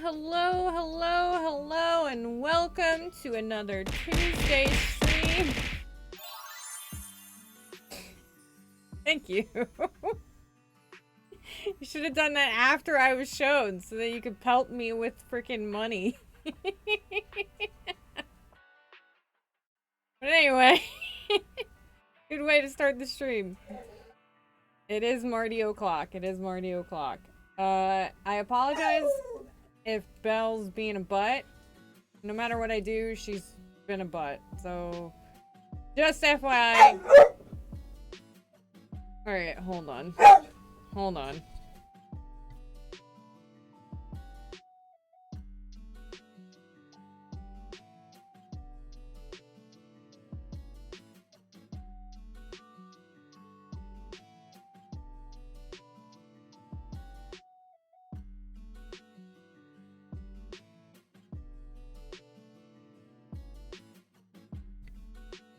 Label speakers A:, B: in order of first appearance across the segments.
A: hello, and welcome to another Tuesday stream. Thank you. You should have done that after I was shown so that you could pelt me with freaking money. But anyway, good way to start the stream. It is Marty O'Clock. It is Marty O'Clock. I apologize if Belle's being a butt. No matter what I do, she's been a butt. So, just FYI. Alright, hold on. Hold on.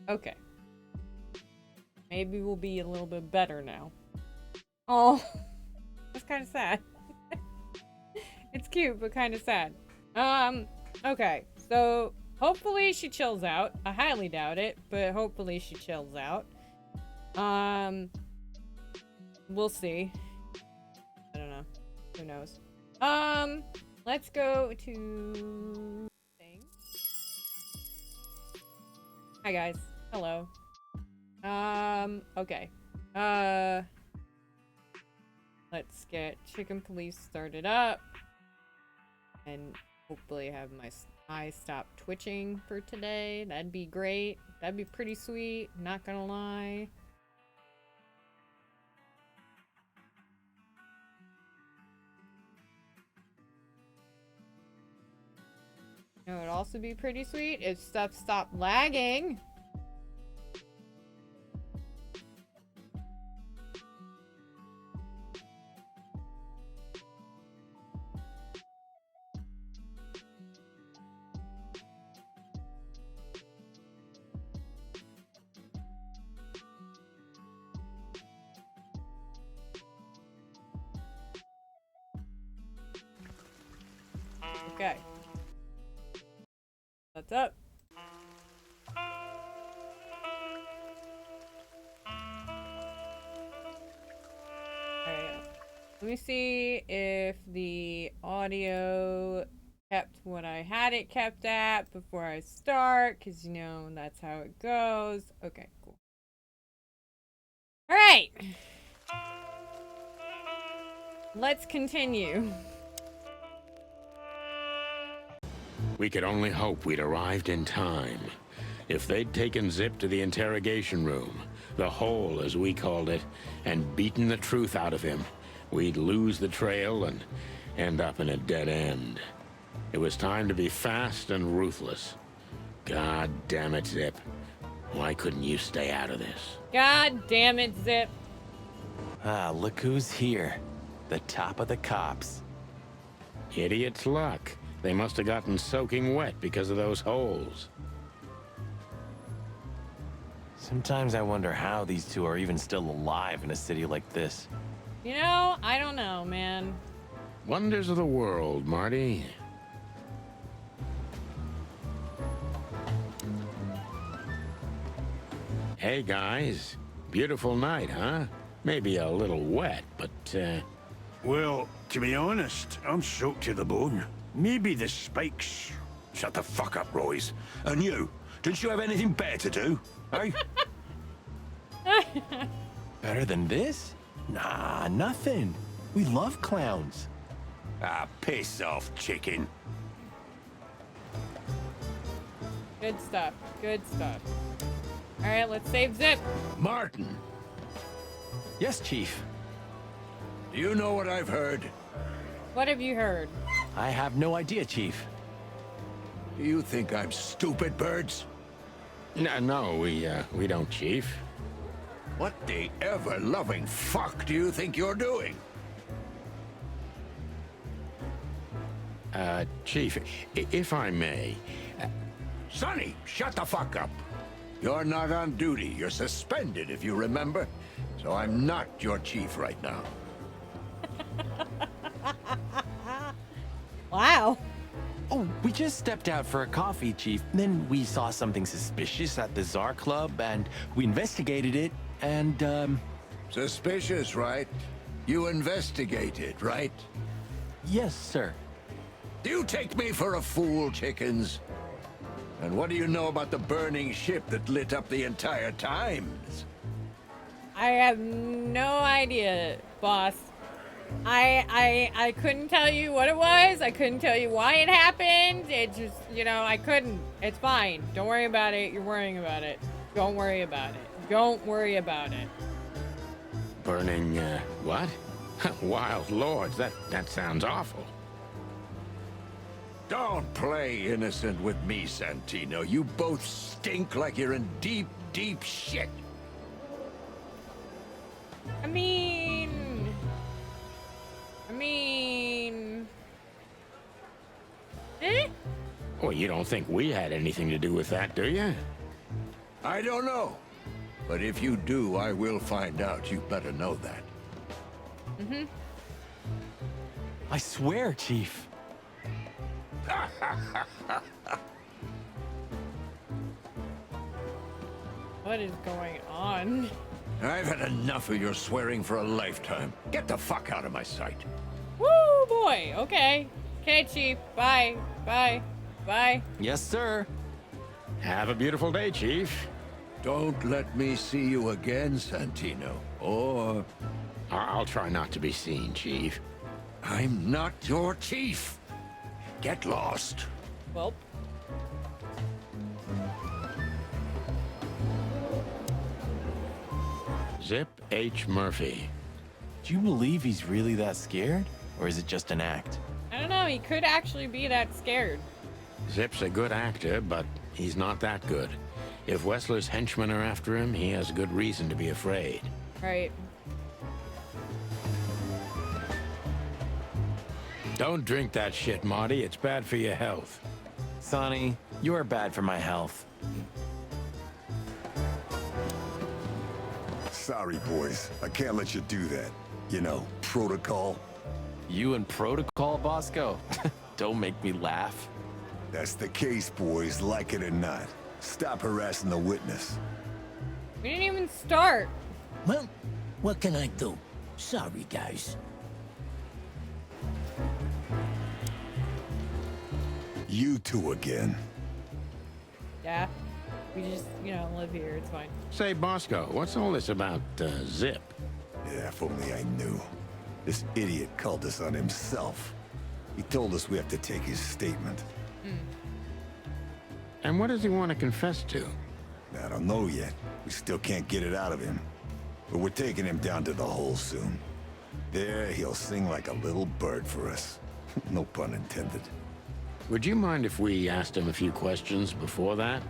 A: Okay. Maybe we'll be a little bit better now. Oh, that's kind of sad. It's cute, but kind of sad. Okay. So, hopefully she chills out. I highly doubt it, but hopefully she chills out. We'll see. I don't know. Who knows? Let's go to things. Hi, guys. Hello. Okay. Let's get Chicken Police started up. And hopefully have my eyes stop twitching for today. That'd be great. That'd be pretty sweet. Not gonna lie. You know, it'd also be pretty sweet if stuff stopped lagging. Okay. What's up? Alright. Let me see if the audio kept what I had it kept at before I start, because, you know, that's how it goes. Okay, cool. Alright! Let's continue.
B: We could only hope we'd arrived in time. If they'd taken Zip to the interrogation room, the hole as we called it, and beaten the truth out of him, we'd lose the trail and end up in a dead end. It was time to be fast and ruthless. God damn it, Zip. Why couldn't you stay out of this?
A: God damn it, Zip.
C: Ah, look who's here. The top of the cops.
B: Idiot's luck. They must have gotten soaking wet because of those holes.
C: Sometimes I wonder how these two are even still alive in a city like this.
A: You know, I don't know, man.
B: Wonders of the world, Marty. Hey, guys. Beautiful night, huh? Maybe a little wet, but,
D: Well, to be honest, I'm soaked to the bone. Maybe the spikes.
E: Shut the fuck up, Royce. And you, didn't you have anything better to do? Eh?
C: Better than this? Nah, nothing. We love clowns.
E: Ah, piss off, chicken.
A: Good stuff. Good stuff. Alright, let's save Zip.
E: Martin,
C: Yes, Chief.
E: do you know what I've heard?
A: What have you heard?
C: I have no idea, Chief.
E: Do you think I'm stupid, birds?
B: no, we don't, Chief.
E: What the ever-loving fuck do you think you're doing?
B: Chief, if I may,
E: Sonny, shut the fuck up. You're not on duty. You're suspended, if you remember. So I'm not your chief right now.
A: Wow.
C: Oh, we just stepped out for a coffee, Chief. Then we saw something suspicious at the Czar Club, and we investigated it, and,
E: Suspicious, right? You investigated, right?
C: yes, sir.
E: Do you take me for a fool, chickens? And what do you know about the burning ship that lit up the entire Times?
A: I have no idea, boss. I couldn't tell you what it was. I couldn't tell you why it happened. It just, you know, I couldn't. It's fine. Don't worry about it. You're worrying about it. Don't worry about it. Don't worry about it.
B: Burning, what? Wild lords, that sounds awful.
E: Don't play innocent with me, Santino. You both stink like you're in deep, deep shit.
A: I mean... Eh?
B: Well, you don't think we had anything to do with that, do you?
E: I don't know. But if you do, I will find out. You better know that.
A: Mm-hmm.
C: I swear, Chief.
A: What is going on?
E: I've had enough of your swearing for a lifetime. Get the fuck out of my sight.
A: Woo, boy. Okay. Okay, Chief. Bye. Bye. Bye.
C: Yes, sir.
B: Have a beautiful day, Chief.
E: Don't let me see you again, Santino. Or
B: I'll try not to be seen, Chief.
E: I'm not your chief. Get lost.
A: Well.
B: Zip H. Murphy.
C: Do you believe he's really that scared? Or is it just an act?
A: I don't know. He could actually be that scared.
B: Zip's a good actor, but he's not that good. If Wessler's henchmen are after him, he has good reason to be afraid.
A: Right.
B: Don't drink that shit, Marty. It's bad for your health.
C: Sonny, you're bad for my health.
F: Sorry, boys. I can't let you do that. You know, protocol.
C: You and Protocol, Bosco? Don't make me laugh.
F: That's the case, boys, like it or not. Stop harassing the witness.
A: We didn't even start.
G: Well, what can I do? Sorry, guys.
F: You two again.
A: Yeah. We just, you know, live here. It's fine.
B: Say, Bosco, what's all this about, Zip?
F: Yeah, if only I knew. This idiot called us on himself. He told us we have to take his statement.
B: And what does he want to confess to?
F: I don't know yet. We still can't get it out of him. But we're taking him down to the hole soon. There, he'll sing like a little bird for us. No pun intended.
B: Would you mind if we asked him a few questions before that?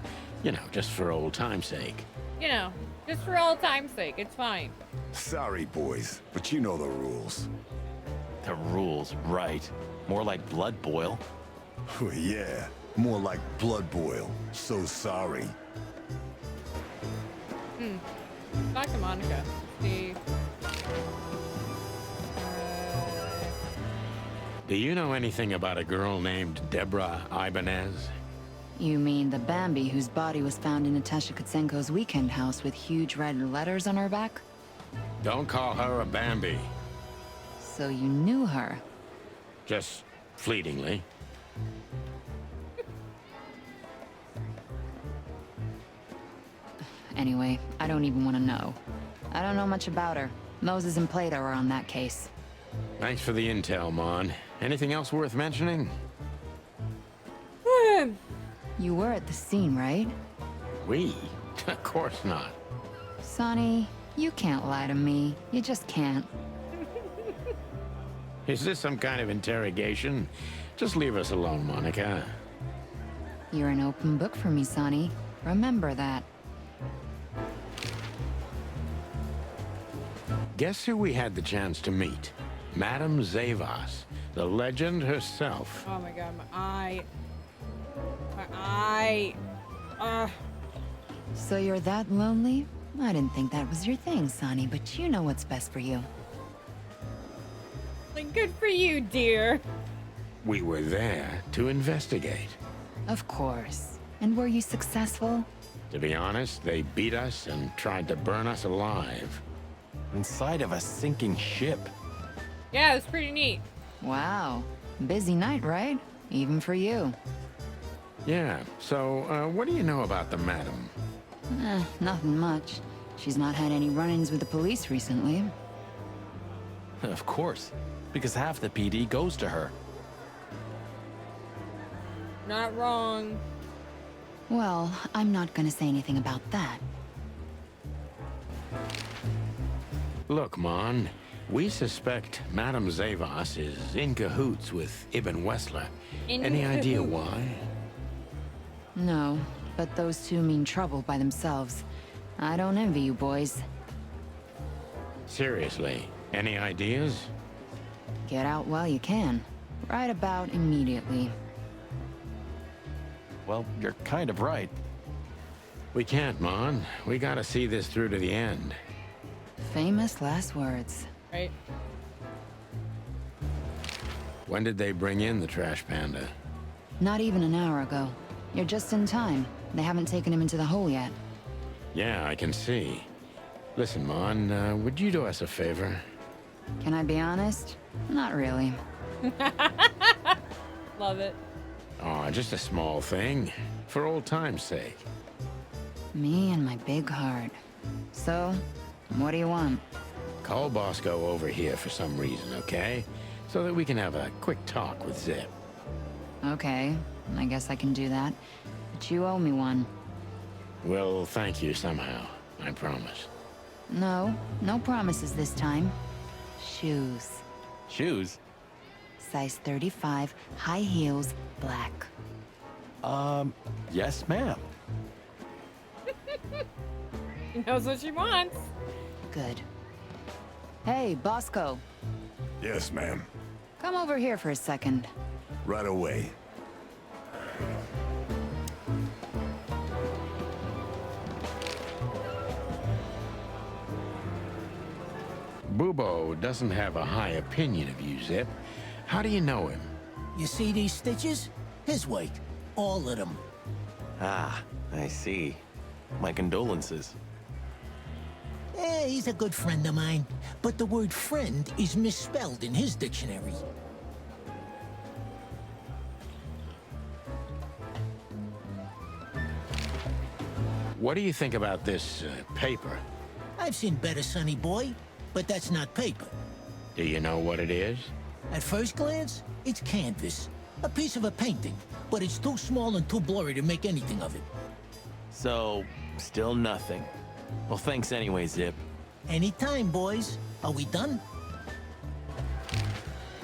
B: You know, just for old time's sake.
A: You know, just for old time's sake. It's fine.
F: Sorry, boys, but you know the rules.
C: The rules, right. More like blood boil.
F: Well, yeah, more like blood boil. So sorry.
A: Talk to Monica. See.
B: Do you know anything about a girl named Deborah Ibanez?
H: You mean the Bambi whose body was found in Natasha Kutsenko's weekend house with huge red letters on her back?
B: Don't call her a Bambi.
H: So you knew her.
B: Just fleetingly.
H: Anyway, I don't even want to know. I don't know much about her. Moses and Plato are on that case.
B: Thanks for the intel, Mon. Anything else worth mentioning?
H: You were at the scene, right?
B: We? Of course not.
H: Sonny, you can't lie to me. You just can't.
B: Is this some kind of interrogation? Just leave us alone, Monica.
H: You're an open book for me, Sonny. Remember that.
B: Guess who we had the chance to meet? Madame Zavas, the legend herself.
A: Oh my god, my eye. My eye.
H: So you're that lonely? I didn't think that was your thing, Sonny, but you know what's best for you.
A: Like, good for you, dear.
B: We were there to investigate.
H: Of course. And were you successful?
B: To be honest, they beat us and tried to burn us alive.
C: Inside of a sinking ship.
A: Yeah, it was pretty neat.
H: Wow. Busy night, right? Even for you.
B: Yeah, so, what do you know about the madam?
H: Nothing much. She's not had any run-ins with the police recently.
C: Of course, because half the PD goes to her.
A: Not wrong.
H: Well, I'm not gonna say anything about that.
B: Look, Mon, we suspect Madame Zavas is in cahoots with Ibn Wessler. Any idea why?
H: No, but those two mean trouble by themselves. I don't envy you boys.
B: Seriously, any ideas?
H: Get out while you can. Right about immediately.
C: Well, you're kind of right.
B: We can't, Mon. We gotta see this through to the end.
H: Famous last words.
A: Right?
B: When did they bring in the trash panda?
H: Not even an hour ago. You're just in time. They haven't taken him into the hole yet.
B: Yeah, I can see. Listen, Mon, would you do us a favor?
H: Can I be honest? Not really.
A: Love it.
B: Oh, just a small thing. For old time's sake.
H: Me and my big heart. So, what do you want?
B: Call Bosco over here for some reason, okay? So that we can have a quick talk with Zip.
H: Okay, I guess I can do that. But you owe me one.
B: We'll thank you somehow, I promise.
H: No, no promises this time. Shoes.
C: Shoes?
H: Size 35, high heels, black.
C: Yes, ma'am.
A: She knows what she wants.
H: Good. Hey, Bosco.
F: Yes, ma'am.
H: Come over here for a second.
F: Right away.
B: Bubo doesn't have a high opinion of you, Zip. How do you know him?
G: You see these stitches? His weight. All of them.
C: Ah, I see. My condolences.
G: He's a good friend of mine. But the word friend is misspelled in his dictionary.
B: What do you think about this paper?
G: I've seen better, sonny boy. But that's not paper.
B: Do you know what it is?
G: At first glance, it's canvas. A piece of a painting. But it's too small and too blurry to make anything of it.
C: So, still nothing. Well, thanks anyway, Zip.
G: Anytime, boys. Are we done?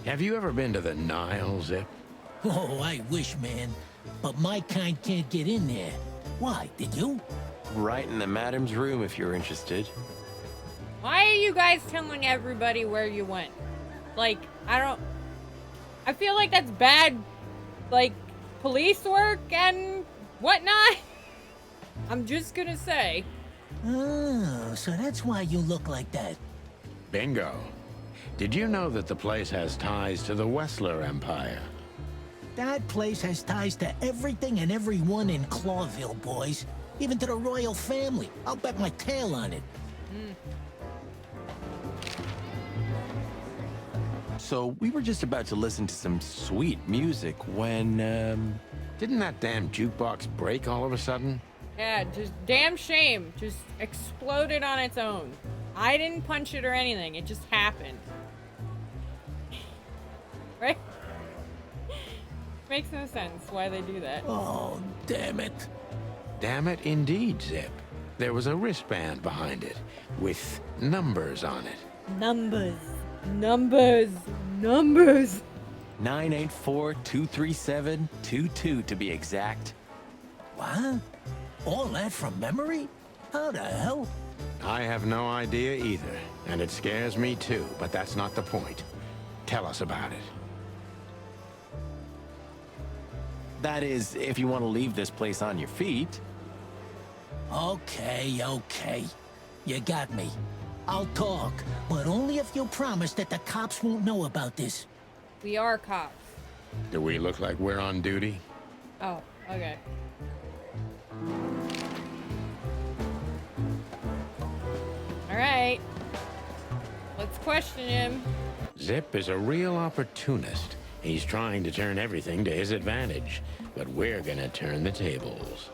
B: Have you ever been to the Nile, Zip?
G: Oh, I wish, man. But my kind can't get in there. Why, did you?
C: Right in the madam's room if you're interested.
A: Why are you guys telling everybody where you went? Like, I feel like that's bad, like, police work and whatnot. I'm just gonna say.
G: Oh, so that's why you look like that.
B: Bingo. Did you know that the place has ties to the Wessler Empire?
G: That place has ties to everything and everyone in Clawville, boys. Even to the royal family. I'll bet my tail on it.
C: So, we were just about to listen to some sweet music when,
B: Didn't that damn jukebox break all of a sudden?
A: Yeah, just damn shame. Just exploded on its own. I didn't punch it or anything. It just happened. Right? Makes no sense why they do that.
G: Oh, damn it.
B: Damn it, indeed, Zip. There was a wristband behind it, with numbers on it.
A: Numbers. Numbers. Numbers.
C: 984-237-22 to be exact.
G: What? All that from memory? How the hell?
B: I have no idea either, and it scares me too, but that's not the point. Tell us about it.
C: That is, if you want to leave this place on your feet.
G: Okay, okay. You got me. I'll talk, but only if you promise that the cops won't know about this.
A: We are cops.
B: Do we look like we're on duty?
A: Oh, okay. Alright. Let's question him.
B: Zip is a real opportunist. He's trying to turn everything to his advantage, but we're gonna turn the tables.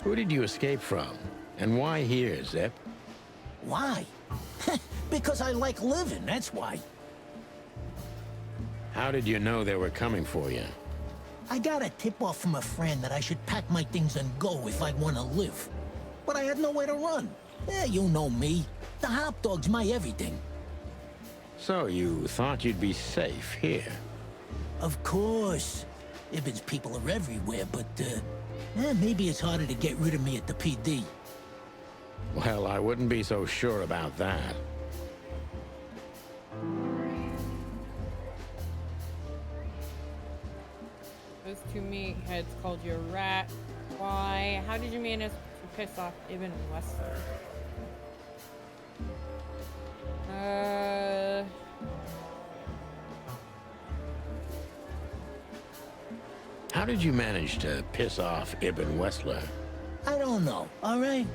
B: Who did you escape from? And why here, Zip?
G: Why? Because I like living, that's why.
B: How did you know they were coming for you?
G: I got a tip-off from a friend that I should pack my things and go if I want to live. But I had nowhere to run. You know me. The hot dog's my everything.
B: So you thought you'd be safe here?
G: Of course. Ibben's people are everywhere, but, maybe it's harder to get rid of me at the PD.
B: Well, I wouldn't be so sure about that.
A: Those two meatheads called you a rat. Why? How did you manage to piss off Ibn Wessler?
B: How did you manage to piss off Ibn Wessler?
G: I don't know, all right?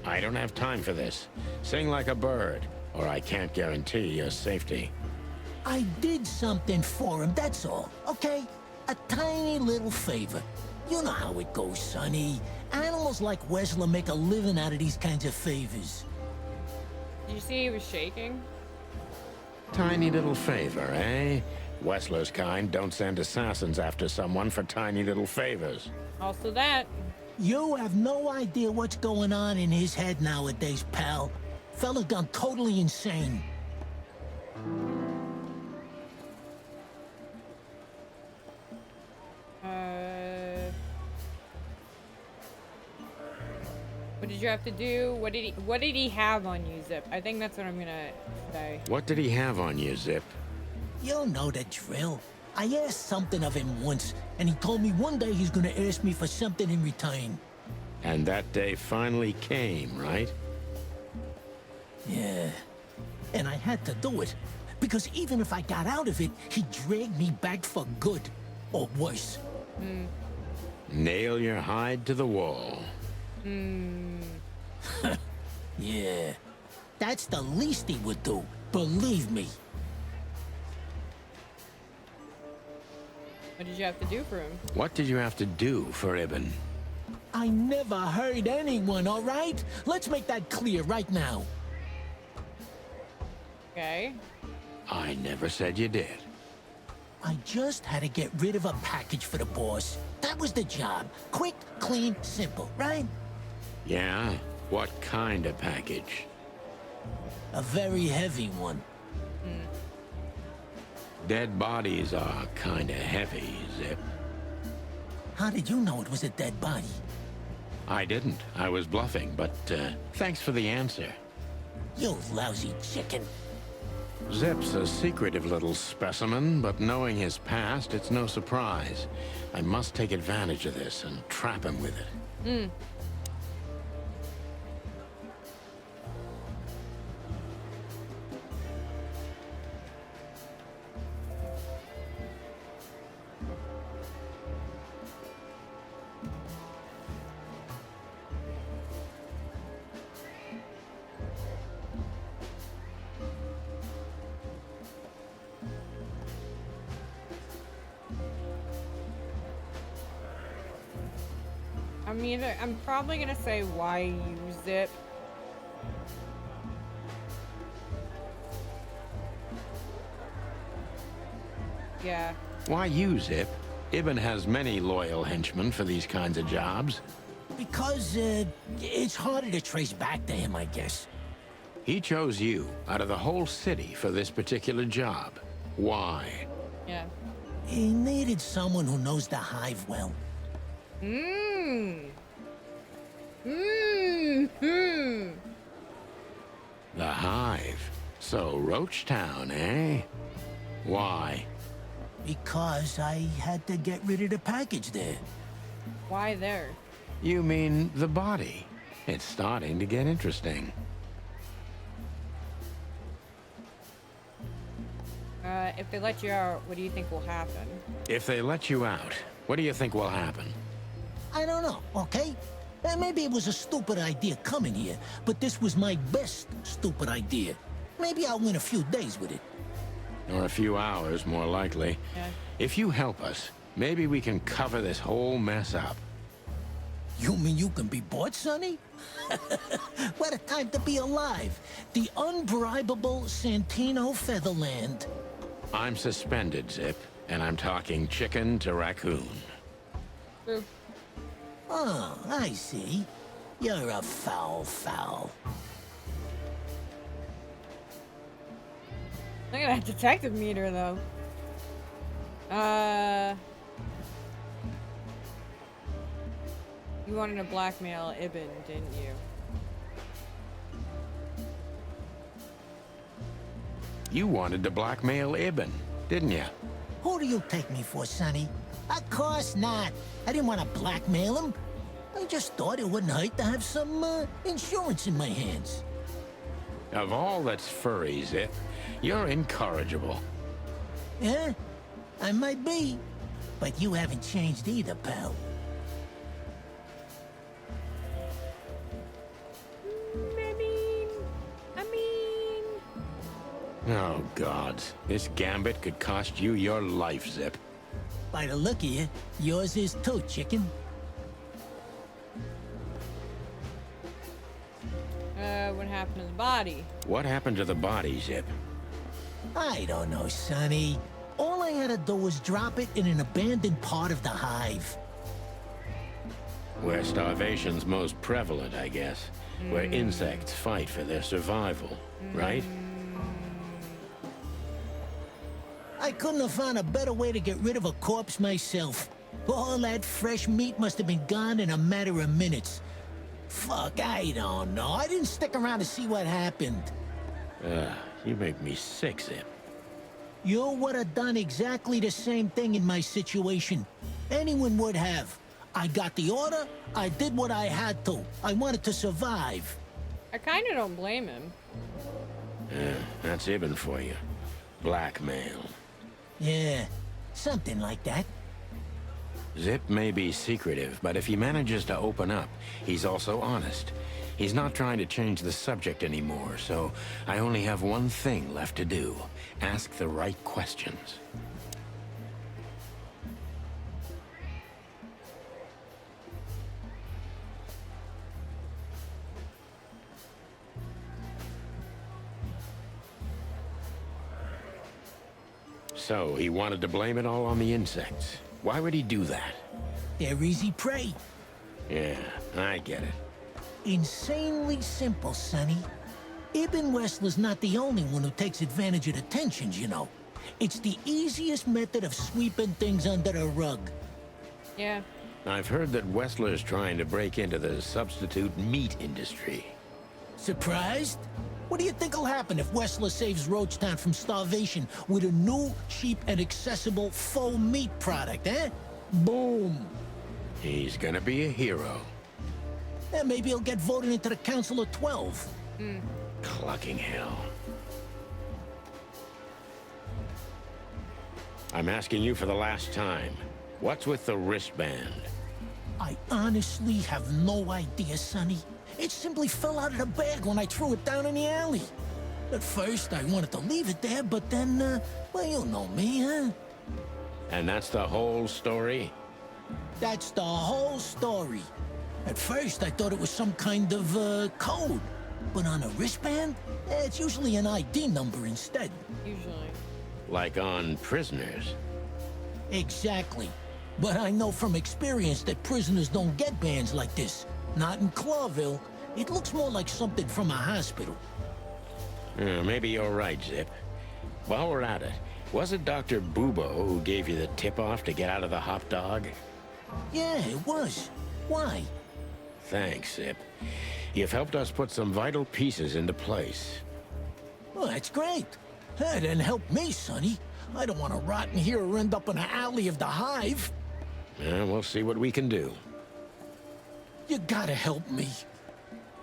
B: I don't have time for this. Sing like a bird, or I can't guarantee your safety.
G: I did something for him, that's all, okay? A tiny little favor. You know how it goes, Sonny. Animals like Wessler make a living out of these kinds of favors.
A: Did you see he was shaking?
B: Tiny little favor, eh? Wessler's kind don't send assassins after someone for tiny little favors.
A: Also that.
G: You have no idea what's going on in his head nowadays, pal. Fella's gone totally insane.
A: What did you have to do? What did he have on you, Zip? I think that's what I'm gonna say.
B: What did he have on you, Zip?
G: You'll know the drill. I asked something of him once, and he told me one day he's gonna ask me for something in return.
B: And that day finally came, right?
G: Yeah. And I had to do it. Because even if I got out of it, he dragged me back for good. Or worse.
B: Nail your hide to the wall.
G: Yeah. That's the least he would do. Believe me.
A: What did you have to do for him?
B: What did you have to do for Ibn?
G: I never hurt anyone, all right? Let's make that clear right now.
A: Okay.
B: I never said you did.
G: I just had to get rid of a package for the boss. That was the job. Quick, clean, simple, right?
B: Yeah? What kind of package?
G: A very heavy one.
B: Dead bodies are kinda heavy, Zip.
G: How did you know it was a dead body?
B: I didn't. I was bluffing, but thanks for the answer.
G: You lousy chicken.
B: Zip's a secretive little specimen, but knowing his past, it's no surprise. I must take advantage of this and trap him with it.
A: I'm probably gonna say why you Zip. Yeah.
B: Why you, Zip? Ibn has many loyal henchmen for these kinds of jobs.
G: Because, it's harder to trace back to him, I guess.
B: He chose you out of the whole city for this particular job. Why?
A: Yeah.
G: He needed someone who knows the hive well.
B: The Hive. So, Roachtown, eh? Why?
G: Because I had to get rid of the package there.
A: Why there?
B: You mean the body? It's starting to get interesting.
A: If they let you out, what do you think will happen?
B: If they let you out, what do you think will happen?
G: I don't know, okay? Maybe it was a stupid idea coming here, but this was my best stupid idea. Maybe I'll win a few days with it.
B: Or a few hours, more likely.
A: Yeah.
B: If you help us, maybe we can cover this whole mess up.
G: You mean you can be bought, Sonny? What a time to be alive. The unbribable Santino Featherland.
B: I'm suspended, Zip, and I'm talking chicken to raccoon.
A: True.
G: Oh, I see. You're a foul.
A: Look at that detective meter, though. You wanted to blackmail Ibn, didn't you?
B: You wanted to blackmail Ibn, didn't you?
G: Who do you take me for, Sonny? Of course not. I didn't want to blackmail him. I just thought it wouldn't hurt to have some, insurance in my hands.
B: Of all that's furry, Zip, you're incorrigible.
G: Yeah, I might be. But you haven't changed either, pal.
A: I mean...
B: Oh, God. This gambit could cost you your life, Zip.
G: By the look of you, yours is too, chicken.
A: What happened to the body?
B: What happened to the body, Zip?
G: I don't know, Sonny. All I had to do was drop it in an abandoned part of the hive.
B: Where starvation's most prevalent, I guess. Where insects fight for their survival, right?
G: I couldn't have found a better way to get rid of a corpse myself. All that fresh meat must have been gone in a matter of minutes. Fuck, I don't know. I didn't stick around to see what happened.
B: You make me sick, Zip.
G: You would have done exactly the same thing in my situation. Anyone would have. I got the order, I did what I had to. I wanted to survive.
A: I kind of don't blame him.
B: That's Ibn for you. Blackmail.
G: Yeah, something like that.
B: Zip may be secretive, but if he manages to open up, he's also honest. He's not trying to change the subject anymore, so I only have one thing left to do. Ask the right questions. So, he wanted to blame it all on the insects. Why would he do that?
G: They're easy prey.
B: Yeah, I get it.
G: Insanely simple, Sonny. Ibn Wessler's not the only one who takes advantage of the tensions, you know. It's the easiest method of sweeping things under the rug.
A: Yeah.
B: I've heard that Wessler's trying to break into the substitute meat industry.
G: Surprised? What do you think will happen if Wessler saves Roachtown from starvation with a new, cheap, and accessible faux meat product, eh? Boom!
B: He's gonna be a hero.
G: And maybe he'll get voted into the Council of 12.
B: Clucking hell. I'm asking you for the last time. What's with the wristband?
G: I honestly have no idea, Sonny. It simply fell out of the bag when I threw it down in the alley. At first, I wanted to leave it there, but then, well, you know me, huh?
B: And that's the whole story?
G: That's the whole story. At first, I thought it was some kind of, code. But on a wristband, it's usually an ID number instead.
A: Usually.
B: Like on prisoners?
G: Exactly. But I know from experience that prisoners don't get bands like this. Not in Clawville. It looks more like something from a hospital.
B: Maybe you're right, Zip. While we're at it, was it Dr. Bubo who gave you the tip-off to get out of the hot dog?
G: Yeah, it was. Why?
B: Thanks, Zip. You've helped us put some vital pieces into place.
G: Well, that's great. Hey, then help me, Sonny. I don't want to rot in here or end up in the alley of the hive.
B: We'll see what we can do.
G: You gotta help me.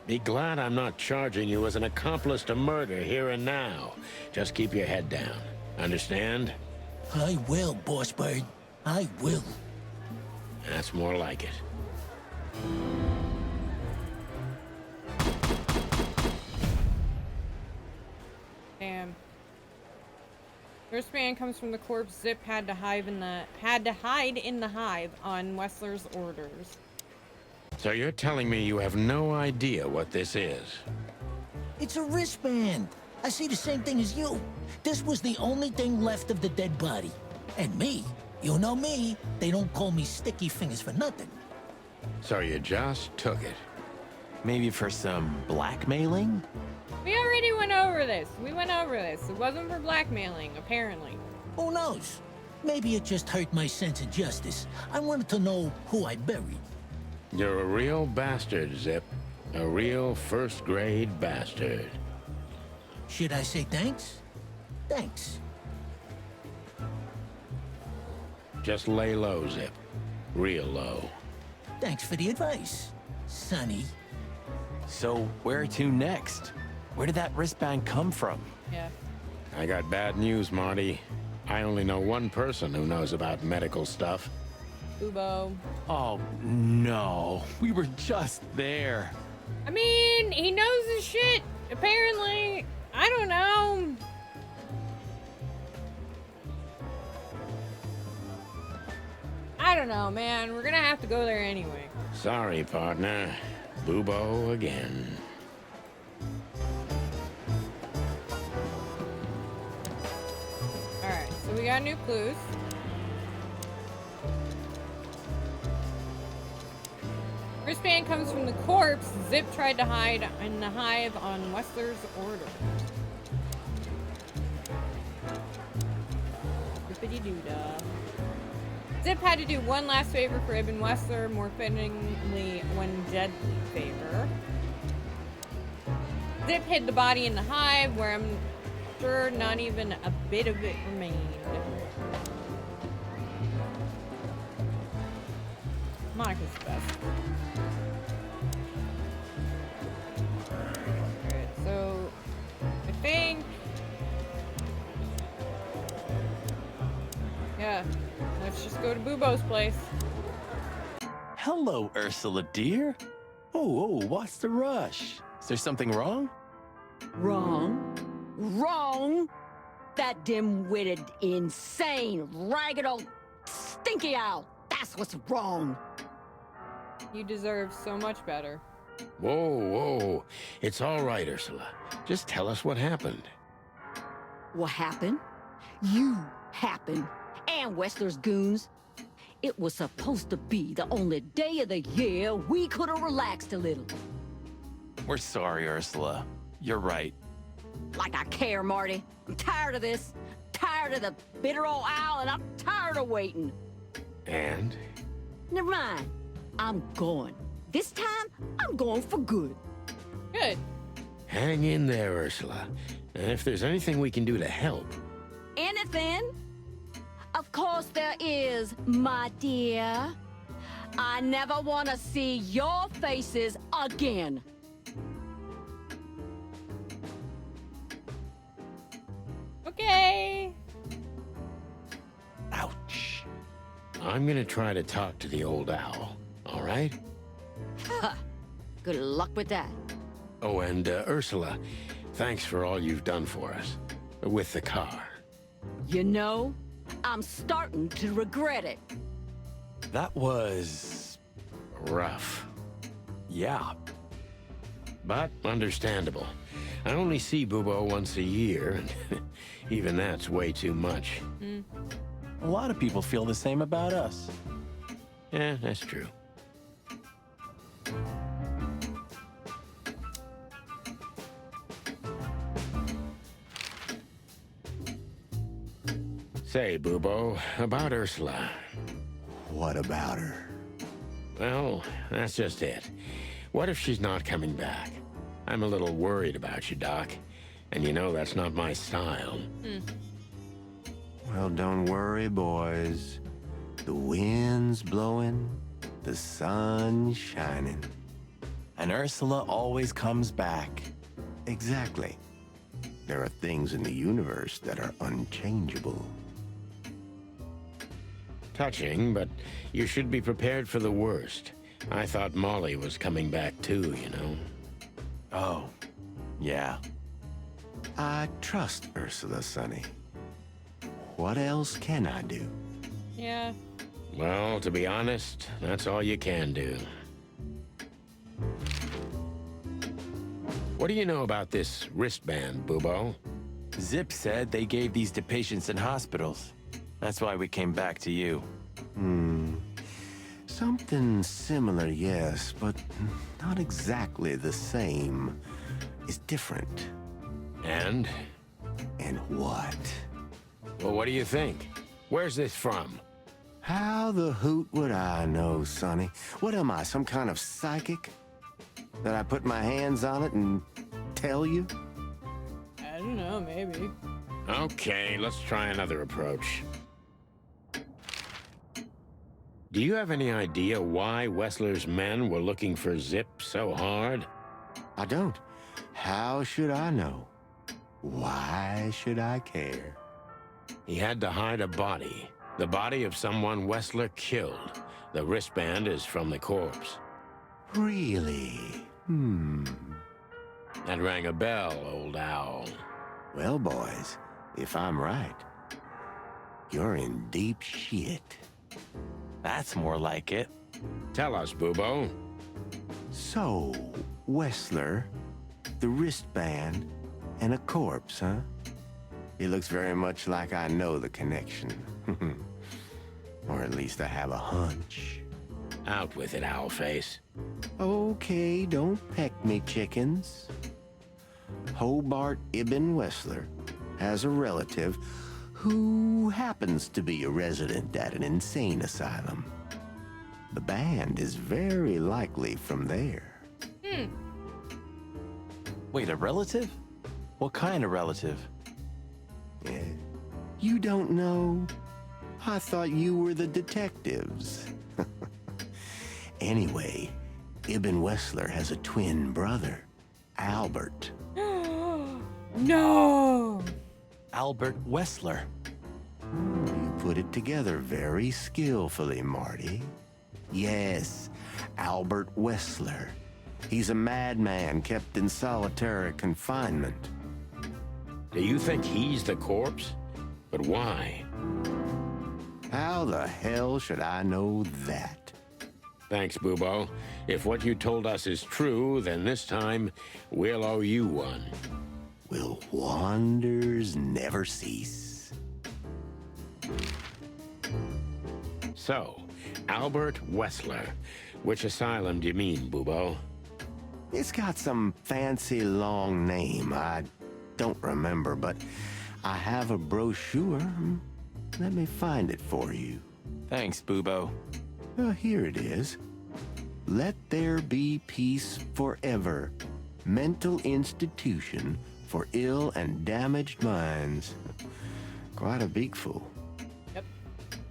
B: Be glad I'm not charging you as an accomplice to murder here and now. Just keep your head down. Understand?
G: I will, Boss Bird. I will.
B: That's more like it.
A: Damn. First man comes from the corpse. Zip had to hide in the hive on Wessler's orders.
B: So you're telling me you have no idea what this is?
G: It's a wristband. I see the same thing as you. This was the only thing left of the dead body. And me, you know me, they don't call me Sticky Fingers for nothing.
B: So you just took it.
C: Maybe for some blackmailing?
A: We already went over this. It wasn't for blackmailing, apparently.
G: Who knows? Maybe it just hurt my sense of justice. I wanted to know who I buried.
B: You're a real bastard, Zip. A real first-grade bastard.
G: Should I say thanks? Thanks.
B: Just lay low, Zip. Real low.
G: Thanks for the advice, Sonny.
C: So where to next? Where did that wristband come from?
A: Yeah.
B: I got bad news, Marty. I only know one person who knows about medical stuff.
A: Ubo.
C: Oh, no. We were just there.
A: I mean, he knows his shit, apparently. I don't know. I don't know, man. We're gonna have to go there anyway.
B: Sorry, partner. Boobo again.
A: Alright, so we got new clues. Wristband comes from the corpse. Zip tried to hide in the hive on Wessler's order. Zippity-doo-dah. Zip had to do one last favor for Ibn Wessler, more fittingly, one deadly favor. Zip hid the body in the hive, where I'm sure not even a bit of it remained. Monica's the best. Alright, so I think... yeah, let's just go to Boobo's place.
C: Hello, Ursula, dear. Oh, what's the rush? Is there something wrong?
I: Wrong. Wrong. That dim-witted, insane, ragged old stinky owl. That's what's wrong.
A: You deserve so much better.
B: Whoa. It's all right, Ursula. Just tell us what happened.
I: What happened? You happened. And Wessler's goons. It was supposed to be the only day of the year we could have relaxed a little.
C: We're sorry, Ursula. You're right.
I: Like I care, Marty. I'm tired of this. Tired of the bitter old owl, and I'm tired of waiting.
B: And?
I: Never mind. I'm going. This time, I'm going for good.
A: Good.
B: Hang in there, Ursula. And if there's anything we can do to help...
I: Anything? Of course there is, my dear. I never want to see your faces again.
A: Okay.
C: Ouch.
B: I'm gonna try to talk to the old owl, all right?
I: Good luck with that.
B: Oh, and Ursula, thanks for all you've done for us. With the car.
I: You know, I'm starting to regret it.
C: That was...
B: Rough.
C: yeah.
B: But understandable. I only see Boobo once a year, and even that's way too much.
C: A lot of people feel the same about us.
B: Yeah, that's true. Say, Boobo, about Ursula.
F: What about her?
B: Well, that's just it. What if she's not coming back? I'm a little worried about you, Doc. And you know that's not my style.
F: Well, don't worry, boys. The wind's blowing, the sun's shining.
C: And Ursula always comes back.
F: Exactly. There are things in the universe that are unchangeable.
B: Touching, but you should be prepared for the worst. I thought Molly was coming back too, you know.
C: Oh, yeah.
F: I trust Ursula, Sonny. What else can I do?
A: Yeah.
B: Well, to be honest, that's all you can do. What do you know about this wristband, Bubo?
C: Zip said they gave these to patients in hospitals. That's why we came back to you.
F: Something similar, yes, but not exactly the same. It's different.
B: And?
F: And what?
B: Well, what do you think? Where's this from?
F: How the hoot would I know, Sonny? What am I, some kind of psychic? That I put my hands on it and tell you?
A: I don't know, maybe.
B: Okay, let's try another approach. Do you have any idea why Wessler's men were looking for Zip so hard?
F: I don't. How should I know? Why should I care?
B: He had to hide a body. The body of someone Wessler killed. The wristband is from the corpse.
F: Really?
B: That rang a bell, old owl.
F: Well, boys, if I'm right, you're in deep shit.
C: That's more like it.
B: Tell us, Bubo.
F: So, Wessler, the wristband, and a corpse, huh? It looks very much like I know the connection. Or at least I have a hunch.
B: Out with it, Owlface.
F: Okay, don't peck me, chickens. Hobart Ibn Wessler has a relative who happens to be a resident at an insane asylum. The band is very likely from there.
C: Wait, a relative? What kind of relative?
F: Yeah. You don't know? I thought you were the detectives. Anyway, Ibn Wessler has a twin brother, Albert.
A: No!
C: Albert Wessler.
F: You put it together very skillfully, Marty. Yes, Albert Wessler. He's a madman kept in solitary confinement.
B: Do you think he's the corpse? But why?
F: How the hell should I know that?
B: Thanks, Bubo. If what you told us is true, then this time we'll owe you one.
F: Will wonders never cease?
B: So, Albert Wessler. Which asylum do you mean, Bubo?
F: It's got some fancy long name. I don't remember, but I have a brochure. Let me find it for you.
C: Thanks, Bubo.
F: Here it is. Let There Be Peace Forever. Mental Institution for Ill and Damaged Minds. Quite a beakful.
A: Yep.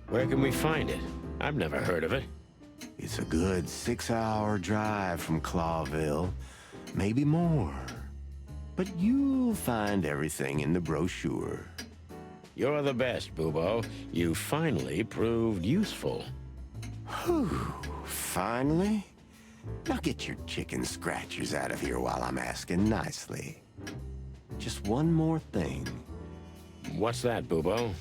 B: Where can we find it? I've never heard of it.
F: It's a good 6-hour drive from Clawville. Maybe more. But you'll find everything in the brochure.
B: You're the best, Bubo. You finally proved useful.
F: Whew. Finally? Now get your chicken scratchers out of here while I'm asking nicely. Just one more thing.
B: What's that, Bubo?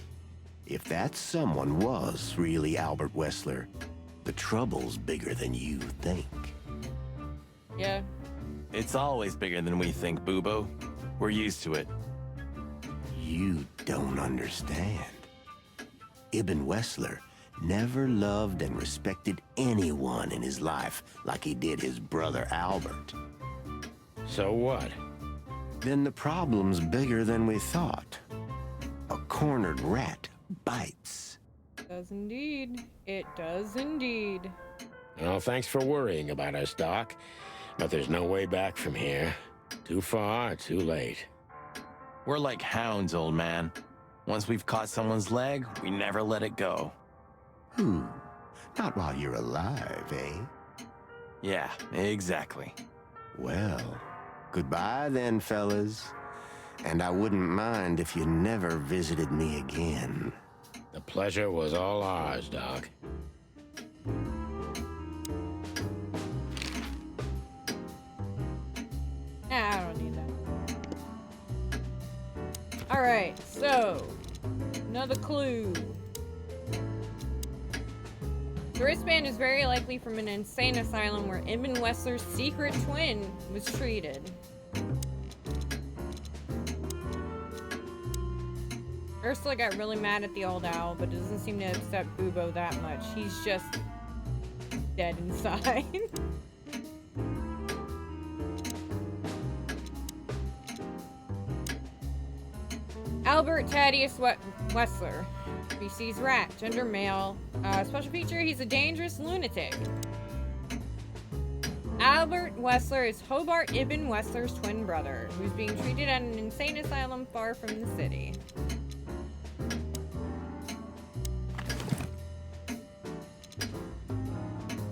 F: If that someone was really Albert Wessler, the trouble's bigger than you think.
A: Yeah.
C: It's always bigger than we think, Bubo. We're used to it.
F: You don't understand. Ibn Wessler never loved and respected anyone in his life like he did his brother Albert.
B: So what?
F: Then the problem's bigger than we thought. A cornered rat bites.
A: Does indeed. It does indeed.
B: Well, thanks for worrying about us, Doc. But there's no way back from here. Too far, too late.
C: We're like hounds, old man. Once we've caught someone's leg, we never let it go.
F: Not while you're alive, eh?
C: Yeah, exactly.
F: Well, goodbye then, fellas. And I wouldn't mind if you never visited me again.
B: The pleasure was all ours, Doc.
A: Nah, I don't need that. Alright, so another clue. The wristband is very likely from an insane asylum where Ibn Wessler's secret twin was treated. Ursula got really mad at the old owl, but doesn't seem to upset Bubo that much. He's just dead inside. Albert Thaddeus Wessler. Species rat. Gender male. Special feature, he's a dangerous lunatic. Albert Wessler is Hobart Ibn Wessler's twin brother, who's being treated at an insane asylum far from the city.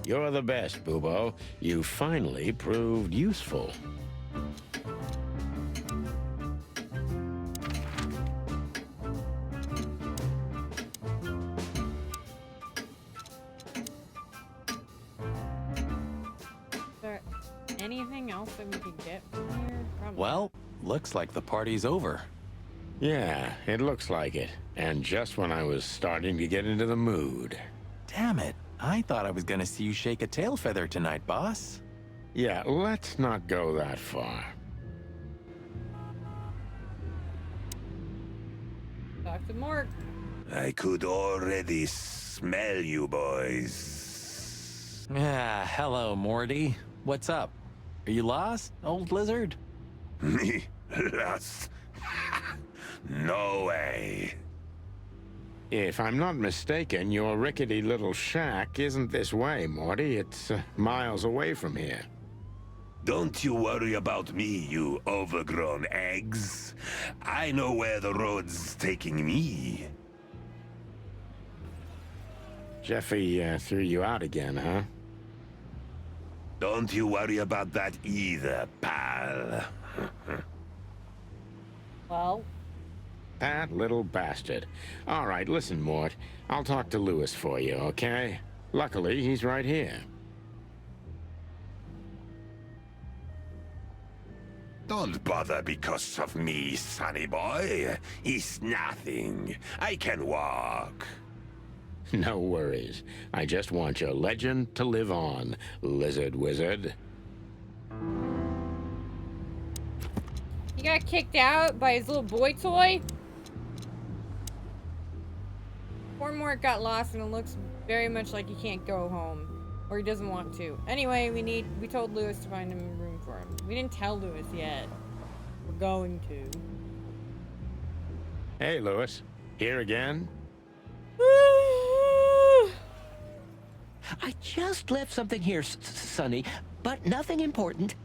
B: You're the best, Bubo. You finally proved useful.
A: Is there anything else that we could get from here? Probably.
C: Well, looks like the party's over.
B: Yeah, it looks like it. And just when I was starting to get into the mood.
C: Damn it. I thought I was gonna see you shake a tail feather tonight, boss.
B: Yeah, let's not go that far.
A: Dr. Mork.
D: I could already smell you boys.
C: Ah, hello, Morty. What's up? Are you lost, old lizard?
D: Me? Lost? No way.
B: If I'm not mistaken, your rickety little shack isn't this way, Morty. It's miles away from here.
D: Don't you worry about me, you overgrown eggs. I know where the road's taking me.
B: Jeffy threw you out again, huh?
D: Don't you worry about that either, pal.
A: Well,
B: That little bastard. All right, listen, Mort. I'll talk to Lewis for you, okay? Luckily, he's right here.
D: Don't bother because of me, sonny boy. It's nothing. I can walk.
B: No worries. I just want your legend to live on, lizard wizard.
A: he got kicked out by his little boy toy. Poor Mort got lost and it looks very much like he can't go home. Or he doesn't want to. Anyway, we told Lewis to find him a room for him. We didn't tell Lewis yet. We're going to.
B: Hey, Lewis. Here again?
J: I just left something here, Sonny, but nothing important.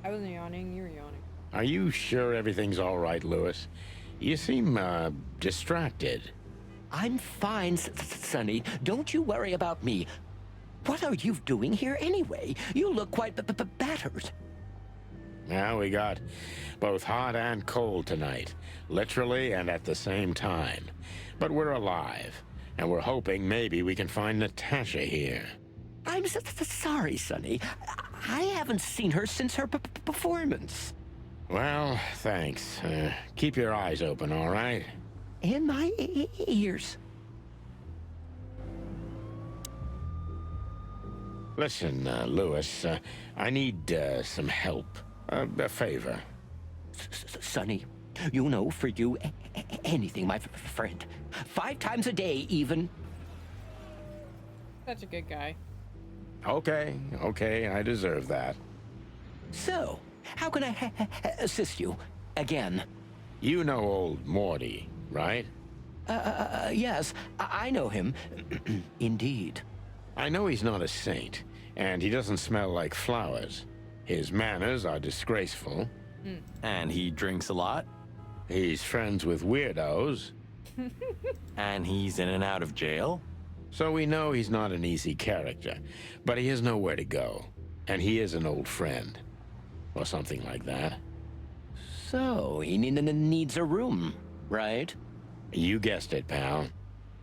A: I wasn't yawning, you were yawning.
B: Are you sure everything's all right, Lewis? You seem, distracted.
J: I'm fine, Sonny. Don't you worry about me. What are you doing here anyway? You look quite battered.
B: Now we got both hot and cold tonight, literally and at the same time. But we're alive, and we're hoping maybe we can find Natasha here.
J: I'm sorry, Sonny. I haven't seen her since her performance.
B: Well, thanks. Keep your eyes open, all right?
J: In my ears.
B: Listen, Lewis, I need some help. A favor.
J: Sonny, you know, for you, anything, my friend. 5 times a day, even.
A: Such a good guy.
B: Okay, I deserve that.
J: So, how can I assist you again?
B: You know old Morty, right?
J: Yes, I know him. Indeed.
B: I know he's not a saint, and he doesn't smell like flowers. His manners are disgraceful.
C: And he drinks a lot.
B: He's friends with weirdos.
C: And he's in and out of jail.
B: So we know he's not an easy character, but he has nowhere to go. And he is an old friend. Or something like that.
J: So, he needs a room, right?
B: You guessed it, pal.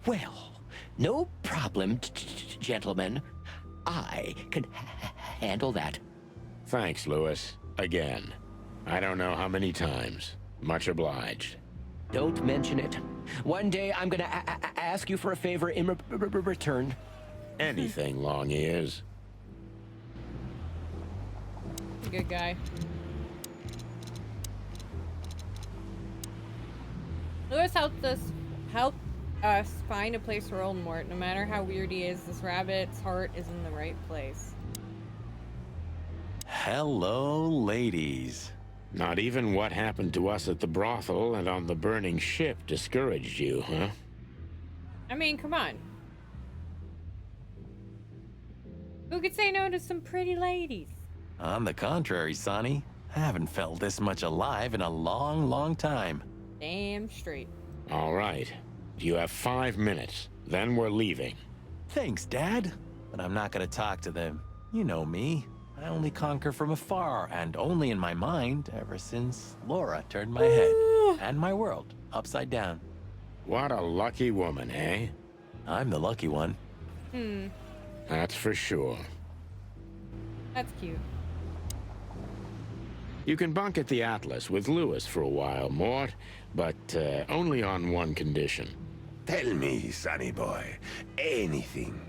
J: Well, no problem, gentlemen. I can handle that.
B: Thanks, Lewis. Again. I don't know how many times. Much obliged.
J: Don't mention it. One day I'm gonna ask you for a favor in return.
B: Anything, long ears.
A: Good guy. Lewis helped us find a place for Voldemort. No matter how weird he is, this rabbit's heart is in the right place.
C: Hello, ladies.
B: Not even what happened to us at the brothel and on the burning ship discouraged you, huh?
A: I mean, come on. Who could say no to some pretty ladies?
C: On the contrary, Sonny. I haven't felt this much alive in a long, long time.
A: Damn straight.
B: All right. You have 5 minutes. Then we're leaving.
C: Thanks, Dad. But I'm not gonna talk to them. You know me. I only conquer from afar, and only in my mind, ever since Laura turned my head and my world upside down.
B: What a lucky woman, eh?
C: I'm the lucky one.
B: That's for sure.
A: That's cute.
B: You can bunk at the Atlas with Lewis for a while, Mort, but only on one condition.
D: Tell me, sonny boy, anything.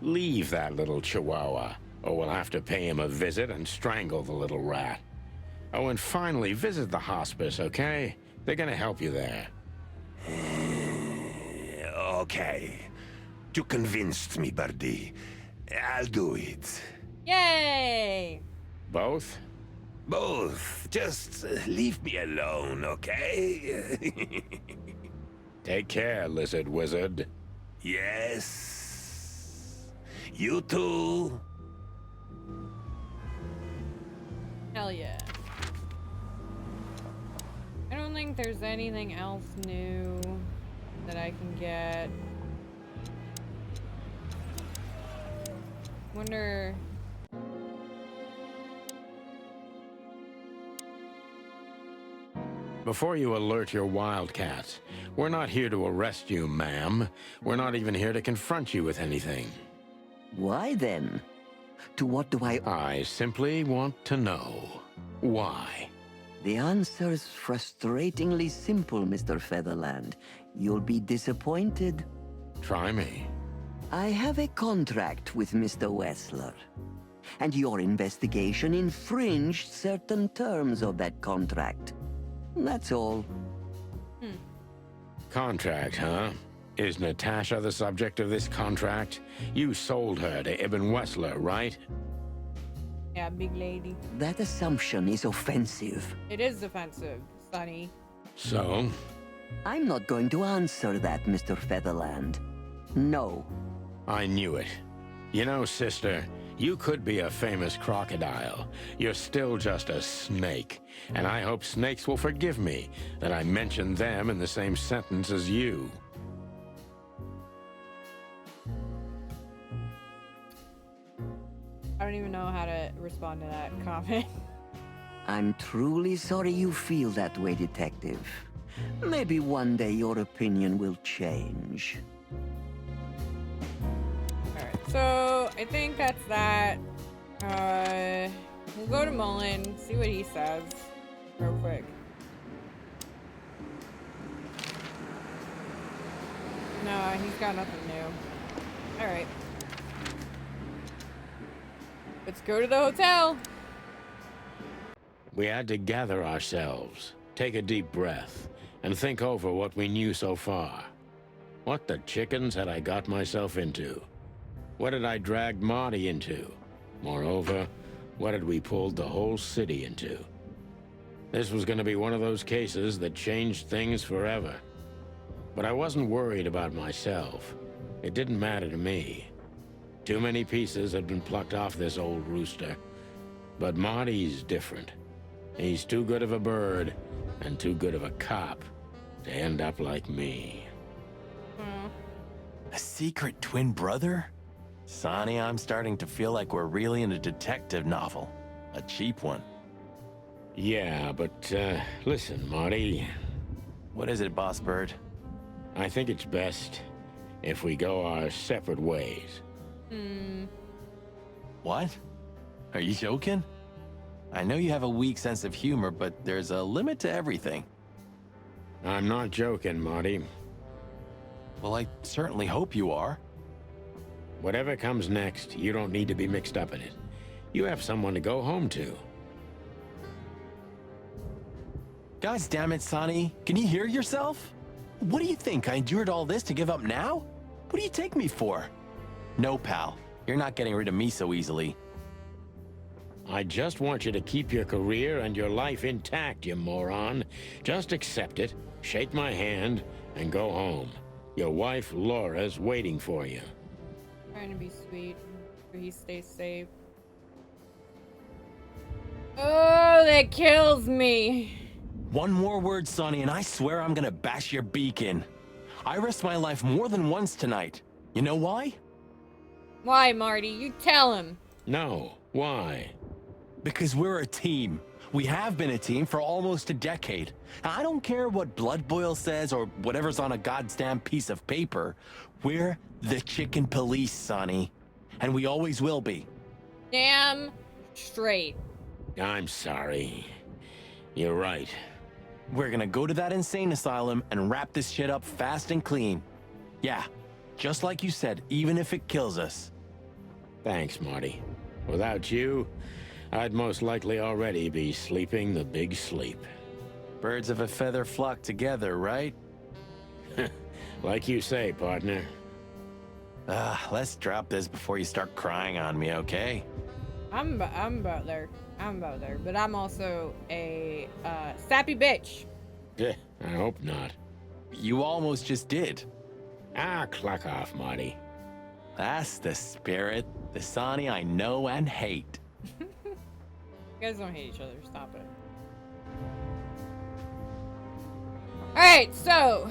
B: Leave that little chihuahua, or we'll have to pay him a visit and strangle the little rat. Oh, and finally, visit the hospice, okay? They're gonna help you there.
D: Okay. You convinced me, Birdie. I'll do it.
A: Yay!
B: Both?
D: Both. Just leave me alone, okay?
B: Take care, lizard wizard.
D: Yes. You too.
A: Hell yeah. I don't think there's anything else new that I can get. Wonder...
B: Before you alert your wildcats, we're not here to arrest you, ma'am. We're not even here to confront you with anything.
J: Why then? To what do I...
B: I simply want to know why.
J: The answer's frustratingly simple, Mr. Featherland. You'll be disappointed.
B: Try me.
J: I have a contract with Mr. Wessler. And your investigation infringed certain terms of that contract. That's all.
B: Contract, huh? Is Natasha the subject of this contract? You sold her to Ibn Wessler, right?
A: Yeah, big lady.
J: That assumption is offensive.
A: It is offensive, Sonny.
B: So?
J: I'm not going to answer that, Mr. Featherland. No.
B: I knew it. You know, sister, you could be a famous crocodile. You're still just a snake. And I hope snakes will forgive me that I mentioned them in the same sentence as you.
A: I don't even know how to respond to that comment.
J: I'm truly sorry you feel that way, Detective. Maybe one day your opinion will change.
A: Alright, so I think that's that. We'll go to Mullen, see what he says real quick. No, he's got nothing new. Alright. Let's go to the hotel.
B: We had to gather ourselves, take a deep breath, and think over what we knew so far. What the chickens had I got myself into? What had I dragged Marty into? Moreover, what had we pulled the whole city into? This was going to be one of those cases that changed things forever. But I wasn't worried about myself. It didn't matter to me. Too many pieces had been plucked off this old rooster. But Marty's different. He's too good of a bird and too good of a cop to end up like me.
C: A secret twin brother? Sonny, I'm starting to feel like we're really in a detective novel. A cheap one.
B: Yeah, but, listen, Marty.
C: What is it, Boss Bird?
B: I think it's best if we go our separate ways.
C: What? Are you joking? I know you have a weak sense of humor, but there's a limit to everything.
B: I'm not joking, Marty.
C: Well, I certainly hope you are.
B: Whatever comes next, you don't need to be mixed up in it. You have someone to go home to.
C: God damn it, Sonny. Can you hear yourself? What do you think? I endured all this to give up now? What do you take me for? No, pal. You're not getting rid of me so easily.
B: I just want you to keep your career and your life intact, you moron. Just accept it, shake my hand, and go home. Your wife, Laura's waiting for you.
A: Trying to be sweet so he stays safe. Oh, that kills me.
C: One more word, Sonny, and I swear I'm gonna bash your beak in. I risked my life more than once tonight. You know why?
A: Why, Marty? You tell him.
B: No. Why?
C: Because we're a team. We have been a team for almost a decade. I don't care what Blood Boil says or whatever's on a goddamn piece of paper. We're the Chicken Police, Sonny. And we always will be.
A: Damn straight.
B: I'm sorry. You're right.
C: We're gonna go to that insane asylum and wrap this shit up fast and clean. Yeah, just like you said, even if it kills us.
B: Thanks, Marty. Without you, I'd most likely already be sleeping the big sleep.
C: Birds of a feather flock together, right?
B: Like you say, partner.
C: Let's drop this before you start crying on me, okay?
A: I'm about there. I'm about there. But I'm also a sappy bitch.
B: I hope not.
C: You almost just did.
B: Cluck off, Marty.
C: That's the spirit. The Sonny I know and hate.
A: You guys don't hate each other. Stop it. Alright, so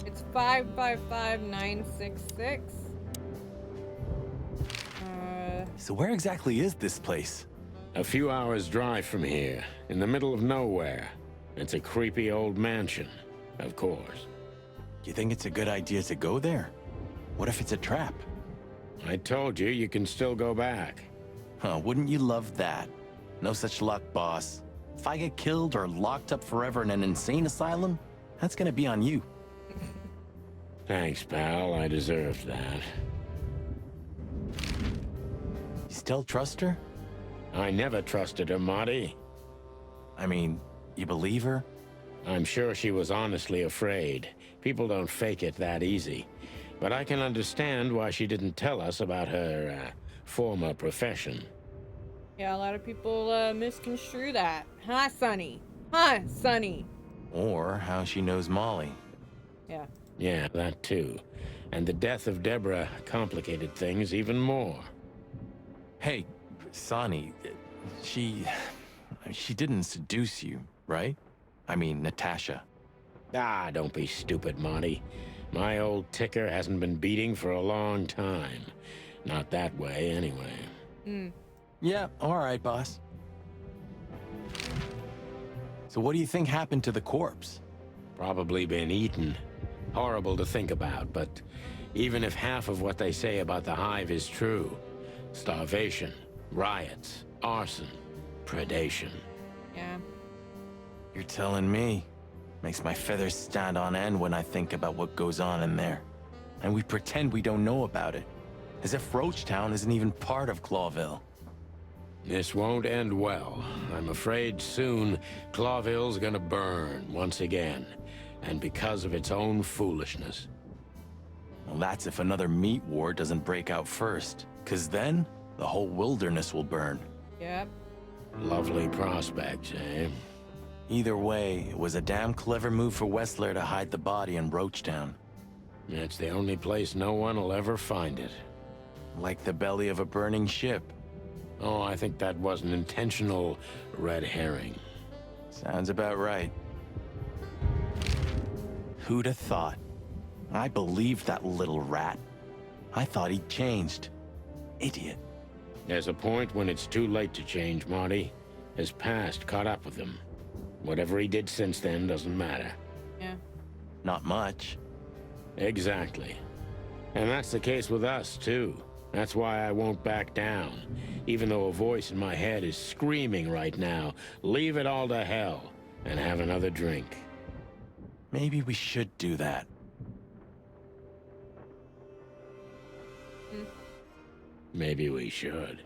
A: it's 555966.
C: So where exactly is this place?
B: A few hours' drive from here, in the middle of nowhere. It's a creepy old mansion, of course.
C: You think it's a good idea to go there? What if it's a trap?
B: I told you, you can still go back.
C: Huh, wouldn't you love that? No such luck, boss. If I get killed or locked up forever in an insane asylum, that's gonna be on you.
B: Thanks, pal. I deserved that.
C: You still trust her?
B: I never trusted her, Marty.
C: I mean, you believe her?
B: I'm sure she was honestly afraid. People don't fake it that easy. But I can understand why she didn't tell us about her, former profession.
A: Yeah, a lot of people misconstrue that. Huh, Sonny? Huh, Sonny?
C: Or how she knows Molly.
A: Yeah.
B: Yeah, that too. And the death of Deborah complicated things even more.
C: Hey, Sonny, she didn't seduce you, right? I mean, Natasha.
B: Don't be stupid, Monty. My old ticker hasn't been beating for a long time. Not that way, anyway.
C: Yeah, all right, boss. So what do you think happened to the corpse?
B: Probably been eaten. Horrible to think about, but even if half of what they say about the hive is true, starvation, riots, arson, predation.
A: Yeah.
C: You're telling me. Makes my feathers stand on end when I think about what goes on in there. And we pretend we don't know about it. As if Roachtown isn't even part of Clawville.
B: This won't end well. I'm afraid soon Clawville's gonna burn once again. And because of its own foolishness.
C: Well, that's if another meat war doesn't break out first. 'Cause then, the whole wilderness will burn.
A: Yep.
B: Lovely prospects, eh?
C: Either way, it was a damn clever move for Wessler to hide the body in Roachtown.
B: It's the only place no one will ever find it.
C: Like the belly of a burning ship.
B: Oh, I think that was an intentional red herring.
C: Sounds about right. Who'd have thought? I believed that little rat. I thought he'd changed. Idiot.
B: There's a point when it's too late to change, Marty. His past caught up with him. Whatever he did since then doesn't matter.
A: Yeah.
C: Not much.
B: Exactly. And that's the case with us, too. That's why I won't back down. Even though a voice in my head is screaming right now, leave it all to hell and have another drink.
C: Maybe we should do that.
B: Maybe we should.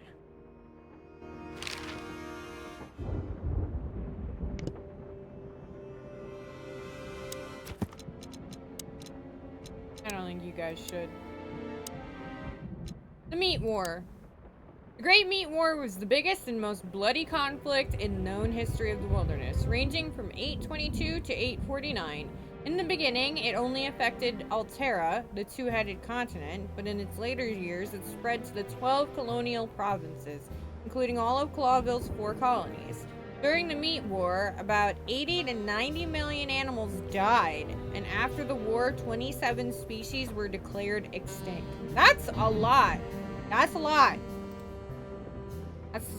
A: I don't think you guys should. The Meat War. The Great Meat War was the biggest and most bloody conflict in known history of the wilderness, ranging from 822 to 849. In the beginning, it only affected Altera, the two-headed continent, but in its later years, it spread to the 12 colonial provinces, including all of Clawville's 4 colonies. During the Meat War, about 80 to 90 million animals died, and after the war, 27 species were declared extinct. That's a lot. That's a lot.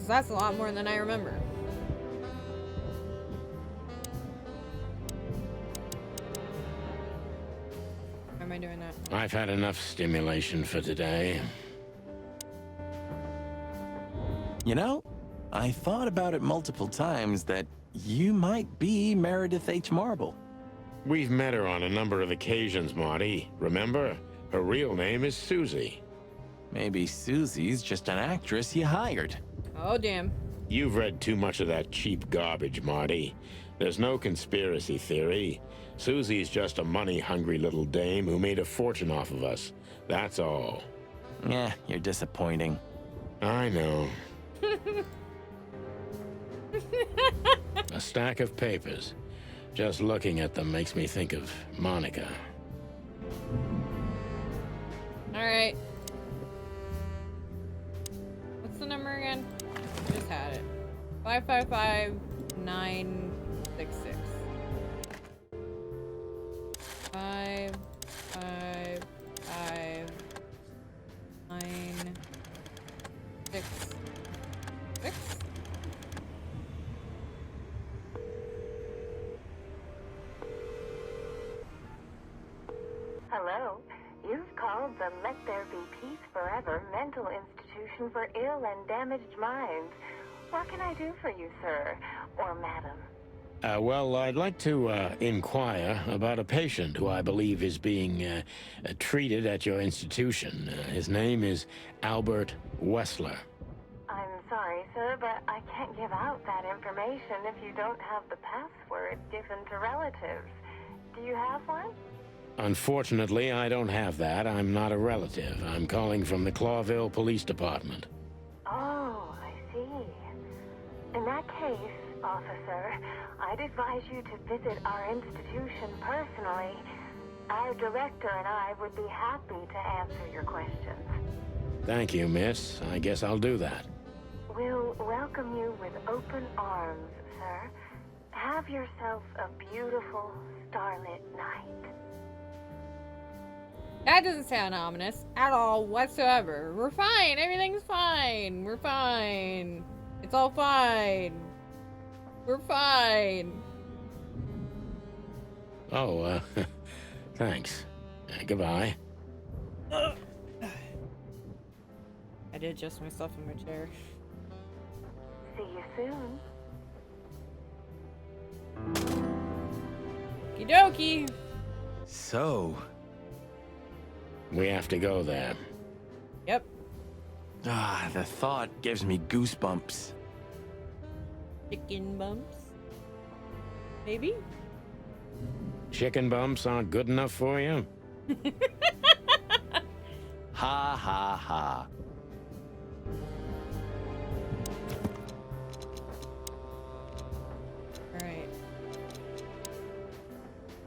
A: That's a lot more than I remember. Why am I doing that?
B: I've had enough stimulation for today.
C: You know, I thought about it multiple times that you might be Meredith H. Marble.
B: We've met her on a number of occasions, Marty. Remember? Her real name is Susie.
C: Maybe Susie's just an actress you hired.
A: Oh, damn.
B: You've read too much of that cheap garbage, Marty. There's no conspiracy theory. Susie's just a money-hungry little dame who made a fortune off of us. That's all.
C: Yeah, you're disappointing.
B: I know. A stack of papers. Just looking at them makes me think of Monica.
A: Alright. What's the number again? Just had it. 555966. 555966.
K: Hello. You've called the Let There Be Peace Forever Mental Institution for Ill and Damaged Minds. What can I do for you, sir? Or madam?
B: Well, I'd like to inquire about a patient who I believe is being treated at your institution. His name is Albert Wessler.
K: I'm sorry, sir, but I can't give out that information if you don't have the password given to relatives. Do you have one?
B: Unfortunately, I don't have that. I'm not a relative. I'm calling from the Clawville Police Department.
K: Oh, I see. In that case, officer, I'd advise you to visit our institution personally. Our director and I would be happy to answer your questions.
B: Thank you, miss. I guess I'll do that.
K: We'll welcome you with open arms, sir. Have yourself a beautiful, starlit night.
A: That doesn't sound ominous at all whatsoever. We're fine. Everything's fine. We're fine. It's all fine. We're fine.
B: Oh, thanks. Goodbye.
A: I did adjust myself in my chair.
K: See you soon.
A: Okie dokie.
C: So,
B: we have to go there.
A: Yep.
C: the thought gives me goosebumps.
A: Chicken bumps. Maybe?
B: Chicken bumps aren't good enough for you?
C: Ha ha ha.
A: Alright.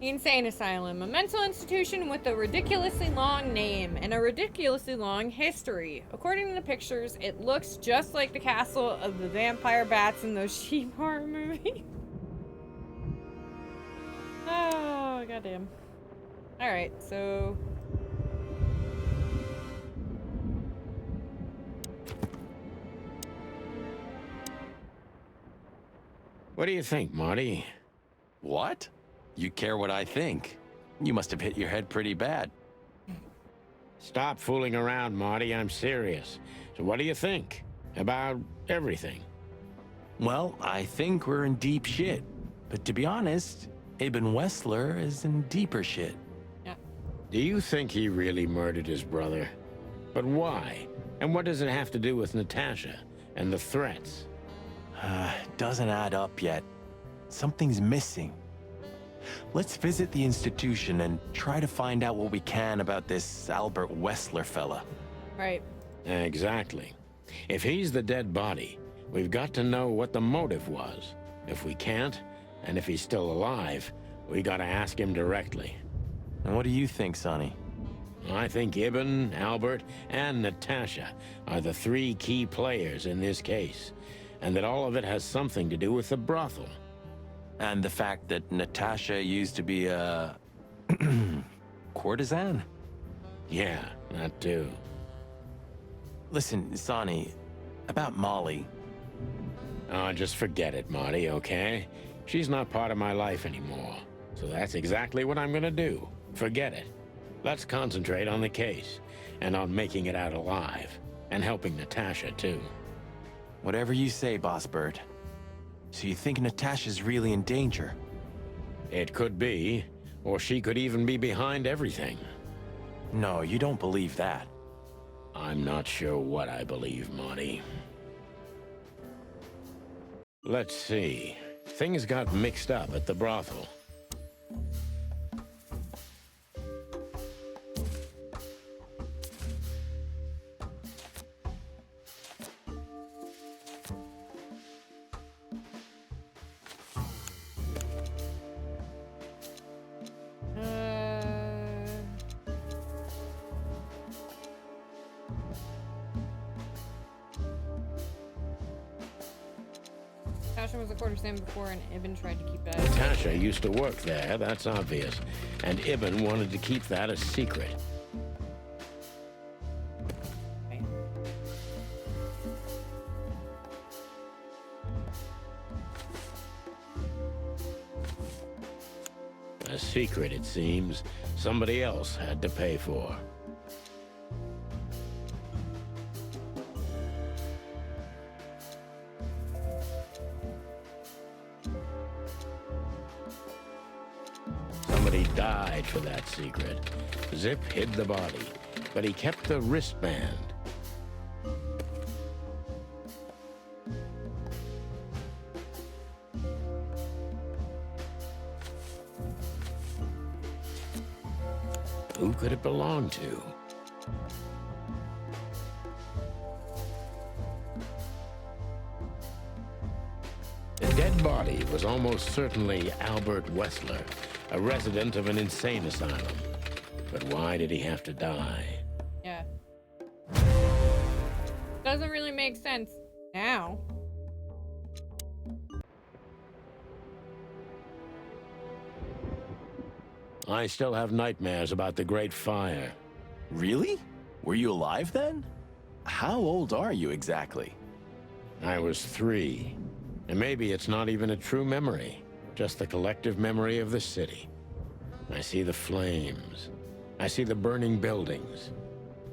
A: The Insane Asylum, a mental institution with a ridiculously long name and a ridiculously long history. According to the pictures, it looks just like the castle of the vampire bats in those sheep horror movies. Oh, goddamn. Alright, so...
B: What do you think, Marty?
C: What? You care what I think? You must have hit your head pretty bad.
B: Stop fooling around, Marty. I'm serious. So what do you think? About everything?
C: Well, I think we're in deep shit. But to be honest, Ibn Wessler is in deeper shit.
A: Yeah.
B: Do you think he really murdered his brother? But why? And what does it have to do with Natasha and the threats?
C: Doesn't add up yet. Something's missing. Let's visit the institution and try to find out what we can about this Albert Wessler fella.
A: Right.
B: Exactly. If he's the dead body, we've got to know what the motive was. If we can't, and if he's still alive, we gotta ask him directly.
C: And what do you think, Sonny?
B: I think Ibn, Albert, and Natasha are the three key players in this case, and that all of it has something to do with the brothel.
C: And the fact that Natasha used to be a courtesan?
B: Yeah, that too.
C: Listen, Sonny, about Molly.
B: Oh, just forget it, Marty, okay? She's not part of my life anymore. So that's exactly what I'm gonna do. Forget it. Let's concentrate on the case, and on making it out alive, and helping Natasha, too.
C: Whatever you say, Boss Bird. So you think Natasha's really in danger?
B: It could be, or she could even be behind everything.
C: No, you don't believe that.
B: I'm not sure what I believe, Marty. Let's see. Things got mixed up at the brothel.
A: Natasha was a courtesan before, and Ibn tried to keep that.
B: Natasha used to work there, that's obvious. And Ibn wanted to keep that a secret.
A: Okay.
B: A secret, it seems, somebody else had to pay for. Somebody died for that secret. Zip hid the body, but he kept the wristband. Who could it belong to? The dead body was almost certainly Albert Wessler, a resident of an insane asylum. But why did he have to die?
A: Yeah. Doesn't really make sense now.
B: I still have nightmares about the Great Fire.
C: Really? Were you alive then? How old are you exactly?
B: I was 3. And maybe it's not even a true memory, just the collective memory of the city. I see the flames. I see the burning buildings.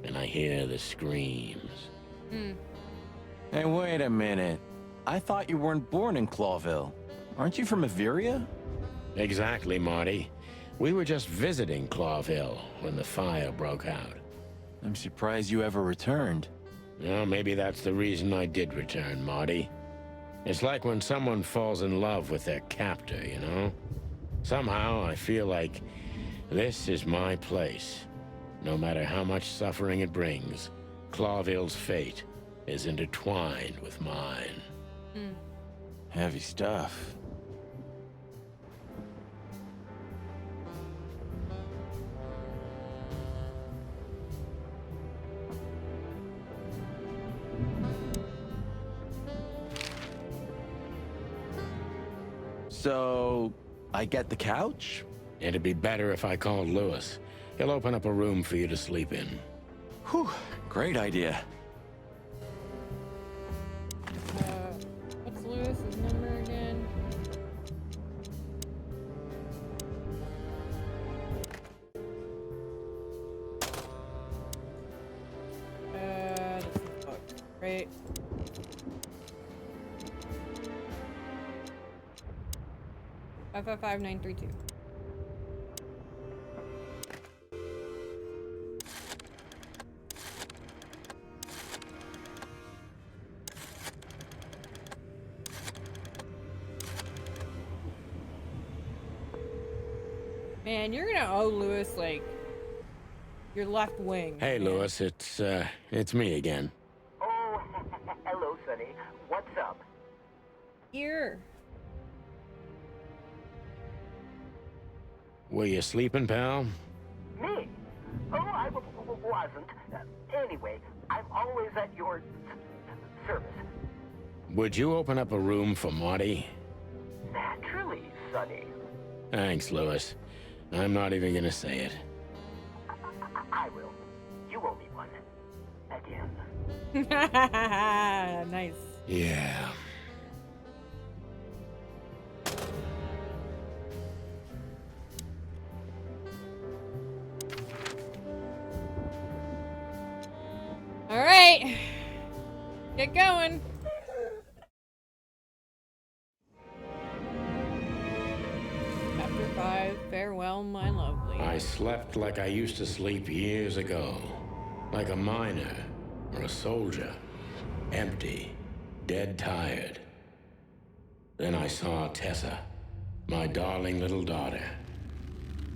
B: And I hear the screams.
C: Hey, wait a minute. I thought you weren't born in Clawville. Aren't you from Averia?
B: Exactly, Marty. We were just visiting Clawville when the fire broke out.
C: I'm surprised you ever returned.
B: Well, maybe that's the reason I did return, Marty. It's like when someone falls in love with their captor, you know? Somehow I feel like this is my place. No matter how much suffering it brings, Clawville's fate is intertwined with mine.
C: Heavy stuff. So, I get the couch?
B: It'd be better if I called Lewis. He'll open up a room for you to sleep in.
C: Whew, great idea.
A: What's Lewis's number again? Wait. FF5932. Man, you're gonna owe Lewis, like, your left wing.
B: Hey,
A: man.
B: Lewis, it's me again.
L: Oh, hello, Sonny. What's up?
A: Here.
B: Were you sleeping, pal?
L: Me? Oh, I wasn't. Anyway, I'm always at your service.
B: Would you open up a room for Marty?
L: Naturally, Sonny.
B: Thanks, Lewis. I'm not even gonna say it.
L: I will. You owe me one. Again.
A: Nice.
B: Yeah.
A: All right. Get going. Chapter 5, Farewell, My Lovely.
B: I slept like I used to sleep years ago. Like a miner or a soldier. Empty. Dead tired. Then I saw Tessa. My darling little daughter.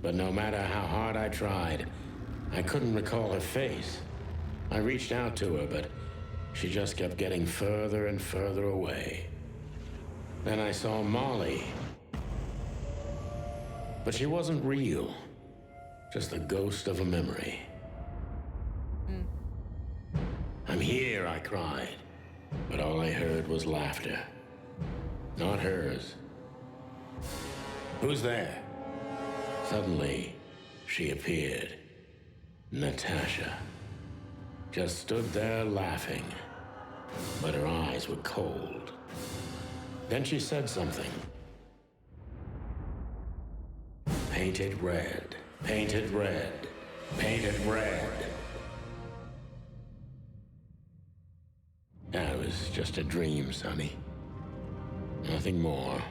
B: But no matter how hard I tried, I couldn't recall her face. I reached out to her, but she just kept getting further and further away. Then I saw Molly. But she wasn't real. Just the ghost of a memory. I'm here, I cried. But all I heard was laughter. Not hers. Who's there? Suddenly, she appeared. Natasha. Just stood there laughing. But her eyes were cold. Then she said something. Painted red. Painted red. Painted red. That was just a dream, Sonny. Nothing more.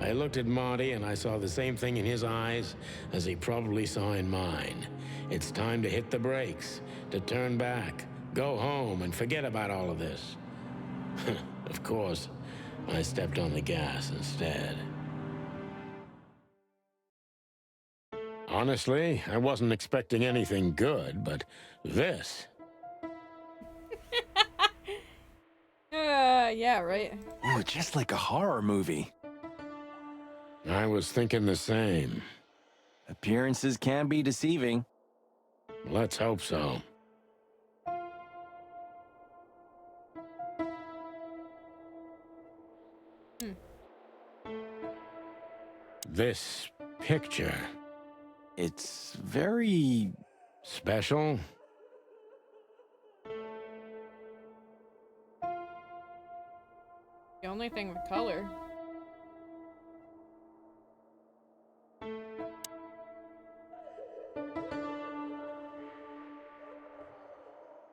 B: I looked at Marty and I saw the same thing in his eyes as he probably saw in mine. It's time to hit the brakes, to turn back, go home and forget about all of this. Of course, I stepped on the gas instead. Honestly, I wasn't expecting anything good, but this...
A: Yeah, right.
C: Ooh, just like a horror movie.
B: I was thinking the same.
C: Appearances can be deceiving.
B: Let's hope so. This picture...
C: It's very...
B: special?
A: The only thing with color.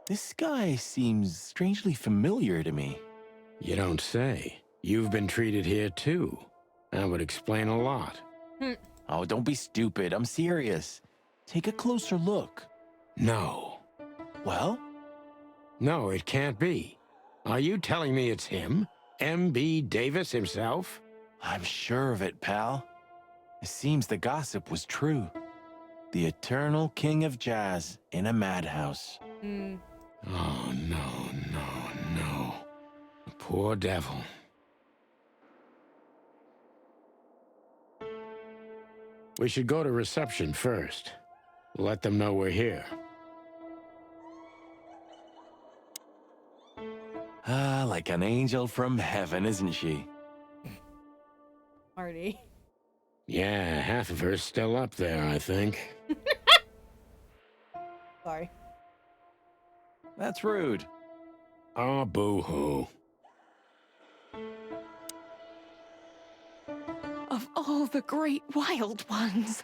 C: This guy seems strangely familiar to me.
B: You don't say. You've been treated here too. That would explain a lot.
C: Oh, don't be stupid. I'm serious. Take a closer look.
B: No.
C: Well?
B: No, it can't be. Are you telling me it's him? M.B. Davis himself?
C: I'm sure of it, pal. It seems the gossip was true. The eternal king of jazz in a madhouse.
B: Oh, no. The poor devil. We should go to reception first. Let them know we're here.
C: Ah, like an angel from heaven, isn't she?
A: Marty.
B: Yeah, half of her's still up there, I think.
A: Sorry.
C: That's rude.
B: Oh, boo-hoo.
I: Of all the great wild ones.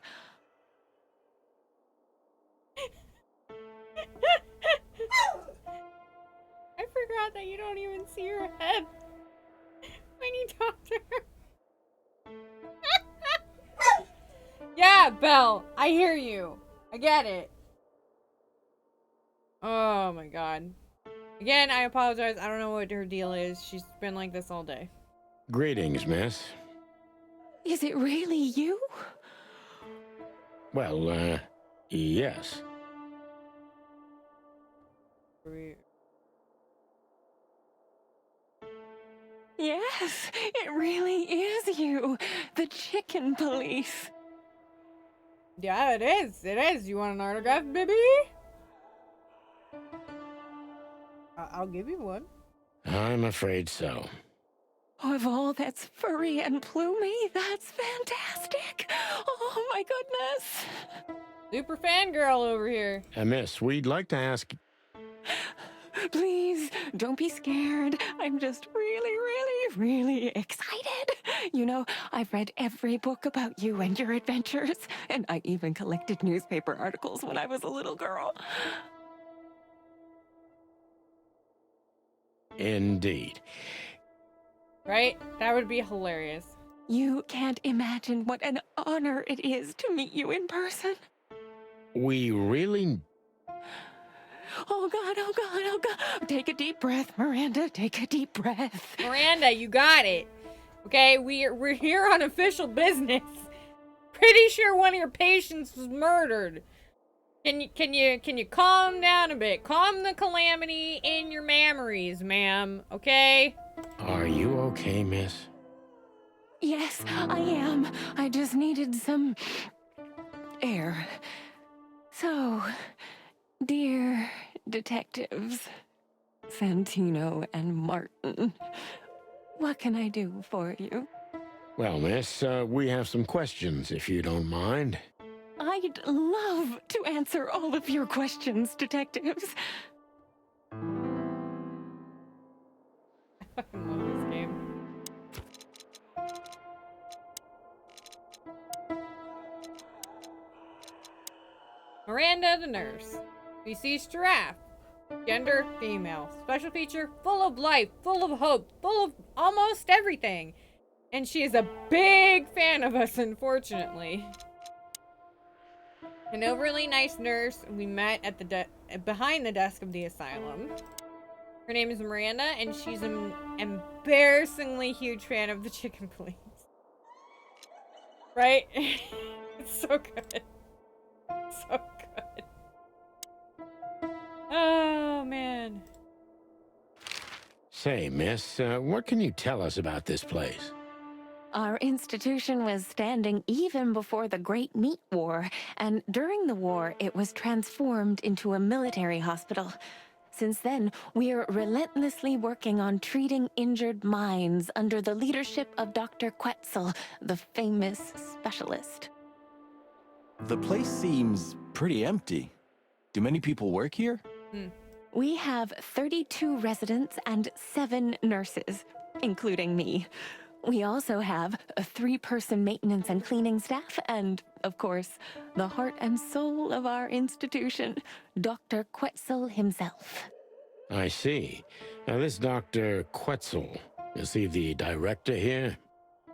A: You don't even see her head when you talk to her. Yeah, Belle, I hear you. I get it. Oh my god. Again, I apologize. I don't know what her deal is. She's been like this all day.
B: Greetings, miss.
M: Is it really you?
B: Well, yes.
M: Yes, it really is you. The chicken police.
A: Yeah, it is. It is. You want an autograph, baby? I'll give you one.
B: I'm afraid so.
M: Of all that's furry and plumy, that's fantastic. Oh my goodness.
A: Super fangirl over here.
B: Miss, we'd like to ask...
M: Please, don't be scared. I'm just really excited. You know, I've read every book about you and your adventures, and I even collected newspaper articles when I was a little girl.
B: Indeed.
A: Right? That would be hilarious.
M: You can't imagine what an honor it is to meet you in person.
B: We really...
M: Oh God, oh God, oh God. Take a deep breath, Miranda. Take a deep breath.
A: Miranda, you got it. Okay, we're here on official business. Pretty sure one of your patients was murdered. Can you calm down a bit? Calm the calamity in your memories, ma'am. Okay?
B: Are you okay, miss?
M: Yes, I am. I just needed some air. So, dear detectives, Santino and Martin, what can I do for you?
B: Well, miss, we have some questions, if you don't mind.
M: I'd love to answer all of your questions, detectives.
A: I fucking love this game. Miranda the nurse. Deceased giraffe. Gender, female. Special feature, full of life, full of hope, full of almost everything. And she is a big fan of us, unfortunately. An overly nice nurse we met at the behind the desk of the asylum. Her name is Miranda, and she's an embarrassingly huge fan of the chicken police. Right? It's so good. So good. Oh, man.
B: Say, miss, what can you tell us about this place?
M: Our institution was standing even before the Great Meat War, and during the war, it was transformed into a military hospital. Since then, we're relentlessly working on treating injured minds under the leadership of Dr. Quetzal, the famous specialist.
C: The place seems pretty empty. Do many people work here?
M: We have 32 residents and 7 nurses, including me. We also have a 3-person maintenance and cleaning staff, and, of course, the heart and soul of our institution, Dr. Quetzal himself.
B: I see. Now, this Dr. Quetzal, is he the director here?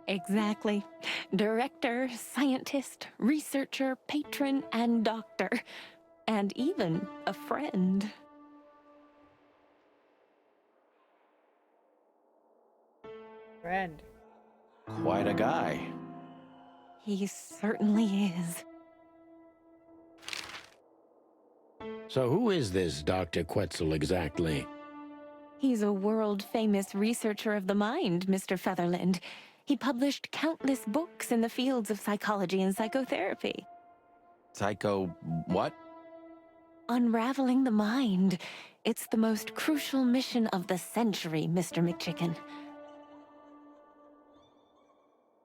M: Exactly. Director, scientist, researcher, patron, and doctor. And even a friend.
A: Friend.
C: Quite a guy.
M: He certainly is.
B: So who is this Dr. Quetzal exactly?
M: He's a world-famous researcher of the mind, Mr. Featherland. He published countless books in the fields of psychology and psychotherapy.
C: Psycho... what?
M: Unraveling the mind. It's the most crucial mission of the century, Mr. McChicken.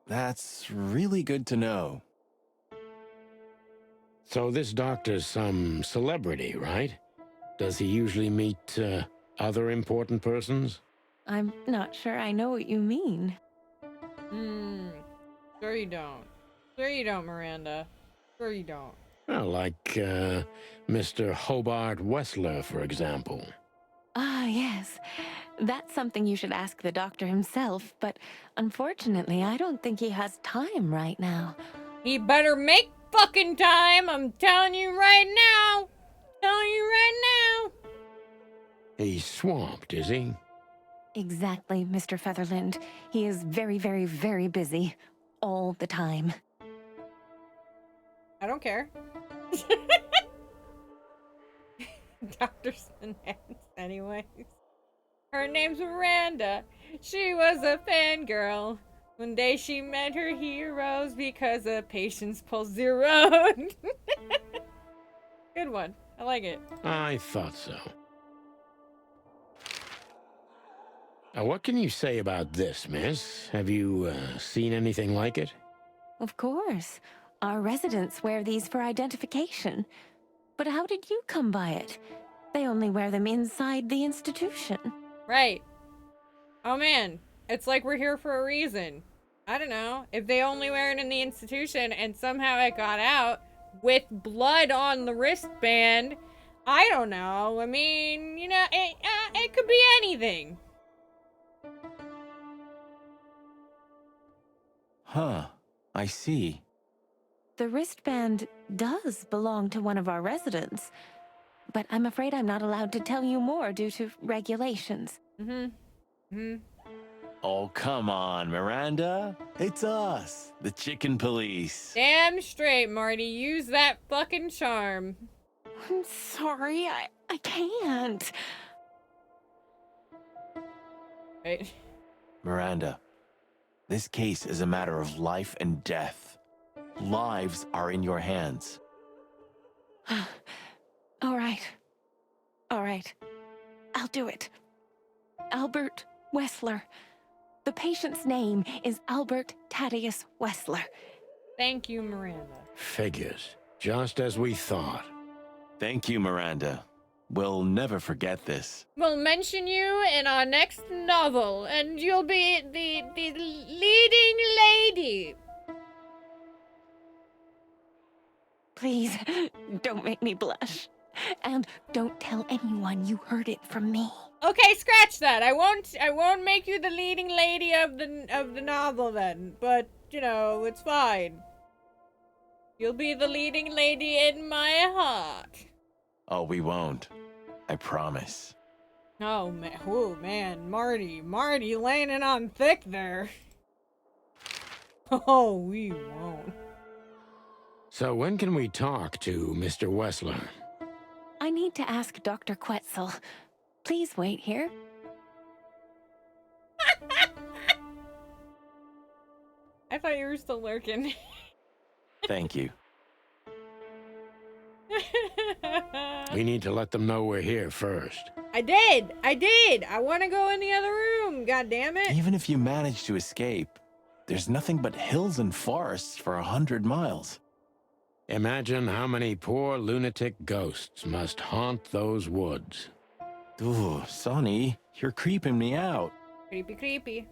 C: That's really good to know.
B: So this doctor's some celebrity, right? Does he usually meet, other important persons?
M: I'm not sure I know what you mean.
A: Sure you don't. Sure you don't, Miranda. Sure you don't.
B: Well, like, Mr. Hobart Wessler, for example.
M: Ah, yes. That's something you should ask the doctor himself, but unfortunately, I don't think he has time right now.
A: He better make fucking time, I'm telling you right now. Telling you right now.
B: He's swamped, is he?
M: Exactly, Mr. Featherland. He is very, very, very busy. All the time.
A: I don't care. Dr. Shenanigans, anyways. Her name's Miranda. She was a fangirl. One day she met her heroes because of Patience pulls their own. Good one. I like it.
B: I thought so. What can you say about this, miss? Have you seen anything like it?
M: Of course. Our residents wear these for identification. But how did you come by it? They only wear them inside the institution.
A: Right. Oh man, it's like we're here for a reason. I don't know. If they only wear it in the institution and somehow it got out with blood on the wristband, I don't know. I mean, you know, it could be anything.
C: Huh. I see.
M: The wristband does belong to one of our residents, but I'm afraid I'm not allowed to tell you more due to regulations.
C: Oh, come on, Miranda. It's us, the chicken police.
A: Damn straight, Marty. Use that fucking charm.
M: I'm sorry, I can't.
A: Right.
C: Miranda, this case is a matter of life and death. Lives are in your hands.
M: All right. All right. I'll do it. Albert Wessler. The patient's name is Albert Thaddeus Wessler.
A: Thank you, Miranda.
B: Figures. Just as we thought.
C: Thank you, Miranda. We'll never forget this.
A: We'll mention you in our next novel, and you'll be the leading lady.
M: Please, don't make me blush. And don't tell anyone you heard it from me.
A: Okay, scratch that. I won't make you the leading lady of the novel then. But, you know, it's fine. You'll be the leading lady in my heart.
C: Oh, we won't. I promise.
A: Oh man, Marty laying it on thick there. Oh, we won't.
B: So when can we talk to Mr. Wessler?
M: I need to ask Dr. Quetzal. Please wait here.
A: I thought you were still lurking.
C: Thank you.
B: We need to let them know we're here first.
A: I did. I want to go in the other room. God damn it.
C: Even if you manage to escape, there's nothing but hills and forests for 100 miles.
B: Imagine how many poor lunatic ghosts must haunt those woods.
C: Ooh, Sonny, you're creeping me out.
A: Creepy.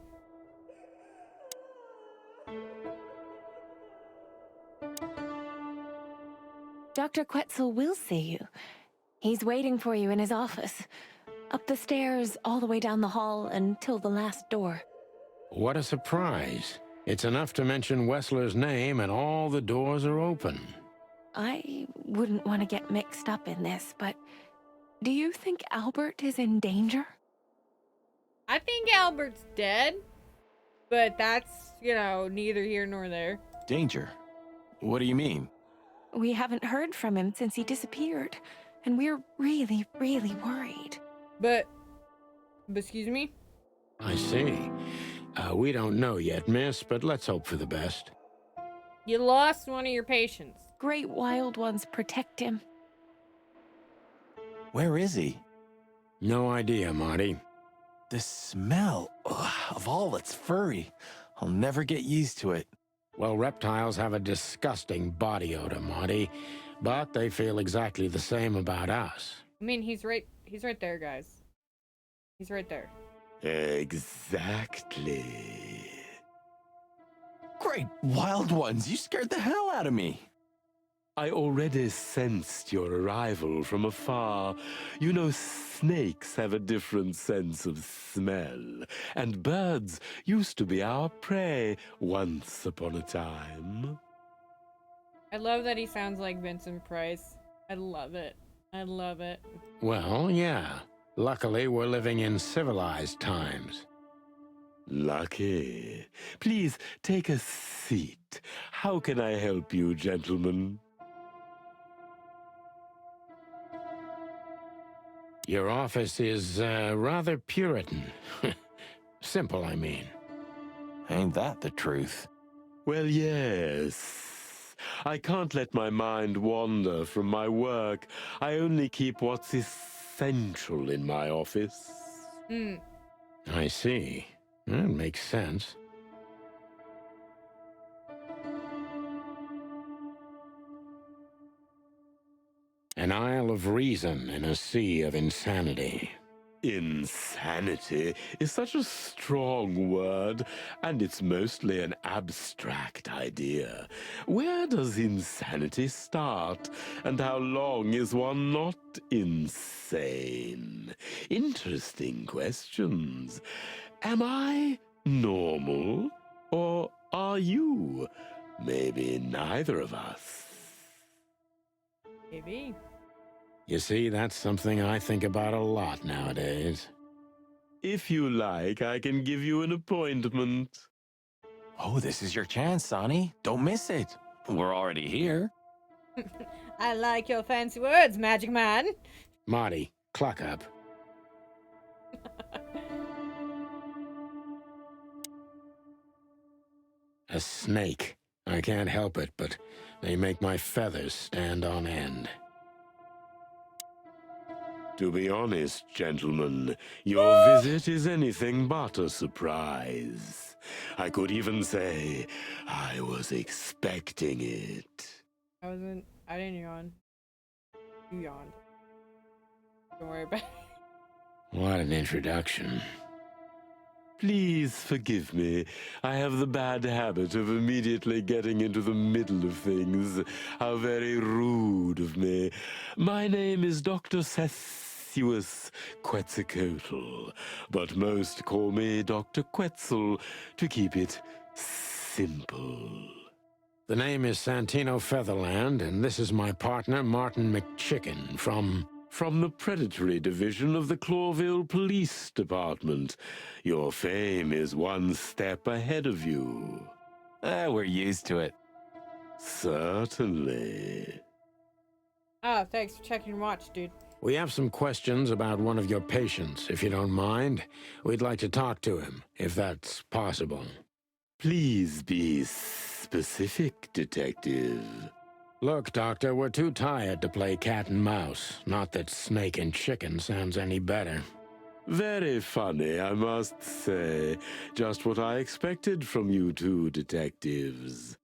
M: Dr. Quetzal will see you. He's waiting for you in his office. Up the stairs, all the way down the hall, until the last door.
B: What a surprise. It's enough to mention Wessler's name and all the doors are open.
M: I wouldn't want to get mixed up in this, but do you think Albert is in danger?
A: I think Albert's dead, but that's, you know, neither here nor there.
C: Danger? What do you mean?
M: We haven't heard from him since he disappeared, and we're really, really worried.
A: But excuse me?
B: I see. We don't know yet, miss, but let's hope for the best.
A: You lost one of your patients.
M: Great wild ones protect him.
C: Where is he?
B: No idea, Marty.
C: The smell of all that's furry. I'll never get used to it.
B: Well, reptiles have a disgusting body odor, Marty, but they feel exactly the same about us.
A: I mean, he's right there, guys. He's right there.
C: Exactly. Great wild ones, you scared the hell out of me.
N: I already sensed your arrival from afar. You know, snakes have a different sense of smell, and birds used to be our prey once upon a time.
A: I love that he sounds like Vincent Price. I love it. I love it.
B: Well, yeah. Luckily, we're living in civilized times.
N: Lucky. Please take a seat. How can I help you, gentlemen?
B: Your office is rather Puritan. Simple, I mean.
C: Ain't that the truth?
N: Well, yes. I can't let my mind wander from my work. I only keep what's essential in my office.
B: I see. That makes sense. An isle of reason in a sea of insanity.
N: Insanity is such a strong word, and it's mostly an abstract idea. Where does insanity start, and how long is one not insane? Interesting questions. Am I normal, or are you? Maybe neither of us.
A: Maybe.
B: You see, that's something I think about a lot nowadays.
N: If you like, I can give you an appointment.
C: Oh, this is your chance, Sonny. Don't miss it. We're already here.
A: I like your fancy words, Magic Man.
B: Marty, cluck up. A snake. I can't help it, but they make my feathers stand on end.
N: To be honest, gentlemen, your visit is anything but a surprise. I could even say I was expecting it.
A: I didn't yawn. You yawned. Don't worry about it.
B: What an introduction.
N: Please forgive me. I have the bad habit of immediately getting into the middle of things. How very rude of me. My name is Dr. Quetzalcoatl, but most call me Dr. Quetzal to keep it simple.
B: The name is Santino Featherland, and this is my partner, Martin McChicken, from
N: the predatory division of the Clawville Police Department. Your fame is one step ahead of you.
C: We're used to it.
N: Certainly.
A: Oh, thanks for checking your watch, dude.
B: We have some questions about one of your patients, if you don't mind. We'd like to talk to him, if that's possible.
N: Please be specific, Detective.
B: Look, Doctor, we're too tired to play cat and mouse. Not that snake and chicken sounds any better.
N: Very funny, I must say. Just what I expected from you two detectives.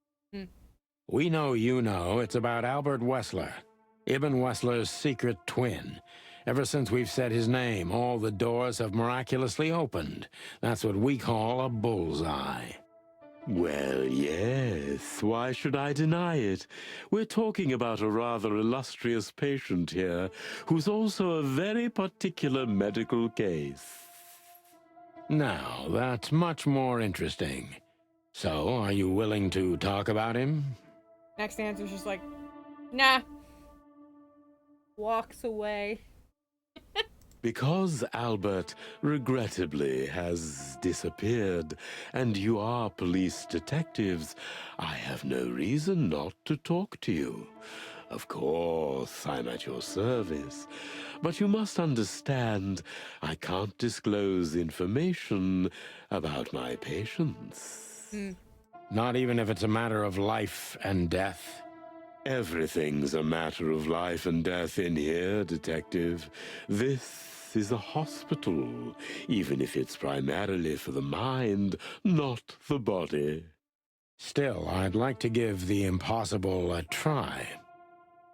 B: We know you know. It's about Albert Wessler, Ibn Wessler's secret twin. Ever since we've said his name, all the doors have miraculously opened. That's what we call a bullseye.
N: Well, yes. Why should I deny it? We're talking about a rather illustrious patient here, who's also a very particular medical case.
B: Now, that's much more interesting. So, are you willing to talk about him?
A: Next answer's just like, nah. Walks away.
N: Because Albert, regrettably, has disappeared, and you are police detectives, I have no reason not to talk to you. Of course, I'm at your service, but you must understand, I can't disclose information about my patients.
B: Not even if it's a matter of life and death?
N: Everything's a matter of life and death in here, Detective. This is a hospital, even if it's primarily for the mind, not the body.
B: Still, I'd like to give the impossible a try.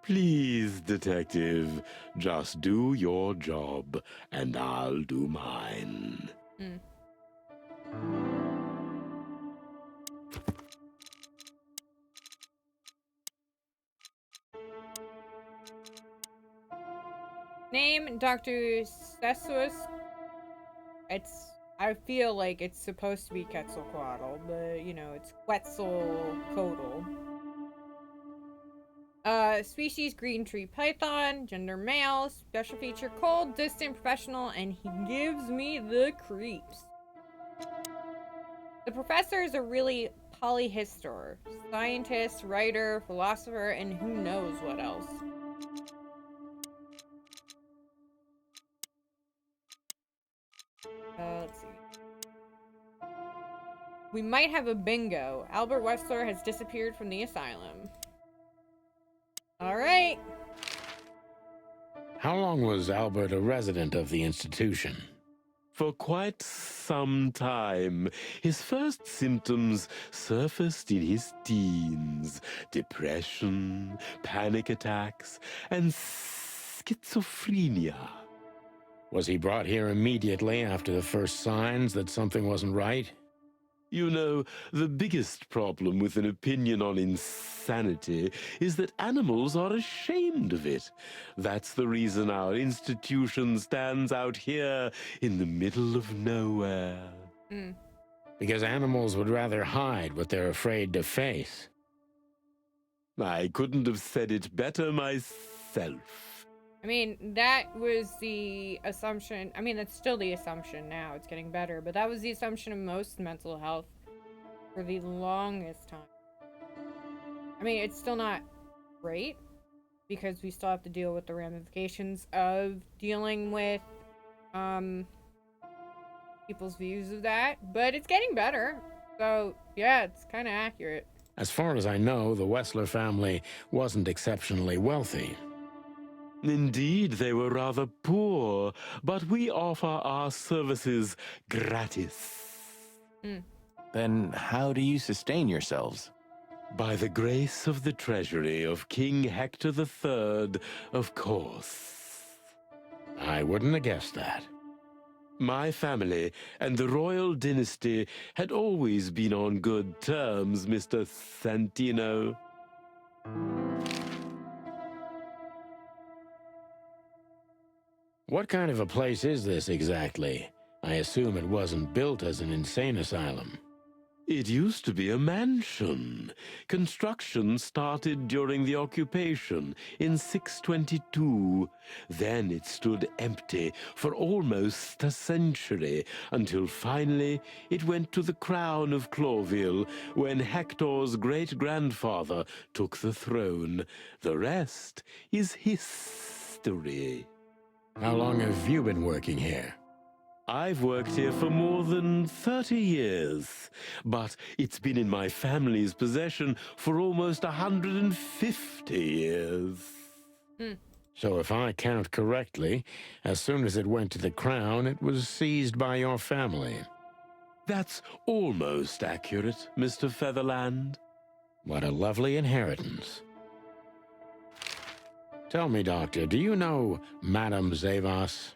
N: Please, Detective, just do your job, and I'll do mine.
A: Name, Dr. Sesus. I feel like it's supposed to be Quetzalcoatl, but, you know, it's Quetzalcoatl. Species, green tree python. Gender, male. Special feature, cold, distant, professional, and he gives me the creeps. The professor is a really polyhistor. Scientist, writer, philosopher, and who knows what else. Let's see. We might have a bingo. Albert Wessler has disappeared from the asylum. Alright.
B: How long was Albert a resident of the institution?
N: For quite some time. His first symptoms surfaced in his teens. Depression, panic attacks, and schizophrenia.
B: Was he brought here immediately after the first signs that something wasn't right?
N: You know, the biggest problem with an opinion on insanity is that animals are ashamed of it. That's the reason our institution stands out here in the middle of nowhere.
B: Because animals would rather hide what they're afraid to face.
N: I couldn't have said it better myself.
A: I mean, that was the assumption. I mean, that's still the assumption now. It's getting better. But that was the assumption of most mental health for the longest time. I mean, it's still not great because we still have to deal with the ramifications of dealing with people's views of that. But it's getting better. So, yeah, it's kind of accurate.
B: As far as I know, the Wessler family wasn't exceptionally wealthy.
N: Indeed, they were rather poor, but we offer our services gratis.
C: Then how do you sustain yourselves?
N: By the grace of the treasury of King Hector III, of course.
B: I wouldn't have guessed that.
N: My family and the royal dynasty had always been on good terms, Mr. Santino.
B: What kind of a place is this exactly? I assume it wasn't built as an insane asylum.
N: It used to be a mansion. Construction started during the occupation in 622. Then it stood empty for almost a century, until finally it went to the crown of Cloville when Hector's great-grandfather took the throne. The rest is history.
B: How long have you been working here?
N: I've worked here for more than 30 years, but it's been in my family's possession for almost 150 years.
B: So if I count correctly, as soon as it went to the crown, it was seized by your family.
N: That's almost accurate, Mr. Featherland.
B: What a lovely inheritance. Tell me, Doctor, do you know Madame Zavas?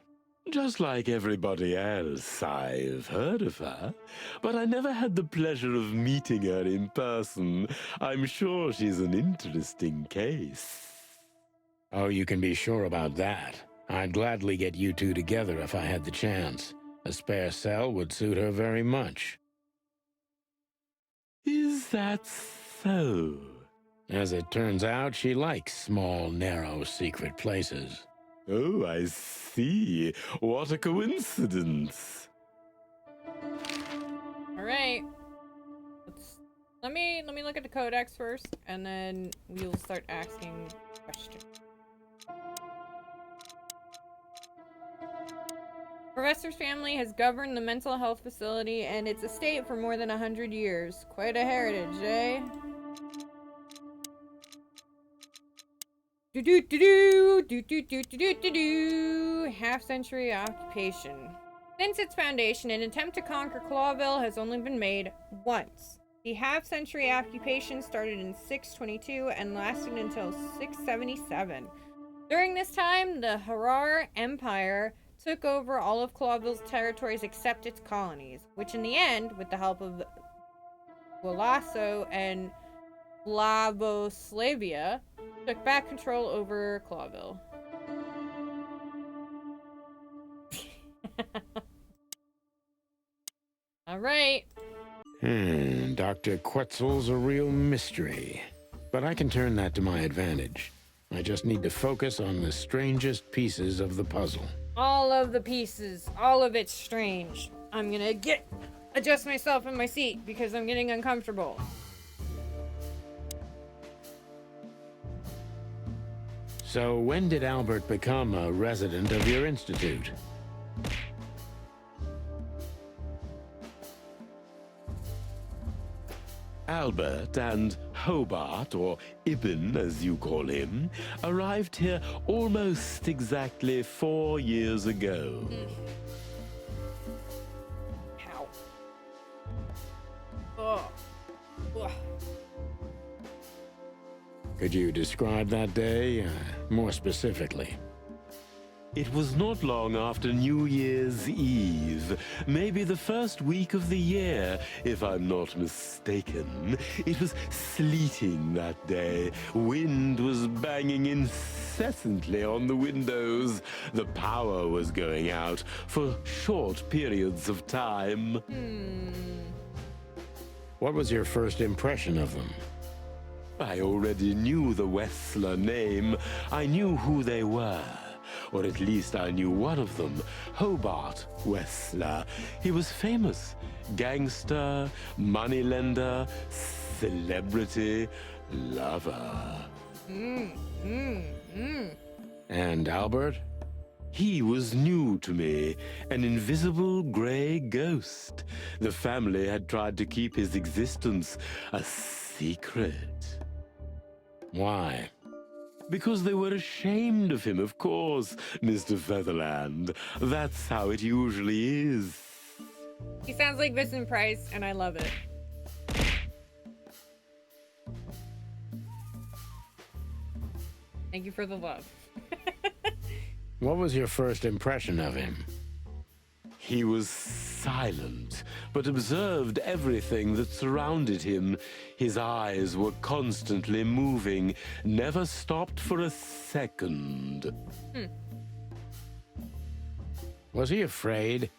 N: Just like everybody else, I've heard of her, but I never had the pleasure of meeting her in person. I'm sure she's an interesting case.
B: Oh, you can be sure about that. I'd gladly get you two together if I had the chance. A spare cell would suit her very much.
N: Is that so?
B: As it turns out, she likes small, narrow, secret places.
N: Oh, I see. What a coincidence.
A: All right. Let me look at the codex first, and then we'll start asking questions. Professor's family has governed the mental health facility and its estate for more than 100 years. Quite a heritage, eh? Half-century occupation. Since its foundation, an attempt to conquer Clawville has only been made once. The half-century occupation started in 622 and lasted until 677. During this time, the Harar Empire took over all of Clawville's territories except its colonies, which in the end, with the help of Walasso and Flavoslavia, took back control over Clawville. All right.
B: Dr. Quetzal's a real mystery. But I can turn that to my advantage. I just need to focus on the strangest pieces of the puzzle.
A: All of the pieces. All of it's strange. I'm gonna adjust myself in my seat because I'm getting uncomfortable.
B: So when did Albert become a resident of your institute?
N: Albert and Hobart, or Ibn as you call him, arrived here almost exactly 4 years ago.
A: Ow. Ugh. Ugh.
B: Could you describe that day more specifically?
N: It was not long after New Year's Eve, maybe the first week of the year, if I'm not mistaken. It was sleeting that day. Wind was banging incessantly on the windows. The power was going out for short periods of time.
B: What was your first impression of them?
N: I already knew the Wessler name. I knew who they were. Or at least I knew one of them, Hobart Wessler. He was famous. Gangster, moneylender, celebrity, lover.
B: And Albert?
N: He was new to me, an invisible gray ghost. The family had tried to keep his existence a secret.
B: Why?
N: Because they were ashamed of him, of course, Mr. Featherland. That's how it usually is.
A: He sounds like Vincent Price, and I love it. Thank you for the love.
B: What was your first impression of him?
N: He was silent, but observed everything that surrounded him. His eyes were constantly moving, never stopped for a second.
B: Was he afraid?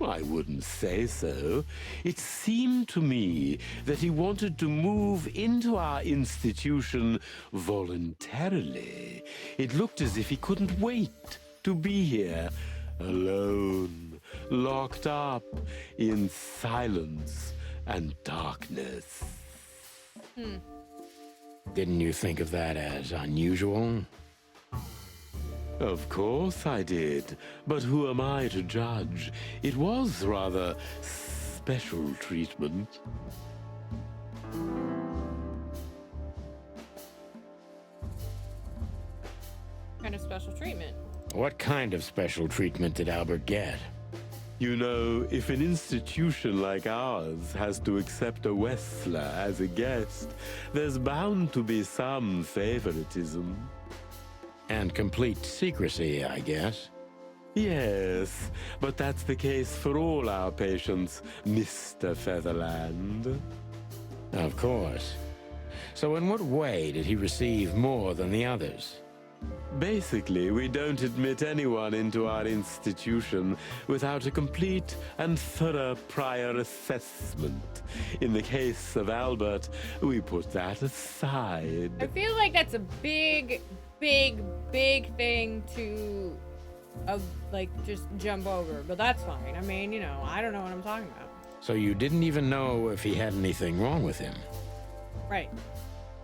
N: I wouldn't say so. It seemed to me that he wanted to move into our institution voluntarily. It looked as if he couldn't wait to be here. Alone, locked up in silence and darkness.
B: Didn't you think of that as unusual?
N: Of course I did, but who am I to judge? It was rather special treatment.
A: Kind of special treatment.
B: What kind of special treatment did Albert get?
N: You know, if an institution like ours has to accept a Wessler as a guest, there's bound to be some favoritism.
B: And complete secrecy, I guess.
N: Yes, but that's the case for all our patients, Mr. Featherland.
B: Of course. So in what way did he receive more than the others?
N: Basically, we don't admit anyone into our institution without a complete and thorough prior assessment. In the case of Albert, we put that aside.
A: I feel like that's a big thing to, like, just jump over. But that's fine. I mean, you know, I don't know what I'm talking about.
B: So you didn't even know if he had anything wrong with him?
A: Right.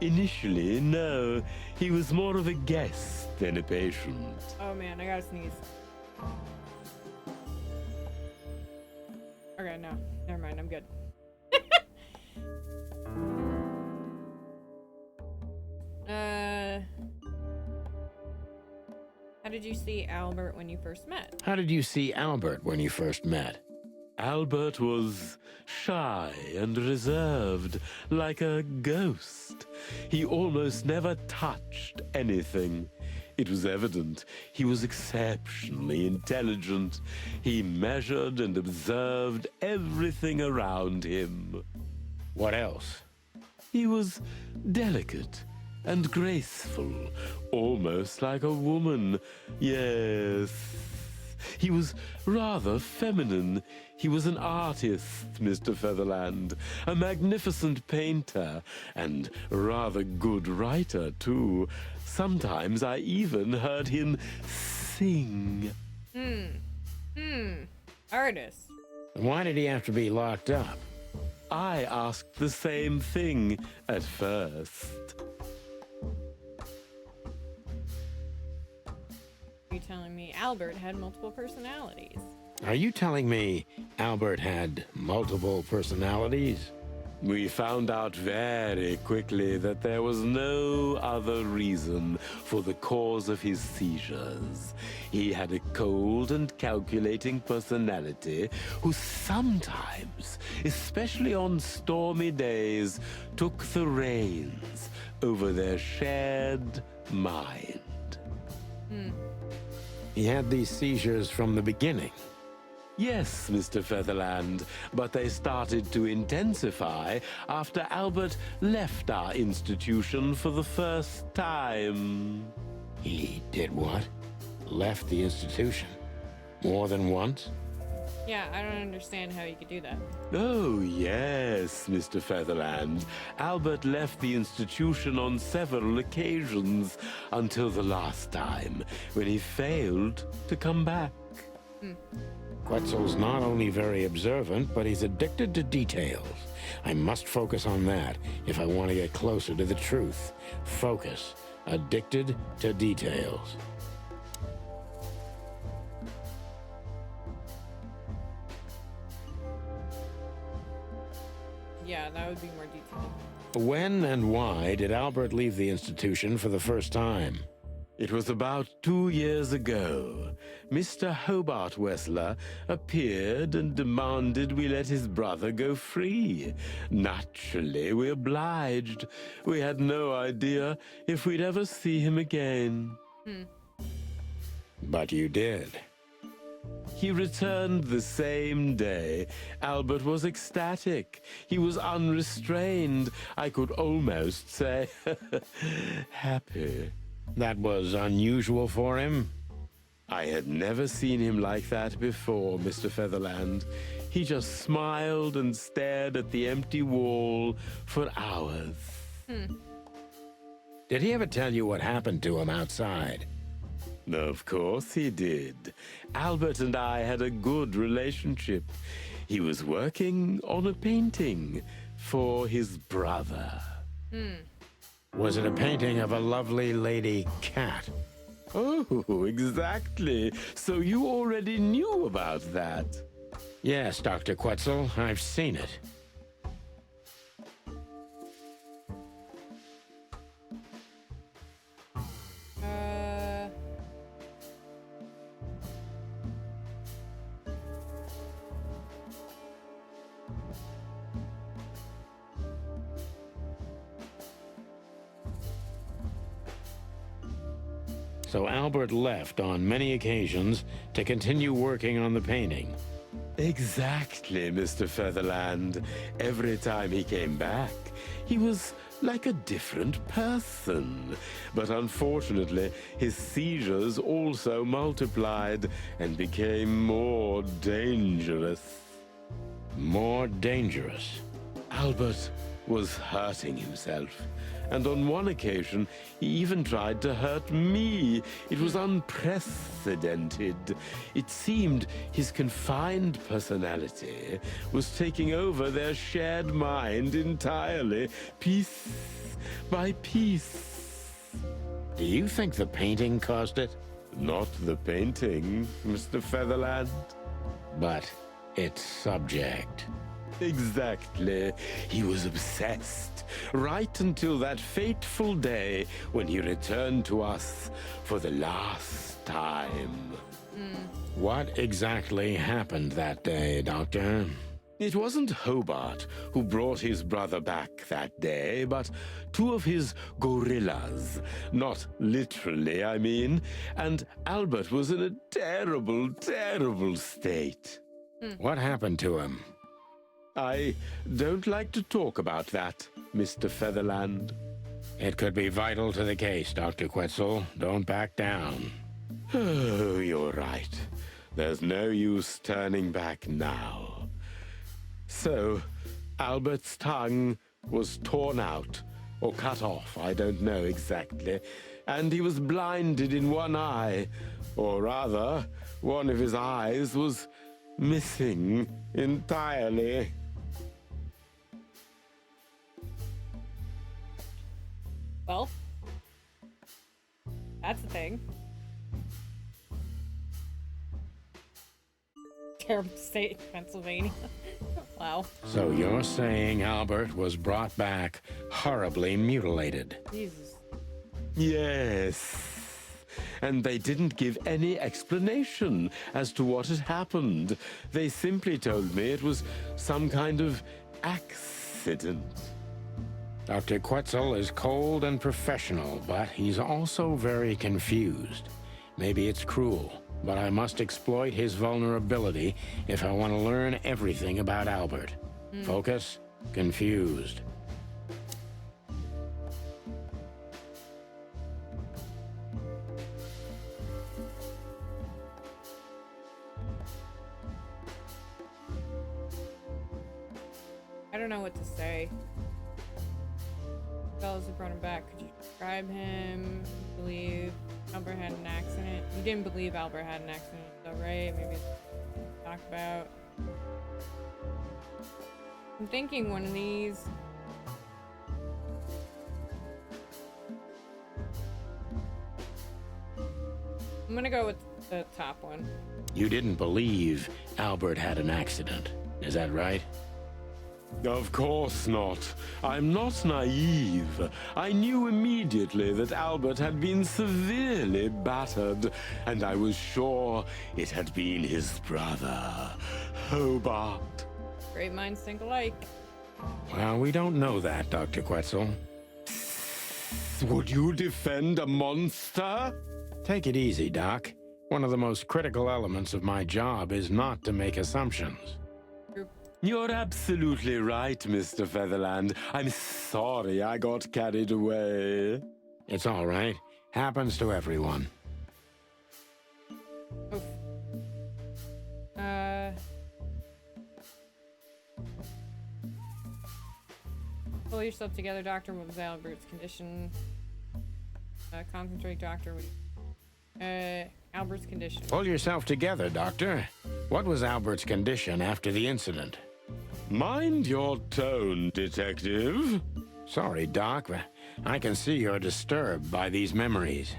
N: Initially, no. He was more of a guest than a patient.
A: Oh man, I gotta sneeze. Okay, no. Never mind, I'm good. How did you see Albert when you first met?
B: How did you see Albert when you first met?
N: Albert was shy and reserved, like a ghost. He almost never touched anything. It was evident he was exceptionally intelligent. He measured and observed everything around him.
B: What else?
N: He was delicate and graceful, almost like a woman. Yes, He was rather feminine. He was an artist, Mr. Featherland, a magnificent painter, and rather good writer, too. Sometimes I even heard him sing.
A: Artist.
B: Why did he have to be locked up?
N: I asked the same thing at first.
A: Are you telling me Albert had multiple personalities?
B: Are you telling me Albert had multiple personalities?
N: We found out very quickly that there was no other reason for the cause of his seizures. He had a cold and calculating personality who sometimes, especially on stormy days, took the reins over their shared mind.
B: He had these seizures from the beginning.
N: Yes, Mr. Featherland, but they started to intensify after Albert left our institution for the first time.
B: He did what? Left the institution? More than once?
A: Yeah, I don't understand how you could do that.
N: Oh, yes, Mr. Featherland. Albert left the institution on several occasions until the last time, when he failed to come back.
B: Quetzal's not only very observant, but he's addicted to details. I must focus on that if I want to get closer to the truth. Focus. Addicted to details.
A: Yeah, that would be more detailed.
B: When and why did Albert leave the institution for the first time?
N: It was about 2 years ago. Mr. Hobart Wessler appeared and demanded we let his brother go free. Naturally, we obliged. We had no idea if we'd ever see him again.
B: But you did.
N: He returned the same day. Albert was ecstatic. He was unrestrained. I could almost say happy.
B: That was unusual for him?
N: I had never seen him like that before, Mr. Featherland. He just smiled and stared at the empty wall for hours.
B: Did he ever tell you what happened to him outside?
N: Of course he did. Albert and I had a good relationship. He was working on a painting for his brother.
B: Was it a painting of a lovely lady cat?
N: Oh, exactly. So you already knew about that.
B: Yes, Dr. Quetzal, I've seen it. So Albert left on many occasions to continue working on the painting.
N: Exactly, Mr. Featherland. Every time he came back, he was like a different person. But unfortunately, his seizures also multiplied and became more dangerous.
B: More dangerous?
N: Albert was hurting himself. And on one occasion, he even tried to hurt me. It was unprecedented. It seemed his confined personality was taking over their shared mind entirely, piece by piece.
B: Do you think the painting caused it?
N: Not the painting, Mr. Featherland.
B: But its subject.
N: Exactly. He was obsessed, right until that fateful day when he returned to us for the last time.
B: What exactly happened that day, Doctor?
N: It wasn't Hobart who brought his brother back that day, but two of his gorillas. Not literally, I mean. And Albert was in a terrible, terrible state.
B: What happened to him?
N: I don't like to talk about that, Mr. Featherland.
B: It could be vital to the case, Dr. Quetzal. Don't back down.
N: Oh, you're right. There's no use turning back now. So, Albert's tongue was torn out, or cut off, I don't know exactly, and he was blinded in one eye, or rather, one of his eyes was missing entirely.
A: Well, that's the thing. Terrible state, Pennsylvania. Wow.
B: So you're saying Albert was brought back horribly mutilated?
A: Jesus.
N: Yes. And they didn't give any explanation as to what had happened. They simply told me it was some kind of accident.
B: Dr. Quetzal is cold and professional, but he's also very confused. Maybe it's cruel, but I must exploit his vulnerability if I want to learn everything about Albert. Focus, confused.
A: I don't know what to say. Fellas who brought him back, could you describe him? Believe Albert had an accident? You didn't believe Albert had an accident, though, right? Maybe talk about. I'm thinking one of these. I'm gonna go with the top one.
B: You didn't believe Albert had an accident, is that right?
N: Of course not. I'm not naive. I knew immediately that Albert had been severely battered, and I was sure it had been his brother, Hobart.
A: Great minds think alike.
B: Well, we don't know that, Dr. Quetzal.
N: Would you defend a monster?
B: Take it easy, Doc. One of the most critical elements of my job is not to make assumptions.
N: You're absolutely right, Mr. Featherland. I'm sorry I got carried away.
B: It's all right. Happens to everyone.
A: Oof. Pull yourself together, Doctor. What was Albert's condition? Concentrate, Doctor. Albert's condition.
B: Pull yourself together, Doctor. What was Albert's condition after the incident?
N: Mind your tone, Detective.
B: Sorry, Doc, but I can see you're disturbed by these memories.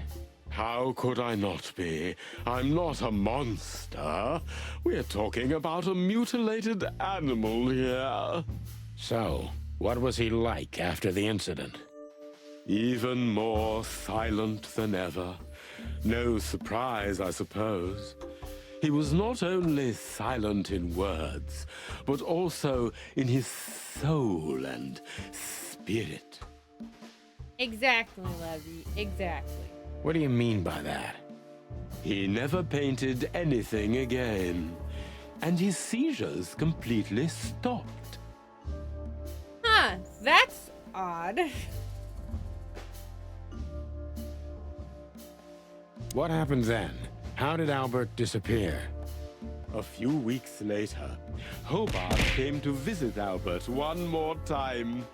N: How could I not be? I'm not a monster. We're talking about a mutilated animal here.
B: So, what was he like after the incident?
N: Even more silent than ever. No surprise, I suppose. He was not only silent in words, but also in his soul and spirit.
A: Exactly, Levy. Exactly.
B: What do you mean by that?
N: He never painted anything again, and his seizures completely stopped.
A: Huh, that's odd.
B: What happened then? How did Albert disappear?
N: A few weeks later, Hobart came to visit Albert one more time.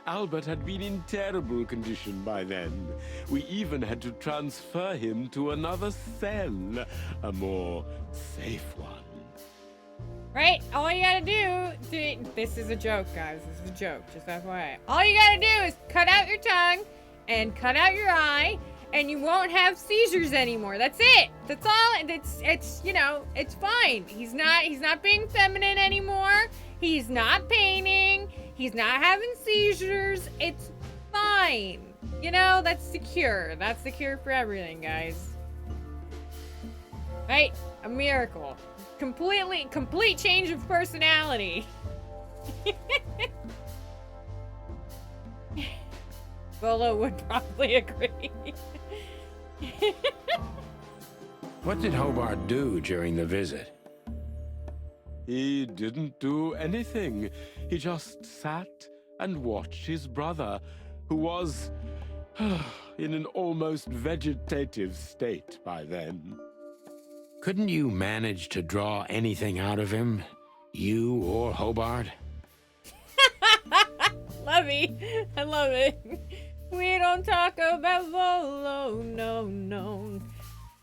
N: Albert had been in terrible condition by then. We even had to transfer him to another cell, a more safe one.
A: Right? All you gotta do... This is a joke, guys. This is a joke. Just FYI. All you gotta do is cut out your tongue and cut out your eye, and you won't have seizures anymore. That's it. That's all. It's you know, it's fine. He's not being feminine anymore. He's not painting. He's not having seizures. It's fine. You know, that's the cure. That's the cure for everything, guys. Right? A miracle. Complete change of personality. Bolo would probably agree.
B: What did Hobart do during the visit?
N: He didn't do anything. He just sat and watched his brother, who was in an almost vegetative state by then.
B: Couldn't you manage to draw anything out of him? You or Hobart?
A: Lovey, I love it. We don't talk about Volo, no, no.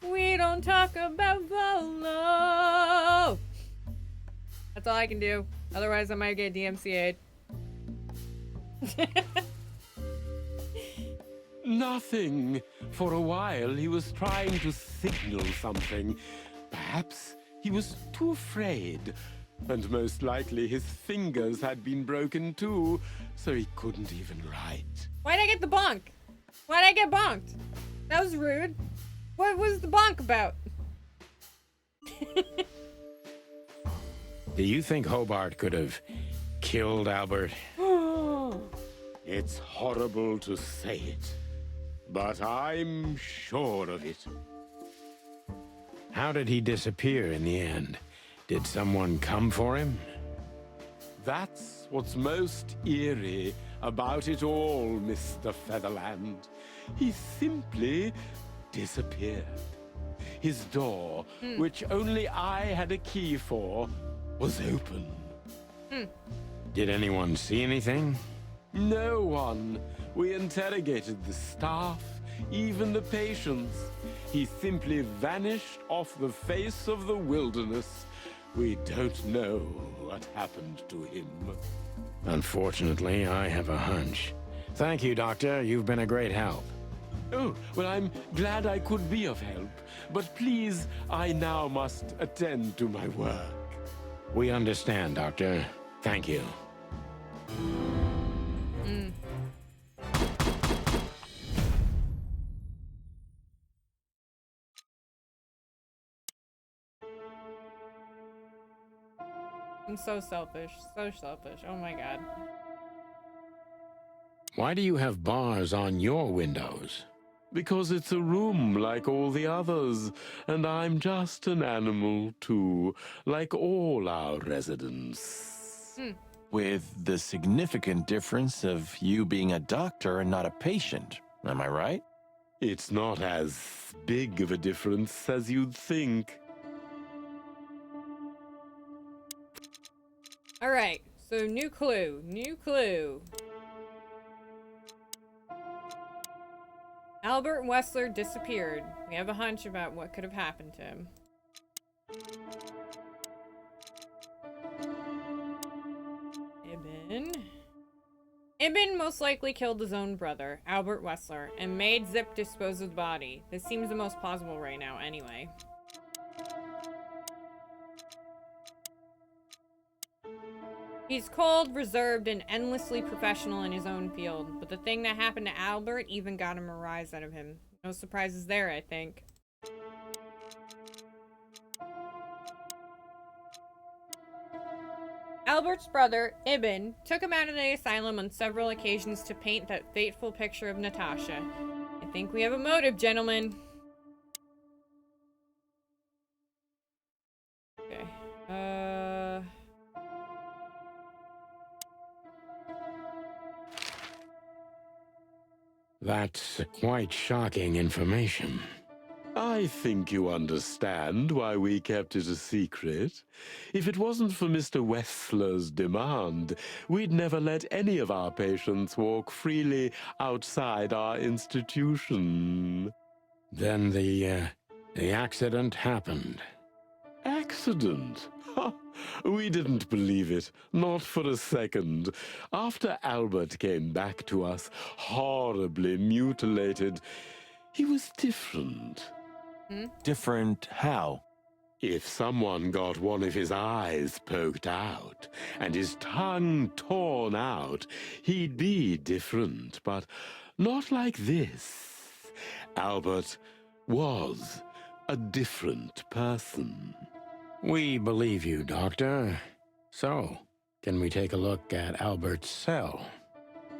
A: We don't talk about Volo. That's all I can do. Otherwise, I might get DMCA'd.
N: Nothing. For a while, he was trying to signal something. Perhaps he was too afraid. And most likely his fingers had been broken too, so he couldn't even write.
A: Why'd I get the bonk? Why'd I get bonked? That was rude. What was the bonk about?
B: Do you think Hobart could have killed Albert?
N: It's horrible to say it, but I'm sure of it.
B: How did he disappear in the end? Did someone come for him?
N: That's what's most eerie about it all, Mr. Featherland. He simply disappeared. His door, which only I had a key for, was open.
B: Did anyone see anything?
N: No one. We interrogated the staff, even the patients. He simply vanished off the face of the wilderness. We don't know what happened to him.
B: Unfortunately, I have a hunch. Thank you, Doctor. You've been a great help.
N: Oh, well, I'm glad I could be of help. But please, I now must attend to my work.
B: We understand, Doctor. Thank you.
A: I'm so selfish. So selfish. Oh my god.
B: Why do you have bars on your windows?
N: Because it's a room like all the others, and I'm just an animal too, like all our residents.
C: With the significant difference of you being a doctor and not a patient, am I right?
N: It's not as big of a difference as you'd think.
A: Alright, so new clue. New clue. Albert Wessler disappeared. We have a hunch about what could have happened to him. Ibn most likely killed his own brother, Albert Wessler, and made Zip dispose of the body. This seems the most plausible right now, anyway. He's cold, reserved, and endlessly professional in his own field, but the thing that happened to Albert even got him a rise out of him. No surprises there, I think. Albert's brother, Ibn, took him out of the asylum on several occasions to paint that fateful picture of Natasha. I think we have a motive, gentlemen. Okay.
B: That's quite shocking information.
N: I think you understand why we kept it a secret. If it wasn't for Mr. Wessler's demand, we'd never let any of our patients walk freely outside our institution.
B: Then the accident happened.
N: Accident? Ha! We didn't believe it, not for a second. After Albert came back to us, horribly mutilated, he was different.
C: Different how?
N: If someone got one of his eyes poked out and his tongue torn out, he'd be different, but not like this. Albert was a different person.
B: We believe you, Doctor. So, can we take a look at Albert's cell?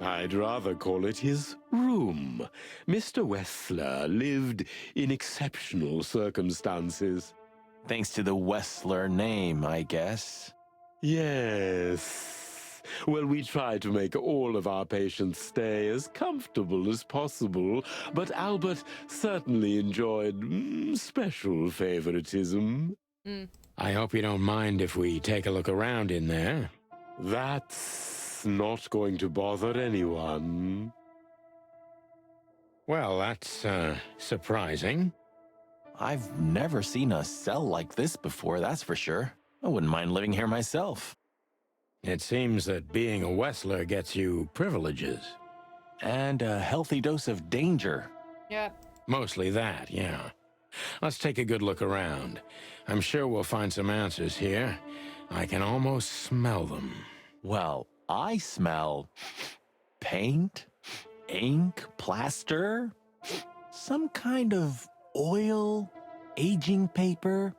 N: I'd rather call it his room. Mr. Wessler lived in exceptional circumstances.
C: Thanks to the Wessler name, I guess.
N: Yes. Well, we try to make all of our patients stay as comfortable as possible, but Albert certainly enjoyed special favoritism.
B: I hope you don't mind if we take a look around in there.
N: That's not going to bother anyone.
B: Well, that's, surprising.
C: I've never seen a cell like this before, that's for sure. I wouldn't mind living here myself.
B: It seems that being a Wessler gets you privileges.
C: And a healthy dose of danger.
A: Yep.
B: Mostly that, yeah. Let's take a good look around. I'm sure we'll find some answers here. I can almost smell them.
C: Well, I smell paint, ink, plaster, some kind of oil, aging paper,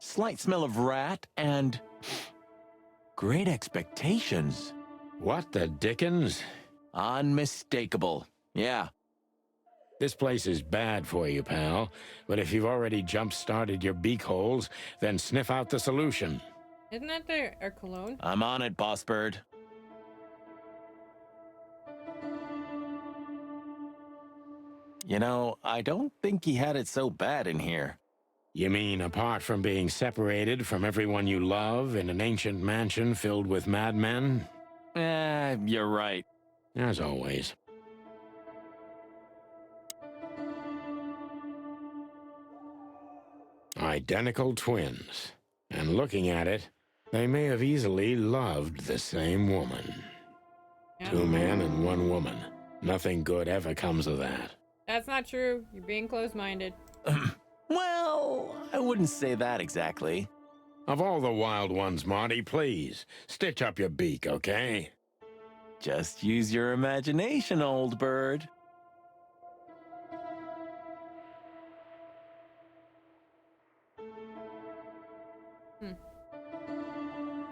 C: slight smell of rat, and great expectations.
B: What the dickens?
C: Unmistakable. Yeah.
B: This place is bad for you, pal. But if you've already jump-started your beak holes, then sniff out the solution.
A: Isn't that their cologne?
C: I'm on it, Boss Bird. You know, I don't think he had it so bad in here.
B: You mean apart from being separated from everyone you love in an ancient mansion filled with madmen?
C: You're right.
B: As always. Identical twins. And looking at it, they may have easily loved the same woman.
A: Yeah.
B: 2 men and 1 woman. Nothing good ever comes of that.
A: That's not true. You're being close-minded.
C: Well, I wouldn't say that exactly.
B: Of all the wild ones, Marty, please, stitch up your beak, okay?
C: Just use your imagination, old bird.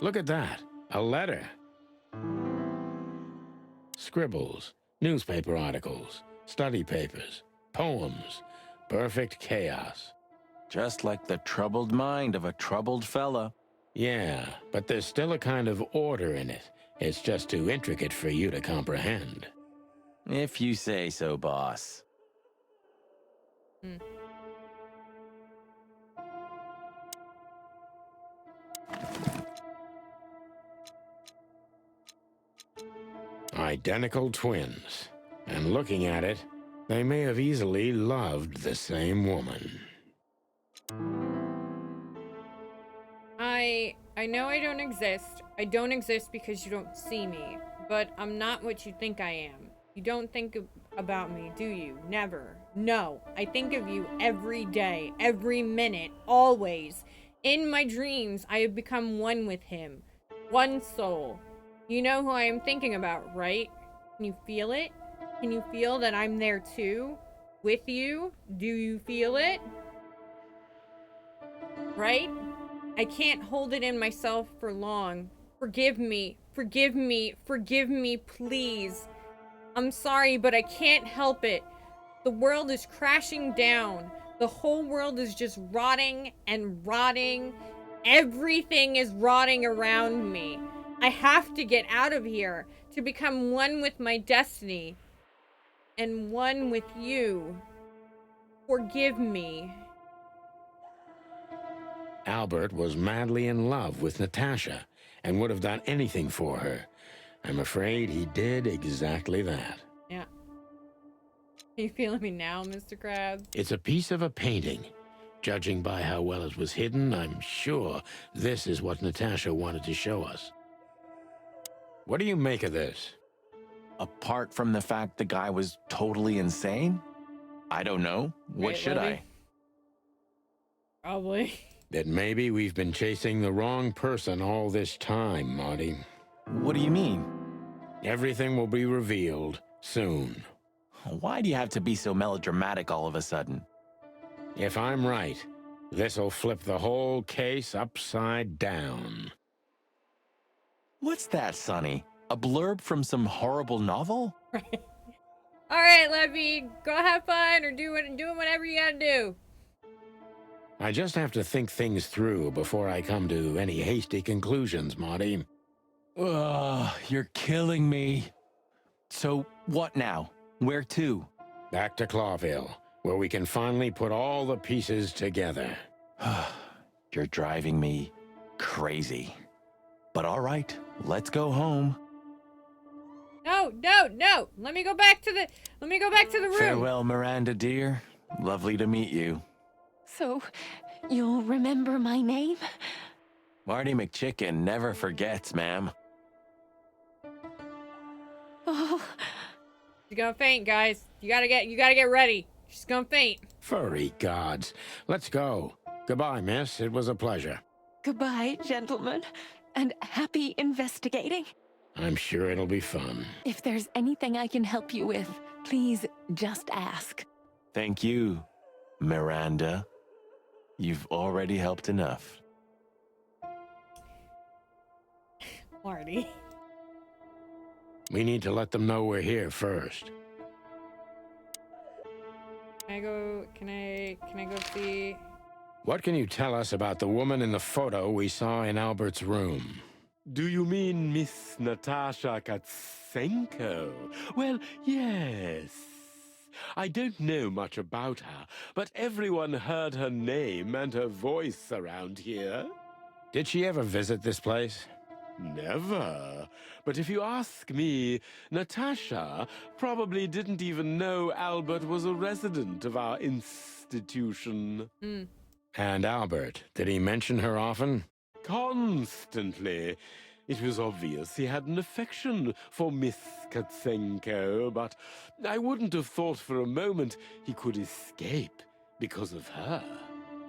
B: Look at that. A letter. Scribbles, newspaper articles, study papers, poems. Perfect chaos.
C: Just like the troubled mind of a troubled fella.
B: Yeah, but there's still a kind of order in it. It's just too intricate for you to comprehend.
C: If you say so, boss.
B: Identical twins. And looking at it, they may have easily loved the same woman.
A: I know I don't exist. I don't exist because you don't see me. But I'm not what you think I am. You don't think about me, do you? Never. No. I think of you every day, every minute, always. In my dreams, I have become one with him. One soul. You know who I am thinking about, right? Can you feel it? Can you feel that I'm there too? With you? Do you feel it? Right? I can't hold it in myself for long. Forgive me. Forgive me. Forgive me, please. I'm sorry, but I can't help it. The world is crashing down. The whole world is just rotting and rotting. Everything is rotting around me. I have to get out of here to become one with my destiny and one with you. Forgive me.
B: Albert was madly in love with Natasha and would have done anything for her. I'm afraid he did exactly that.
A: Yeah. Are you feeling me now, Mr. Krabs?
B: It's a piece of a painting. Judging by how well it was hidden, I'm sure this is what Natasha wanted to show us. What do you make of this?
C: Apart from the fact the guy was totally insane? I don't know. What should I?
A: Probably.
B: That maybe we've been chasing the wrong person all this time, Marty.
C: What do you mean?
B: Everything will be revealed soon.
C: Why do you have to be so melodramatic all of a sudden?
B: If I'm right, this'll flip the whole case upside down.
C: What's that, Sonny? A blurb from some horrible novel?
A: All right, Levy, go have fun or do whatever you gotta do.
B: I just have to think things through before I come to any hasty conclusions, Marty.
C: Ugh, you're killing me. So, what now? Where to?
B: Back to Clawville, where we can finally put all the pieces together.
C: You're driving me crazy. But all right, let's go home.
A: No, no, no! Let me go back to the room.
C: Farewell, Miranda, dear. Lovely to meet you.
M: So, you'll remember my name?
C: Marty McChicken never forgets, ma'am.
M: Oh.
A: She's gonna faint, guys. You gotta get ready. She's gonna faint.
B: Furry gods. Let's go. Goodbye, miss. It was a pleasure.
M: Goodbye, gentlemen, and happy investigating.
B: I'm sure it'll be fun.
M: If there's anything I can help you with, please just ask.
C: Thank you, Miranda. You've already helped enough.
A: Marty.
B: We need to let them know we're here first.
A: Can I go see?
B: What can you tell us about the woman in the photo we saw in Albert's room?
N: Do you mean Miss Natasha Katsenko? Well, yes. I don't know much about her, but everyone heard her name and her voice around here.
B: Did she ever visit this place?
N: Never. But if you ask me, Natasha probably didn't even know Albert was a resident of our institution.
B: And Albert, did he mention her often?
N: Constantly. It was obvious he had an affection for Miss Katsenko, but I wouldn't have thought for a moment he could escape because of her.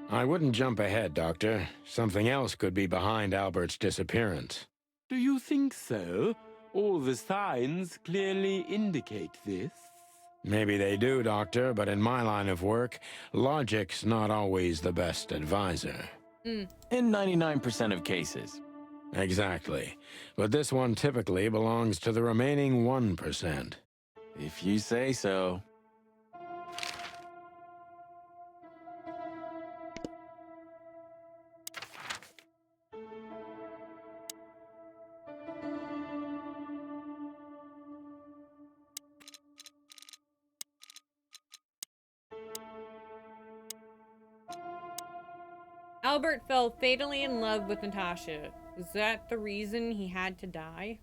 B: I wouldn't jump ahead, Doctor. Something else could be behind Albert's disappearance.
N: Do you think so? All the signs clearly indicate this.
B: Maybe they do, Doctor, but in my line of work, logic's not always the best advisor.
C: In 99% of cases.
B: Exactly. But this one typically belongs to the remaining 1%.
C: If you say so.
A: Albert fell fatally in love with Natasha. Is that the reason he had to die?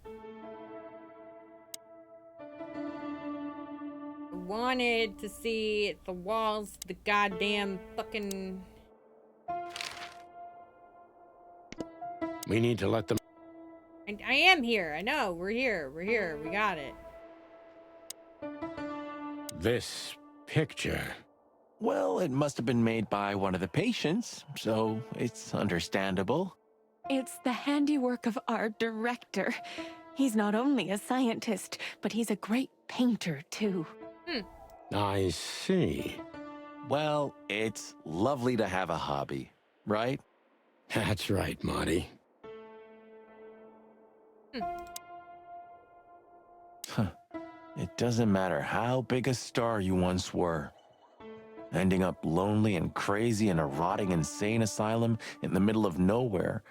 A: I wanted to see the walls, the goddamn fucking...
B: We need to let them...
A: I am here. I know. We're here. We're here. We got it.
B: This picture...
C: Well, it must have been made by one of the patients, so it's understandable.
M: It's the handiwork of our director. He's not only a scientist, but he's a great painter, too.
B: I see.
C: Well, it's lovely to have a hobby, right?
B: That's right, Marty.
C: It doesn't matter how big a star you once were. Ending up lonely and crazy in a rotting insane asylum in the middle of nowhere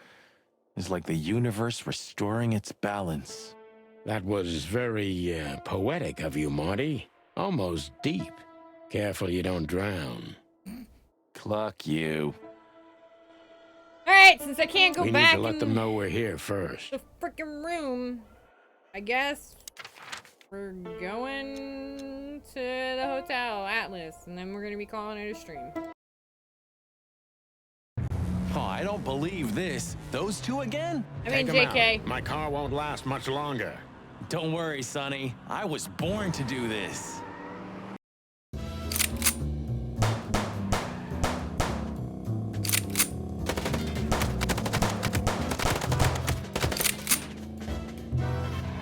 C: is like the universe restoring its balance.
B: That was very poetic of you, Marty. Almost deep. Careful you don't drown.
C: Cluck you.
A: Alright, since I can't go
B: we
A: back
B: need to let them know we're here first.
A: the freaking room, I guess we're going to the Hotel Atlas, and then we're gonna be calling it a stream.
C: Oh, I don't believe this. Those two again?
A: I mean,
B: Take 'em
A: JK.
B: out. My car won't last much longer.
C: Don't worry, Sonny. I was born to do this.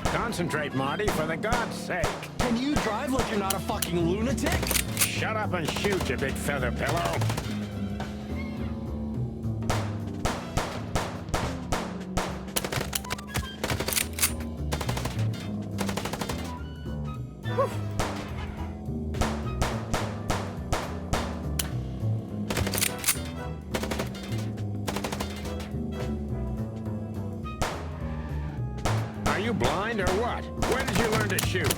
B: Concentrate, Marty, for the God's sake.
C: Can you drive like you're not a fucking lunatic?
B: Shut up and shoot, you big feather pillow. you blind or what? Where did you learn to shoot?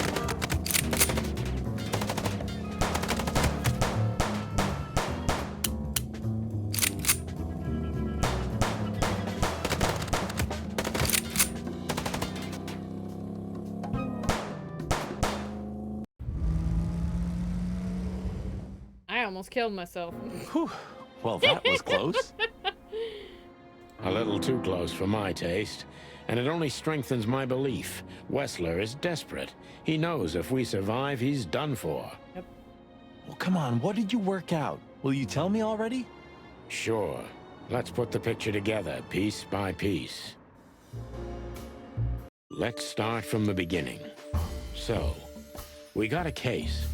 A: I almost killed myself.
C: Whew. Well, that was close.
B: A little too close for my taste. And it only strengthens my belief. Wessler is desperate. He knows if we survive, he's done for.
A: Yep.
C: Well, come on, what did you work out? Will you tell me already?
B: Sure. Let's put the picture together, piece by piece. Let's start from the beginning. So, we got a case.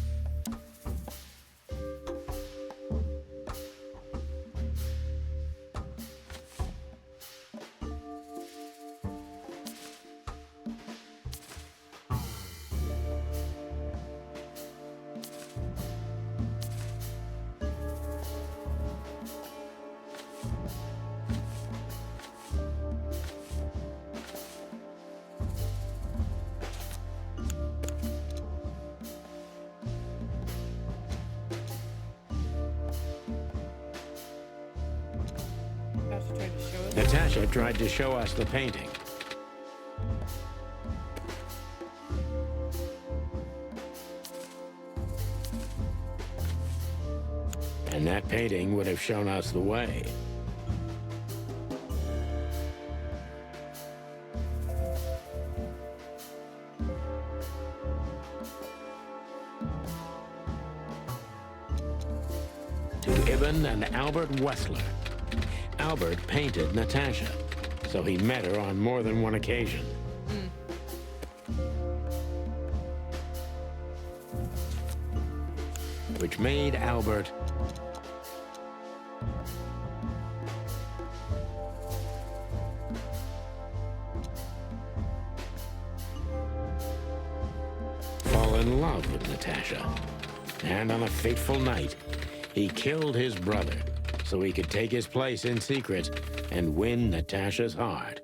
B: Natasha tried to show us the painting. And that painting would have shown us the way. To Ibn and Albert Wessler. Albert painted Natasha, so he met her on more than one occasion. Which made Albert fall in love with Natasha. And on a fateful night, he killed his brother so he could take his place in secret and win Natasha's heart.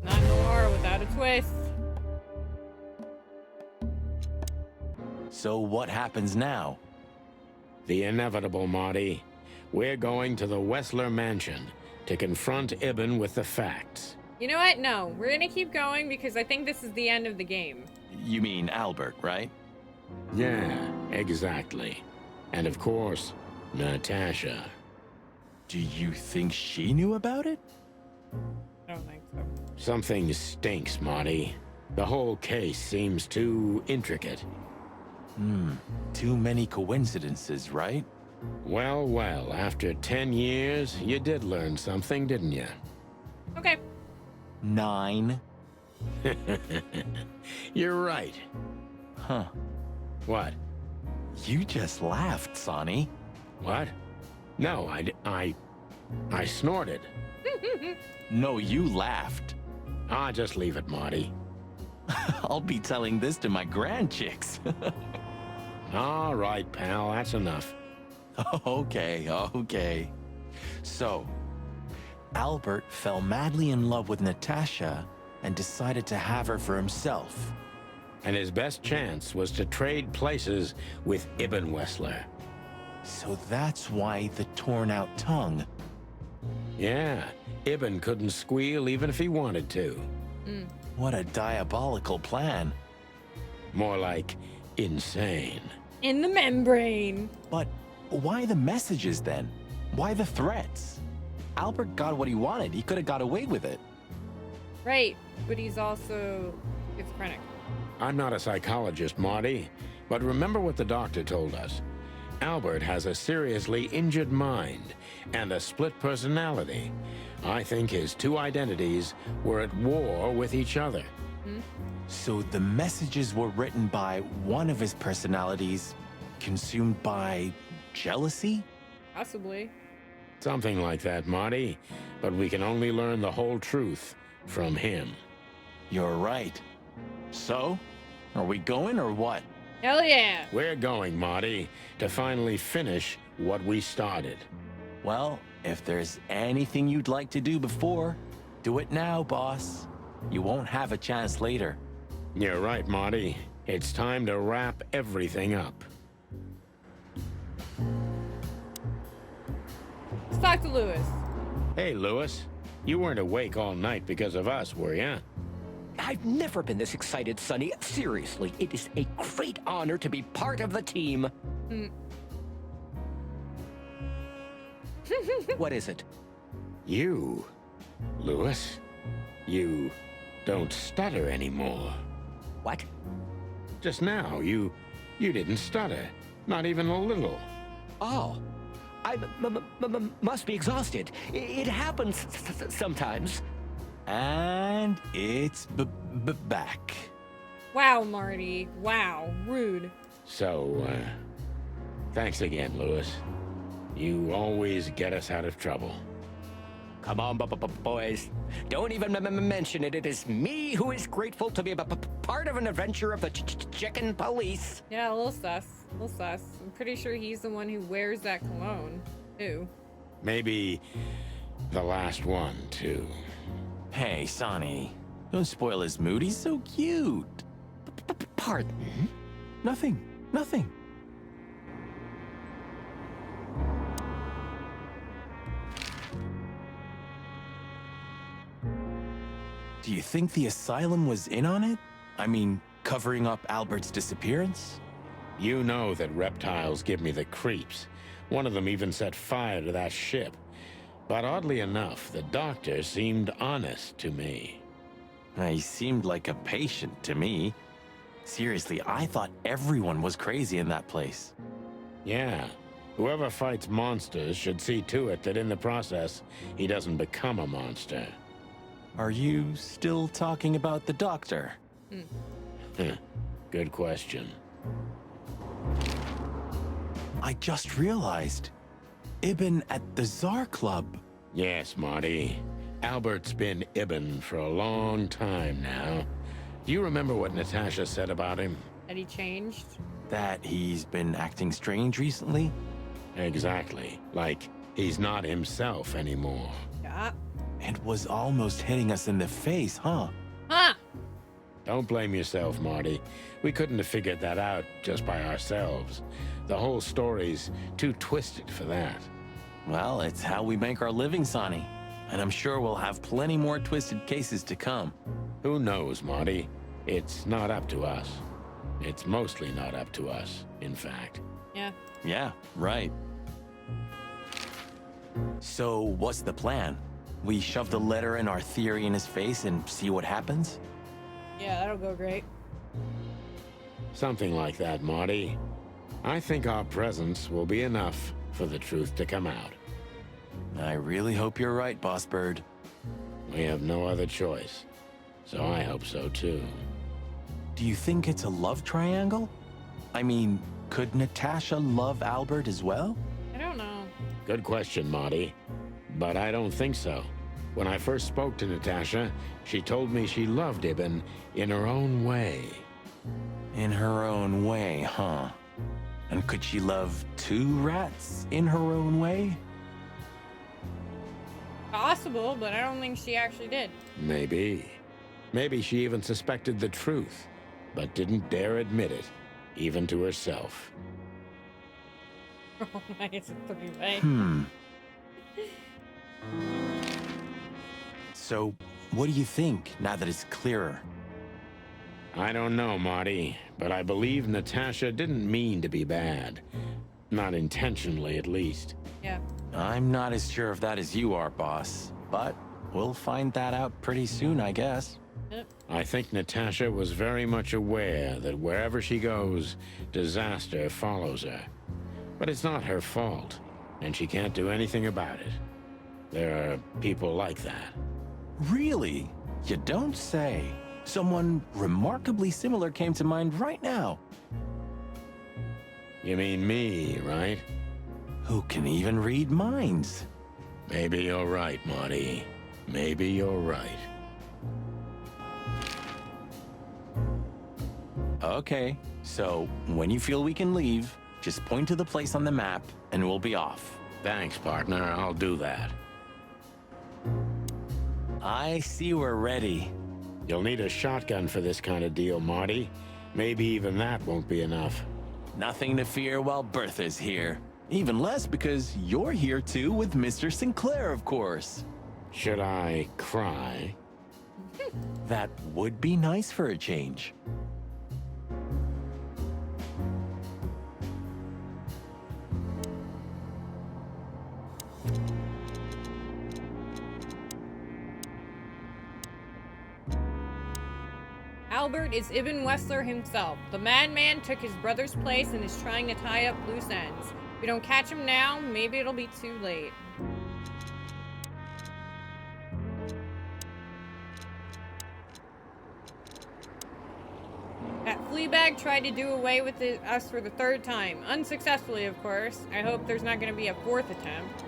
A: Not noir without a twist.
C: So what happens now?
B: The inevitable, Marty. We're going to the Wessler mansion to confront Ibn with the facts.
A: You know what? No, we're gonna keep going because I think this is the end of the game.
C: You mean Albert, right?
B: Yeah, exactly. And of course, Natasha.
C: Do you think she knew about it?
A: I don't think so.
B: Something stinks, Marty. The whole case seems too intricate.
C: Too many coincidences, right?
B: Well, well, after 10 years, you did learn something, didn't you?
A: Okay.
C: 9.
B: You're right.
C: Huh.
B: What?
C: You just laughed, Sonny.
B: What? No, I snorted.
C: No, you laughed.
B: Ah, just leave it, Marty.
C: I'll be telling this to my grandchicks.
B: All right, pal, that's enough.
C: Okay. So, Albert fell madly in love with Natasha and decided to have her for himself.
B: And his best chance was to trade places with Ibn Wessler.
C: So that's why the torn-out tongue.
B: Yeah, Ibn couldn't squeal even if he wanted to.
C: What a diabolical plan.
B: More like insane.
A: In the membrane.
C: But why the messages then? Why the threats? Albert got what he wanted. He could have got away with it.
A: Right, but he's also schizophrenic.
B: I'm not a psychologist, Marty, but remember what the doctor told us. Albert has a seriously injured mind and a split personality. I think his two identities were at war with each other.
C: So the messages were written by one of his personalities, consumed by jealousy?
A: Possibly.
B: Something like that, Marty. But we can only learn the whole truth from him.
C: You're right. So, are we going or what?
A: Hell yeah.
B: We're going, Marty, to finally finish what we started.
C: Well, if there's anything you'd like to do before, do it now, boss. You won't have a chance later.
B: You're right, Marty. It's time to wrap everything up.
A: Let's talk to Lewis.
B: Hey, Lewis. You weren't awake all night because of us, were ya?
L: I've never been this excited, Sonny. Seriously, it is a great honor to be part of the team. What is it?
B: You, Lewis, you don't stutter anymore.
L: What?
B: Just now, you didn't stutter. Not even a little.
L: Oh. I must be exhausted. It happens sometimes.
C: And it's back.
A: Wow, Marty. Wow. Rude.
B: So, thanks again, Lewis. You always get us out of trouble.
L: Come on, boys. Don't even mention it. It is me who is grateful to be a part of an adventure of the chicken police.
A: Yeah, a little sus. A little sus. I'm pretty sure he's the one who wears that cologne, too.
B: Maybe the last one, too.
C: Hey, Sonny. Don't spoil his mood. He's so cute.
L: Pardon?
C: Nothing. Nothing. Do you think the asylum was in on it? I mean, covering up Albert's disappearance?
B: You know that reptiles give me the creeps. One of them even set fire to that ship. But oddly enough, the doctor seemed honest to me.
C: He seemed like a patient to me. Seriously, I thought everyone was crazy in that place.
B: Yeah. Whoever fights monsters should see to it that in the process, he doesn't become a monster.
C: Are you still talking about the doctor?
B: Good question.
C: I just realized. Ibn at the Tsar Club.
B: Yes, Marty. Albert's been Ibn for a long time now. Do you remember what Natasha said about him?
A: That he changed?
C: That he's been acting strange recently?
B: Exactly. Like, he's not himself anymore.
A: Yeah.
C: And was almost hitting us in the face, huh?
A: Huh!
B: Don't blame yourself, Marty. We couldn't have figured that out just by ourselves. The whole story's too twisted for that.
C: Well, it's how we make our living, Sonny. And I'm sure we'll have plenty more twisted cases to come.
B: Who knows, Marty? It's not up to us. It's mostly not up to us, in fact.
A: Yeah.
C: Yeah, right. So, what's the plan? We shove the letter and our theory in his face and see what happens?
A: Yeah, that'll go great.
B: Something like that, Marty. I think our presence will be enough for the truth to come out.
C: I really hope you're right, Boss Bird.
B: We have no other choice. So I hope so, too.
C: Do you think it's a love triangle? I mean, could Natasha love Albert as well?
A: I don't know.
B: Good question, Marty. But I don't think so. When I first spoke to Natasha, she told me she loved Ibn in her own way.
C: In her own way, huh? And could she love two rats in her own way?
A: Possible, but I don't think she actually did.
B: Maybe. Maybe she even suspected the truth, but didn't dare admit it, even to herself.
A: Oh my, it's a three-way.
C: So, what do you think, now that it's clearer?
B: I don't know, Marty, but I believe Natasha didn't mean to be bad. Not intentionally, at least.
A: Yeah.
C: I'm not as sure of that as you are, boss. But we'll find that out pretty soon, I guess.
A: Yep.
B: I think Natasha was very much aware that wherever she goes, disaster follows her. But it's not her fault, and she can't do anything about it. There are people like that.
C: Really? You don't say. Someone remarkably similar came to mind right now.
B: You mean me, right?
C: Who can even read minds?
B: Maybe you're right, Marty. Maybe you're right.
C: Okay, so when you feel we can leave, just point to the place on the map and we'll be off.
B: Thanks, partner. I'll do that.
C: I see we're ready.
B: You'll need a shotgun for this kind of deal, Marty. Maybe even that won't be enough.
C: Nothing to fear while Bertha's here. Even less because you're here too with Mr. Sinclair, of course.
B: Should I cry?
C: That would be nice for a change.
A: Albert is Ibn Wessler himself. The madman took his brother's place and is trying to tie up loose ends. If we don't catch him now, maybe it'll be too late. That Fleabag tried to do away with us for the third time. Unsuccessfully, of course. I hope there's not going to be a fourth attempt.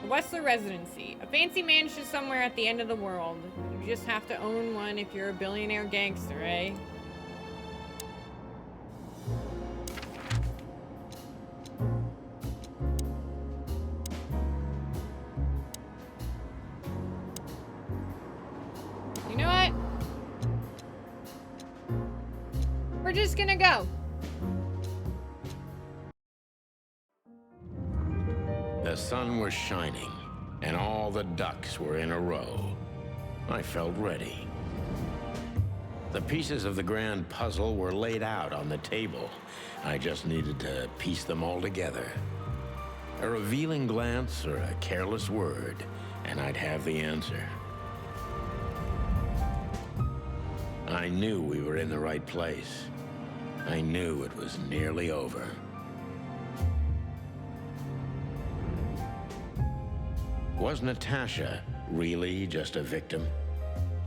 A: Wessler Residency. A fancy mansion somewhere at the end of the world. You just have to own one if you're a billionaire gangster, eh? You know what? We're just gonna go.
B: The sun was shining, and all the ducks were in a row. I felt ready. The pieces of the grand puzzle were laid out on the table. I just needed to piece them all together. A revealing glance or a careless word, and I'd have the answer. I knew we were in the right place. I knew it was nearly over. Was Natasha really just a victim?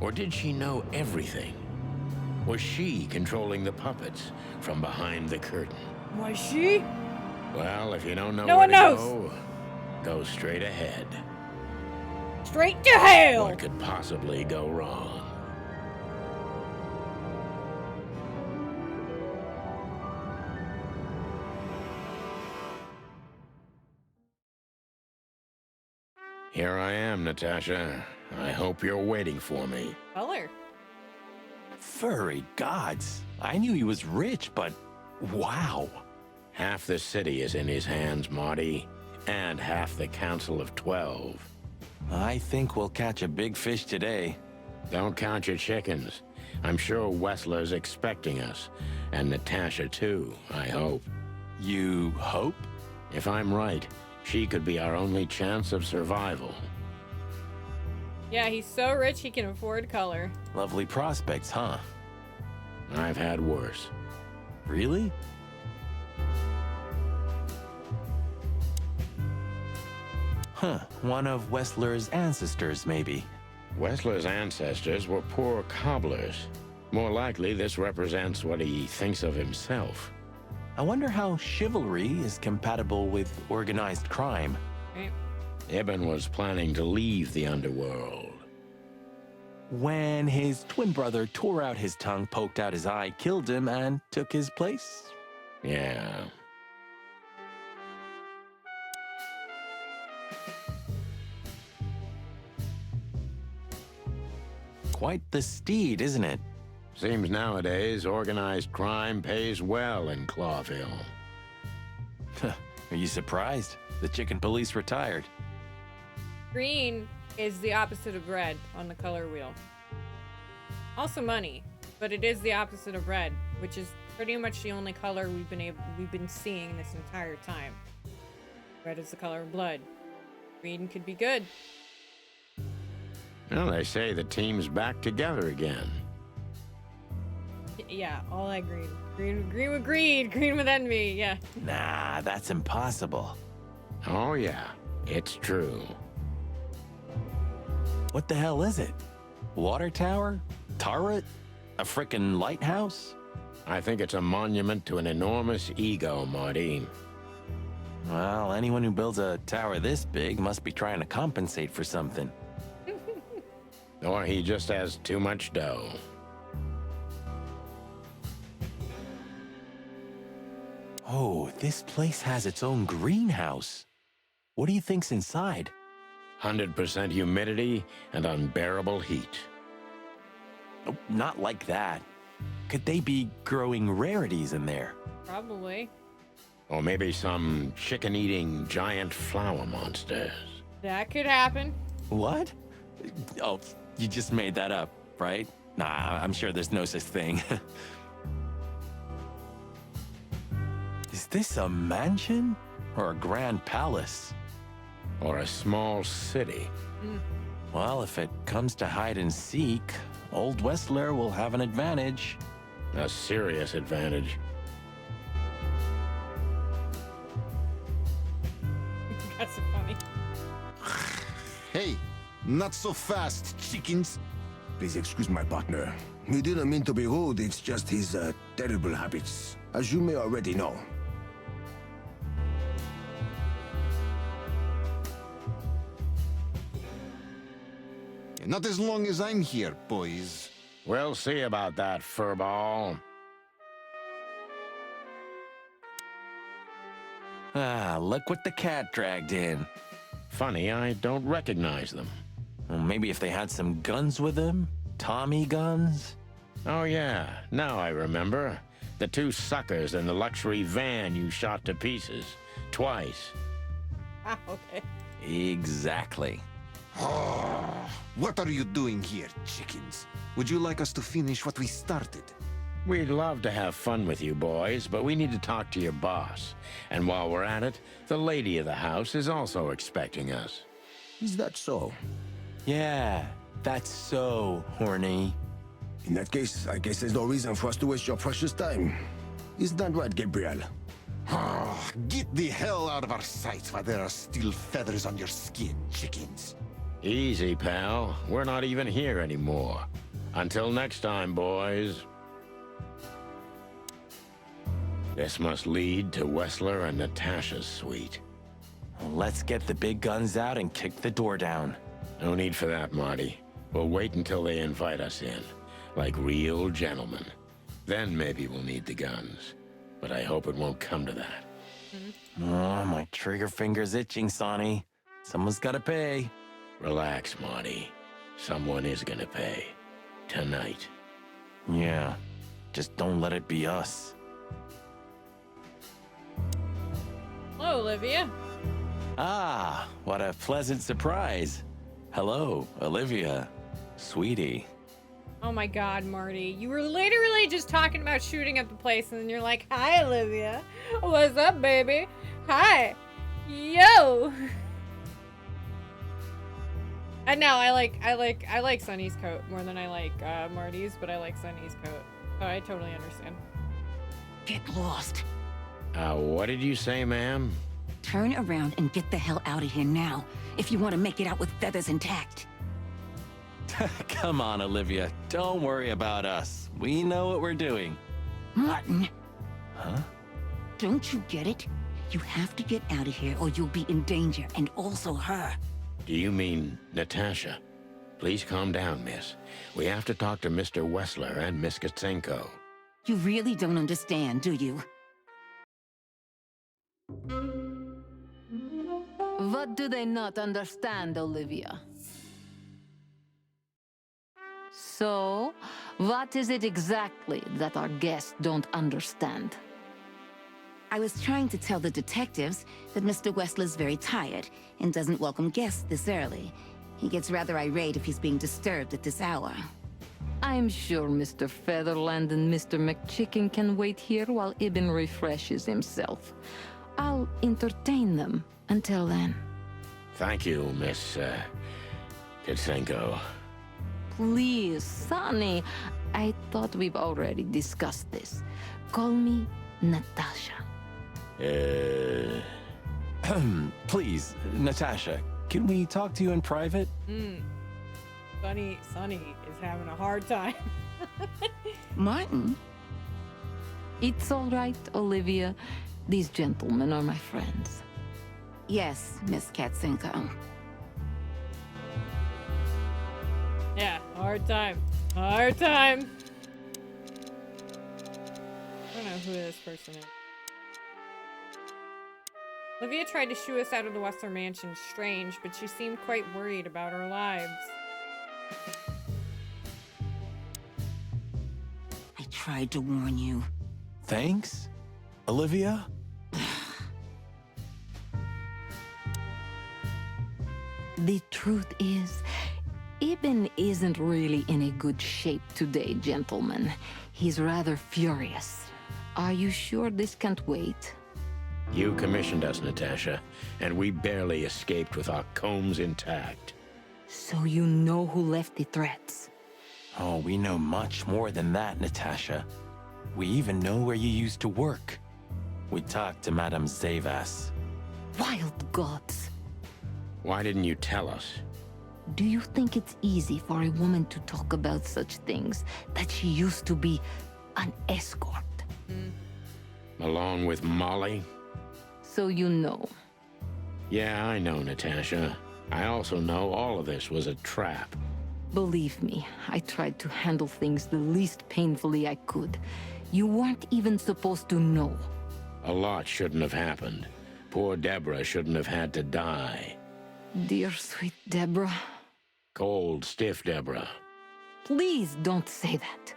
B: Or did she know everything? Was she controlling the puppets from behind the curtain?
A: Was she?
B: Well, if you don't know
A: No
B: where
A: one
B: to
A: knows.
B: go straight ahead.
A: Straight to hell!
B: What could possibly go wrong? Here I am, Natasha. I hope you're waiting for me.
A: Color.
C: Furry gods. I knew he was rich, but wow.
B: Half the city is in his hands, Marty, and half the Council of 12.
C: I think we'll catch a big fish today.
B: Don't count your chickens. I'm sure Wessler's expecting us, and Natasha too, I hope.
C: You hope?
B: If I'm right, she could be our only chance of survival.
A: Yeah, he's so rich he can afford color.
C: Lovely prospects, huh?
B: I've had worse.
C: Really? Huh, one of Wessler's ancestors, maybe.
B: Wessler's ancestors were poor cobblers. More likely, this represents what he thinks of himself.
C: I wonder how chivalry is compatible with organized crime.
A: Right.
B: Ibn was planning to leave the underworld.
C: When his twin brother tore out his tongue, poked out his eye, killed him, and took his place?
B: Yeah.
C: Quite the steed, isn't it?
B: Seems nowadays organized crime pays well in Clawville.
C: Are you surprised? The chicken police retired.
A: Green is the opposite of red on the color wheel. Also money, but it is the opposite of red, which is pretty much the only color we've been seeing this entire time. Red is the color of blood. Green could be good.
B: Well, they say the team's back together again.
A: Yeah, all I agreed. Green with greed, green with envy, yeah.
C: Nah, that's impossible.
B: Oh yeah, it's true.
C: What the hell is it? Water tower? Turret? A frickin' lighthouse?
B: I think it's a monument to an enormous ego, Marty.
C: Well, anyone who builds a tower this big must be trying to compensate for something.
B: Or he just has too much dough.
C: Oh, this place has its own greenhouse. What do you think's inside?
B: 100% humidity and unbearable heat.
C: Oh, not like that. Could they be growing rarities in there?
A: Probably.
B: Or maybe some chicken-eating giant flower monsters.
A: That could happen.
C: What? Oh, you just made that up, right? Nah, I'm sure there's no such thing. Is this a mansion? Or a grand palace?
B: Or a small city.
C: Well, if it comes to hide and seek, Old Westler will have an advantage.
B: A serious advantage.
A: That's so funny.
O: Hey, not so fast, chickens. Please excuse my partner. He didn't mean to be rude, it's just his terrible habits, as you may already know. Not as long as I'm here, boys.
B: We'll see about that, furball.
C: Ah, look what the cat dragged in.
B: Funny, I don't recognize them.
C: Well, maybe if they had some guns with them? Tommy guns?
B: Oh yeah, now I remember. The two suckers in the luxury van you shot to pieces. Twice.
A: Ah, okay.
C: Exactly.
O: What are you doing here, chickens? Would you like us to finish what we started?
B: We'd love to have fun with you boys, but we need to talk to your boss. And while we're at it, the lady of the house is also expecting us.
O: Is that so?
C: Yeah, that's so horny.
O: In that case, I guess there's no reason for us to waste your precious time. Is that right, Gabriel? Get the hell out of our sights while there are still feathers on your skin, chickens.
B: Easy, pal. We're not even here anymore. Until next time, boys. This must lead to Westler and Natasha's suite.
C: Let's get the big guns out and kick the door down.
B: No need for that, Marty. We'll wait until they invite us in, like real gentlemen. Then maybe we'll need the guns. But I hope it won't come to that.
C: Oh, my trigger finger's itching, Sonny. Someone's gotta pay.
B: Relax, Marty. Someone is gonna pay. Tonight.
C: Yeah, just don't let it be us.
A: Hello, Olivia.
C: Ah, what a pleasant surprise. Hello, Olivia. Sweetie.
A: Oh my god, Marty. You were literally just talking about shooting up the place and then you're like, hi, Olivia. What's up, baby? Hi. Yo. And now I like Sunny's coat more than I like Marty's, but I like Sunny's coat. So I totally understand.
I: Get lost.
B: What did you say, ma'am?
I: Turn around and get the hell out of here now, if you want to make it out with feathers intact.
C: Come on, Olivia. Don't worry about us. We know what we're doing.
I: Martin.
C: Huh?
I: Don't you get it? You have to get out of here or you'll be in danger, and also her.
B: Do you mean Natasha? Please calm down, miss. We have to talk to Mr. Westler and Miss Katsenko.
I: You really don't understand, do you? What do they not understand, Olivia? So, what is it exactly that our guests don't understand? I was trying to tell the detectives that Mr. Westler's very tired and doesn't welcome guests this early. He gets rather irate if he's being disturbed at this hour. I'm sure Mr. Featherland and Mr. McChicken can wait here while Ibn refreshes himself. I'll entertain them until then.
B: Thank you, Miss Katsenko.
I: Please, Sonny. I thought we've already discussed this. Call me Natasha.
C: Please, Natasha, can we talk to you in private?
A: Sunny is having a hard time.
I: Martin? It's all right, Olivia. These gentlemen are my friends. Yes, Miss Katsenko.
A: Yeah, hard time. Hard time. I don't know who this person is. Olivia tried to shoo us out of the Wessler mansion. Strange, but she seemed quite worried about our lives.
G: I tried to warn you.
C: Thanks, Olivia?
I: The truth is, Ibn isn't really in a good shape today, gentlemen. He's rather furious. Are you sure this can't wait?
B: You commissioned us, Natasha, and we barely escaped with our combs intact.
I: So you know who left the threats?
C: Oh, we know much more than that, Natasha. We even know where you used to work. We talked to Madame Zavas.
I: Wild gods!
B: Why didn't you tell us?
I: Do you think it's easy for a woman to talk about such things, that she used to be an escort?
B: Along with Molly?
I: So you know.
B: Yeah, I know, Natasha. I also know all of this was a trap.
I: Believe me, I tried to handle things the least painfully I could. You weren't even supposed to know.
B: A lot shouldn't have happened. Poor Deborah shouldn't have had to die.
I: Dear sweet Deborah.
B: Cold, stiff Deborah.
I: Please don't say that.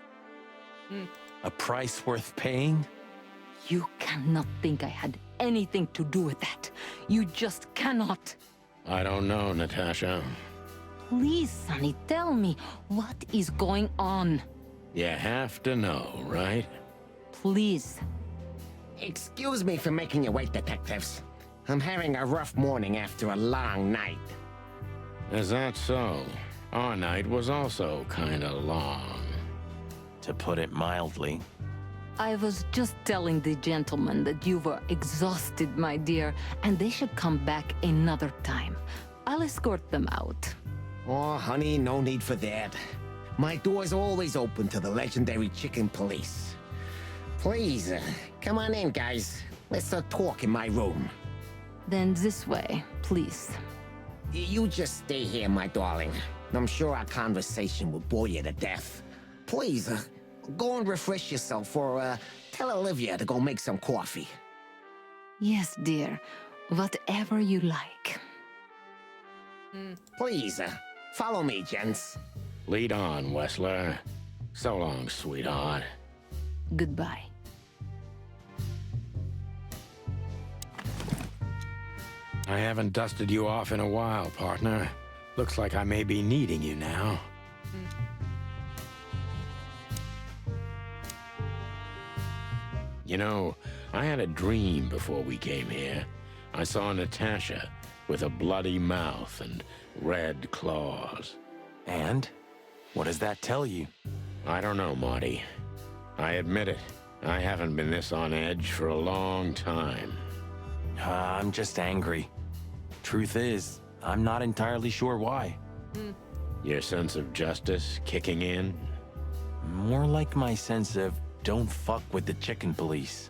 C: A price worth paying?
I: You cannot think I had anything to do with that. You just cannot.
B: I don't know, Natasha.
I: Please, Sonny, tell me, what is going on?
B: You have to know, right?
I: Please.
P: Excuse me for making you wait, detectives. I'm having a rough morning after a long night.
B: Is that so? Our night was also kinda long.
C: To put it mildly.
I: I was just telling the gentleman that you were exhausted, my dear, and they should come back another time. I'll escort them out.
P: Oh, honey, no need for that. My door's always open to the legendary chicken police. Please, come on in, guys. Let's talk in my room.
I: Then this way, please.
P: You just stay here, my darling. I'm sure our conversation will bore you to death. Please, go and refresh yourself, or tell Olivia to go make some coffee.
I: Yes, dear. Whatever you like.
P: Please, follow me, gents.
B: Lead on, Wessler. So long, sweetheart.
I: Goodbye.
B: I haven't dusted you off in a while, partner. Looks like I may be needing you now. You know, I had a dream before we came here. I saw Natasha with a bloody mouth and red claws.
C: And? What does that tell you?
B: I don't know, Marty. I admit it. I haven't been this on edge for a long time.
C: I'm just angry. Truth is, I'm not entirely sure why.
B: Your sense of justice kicking in?
C: More like my sense of don't fuck with the chicken police.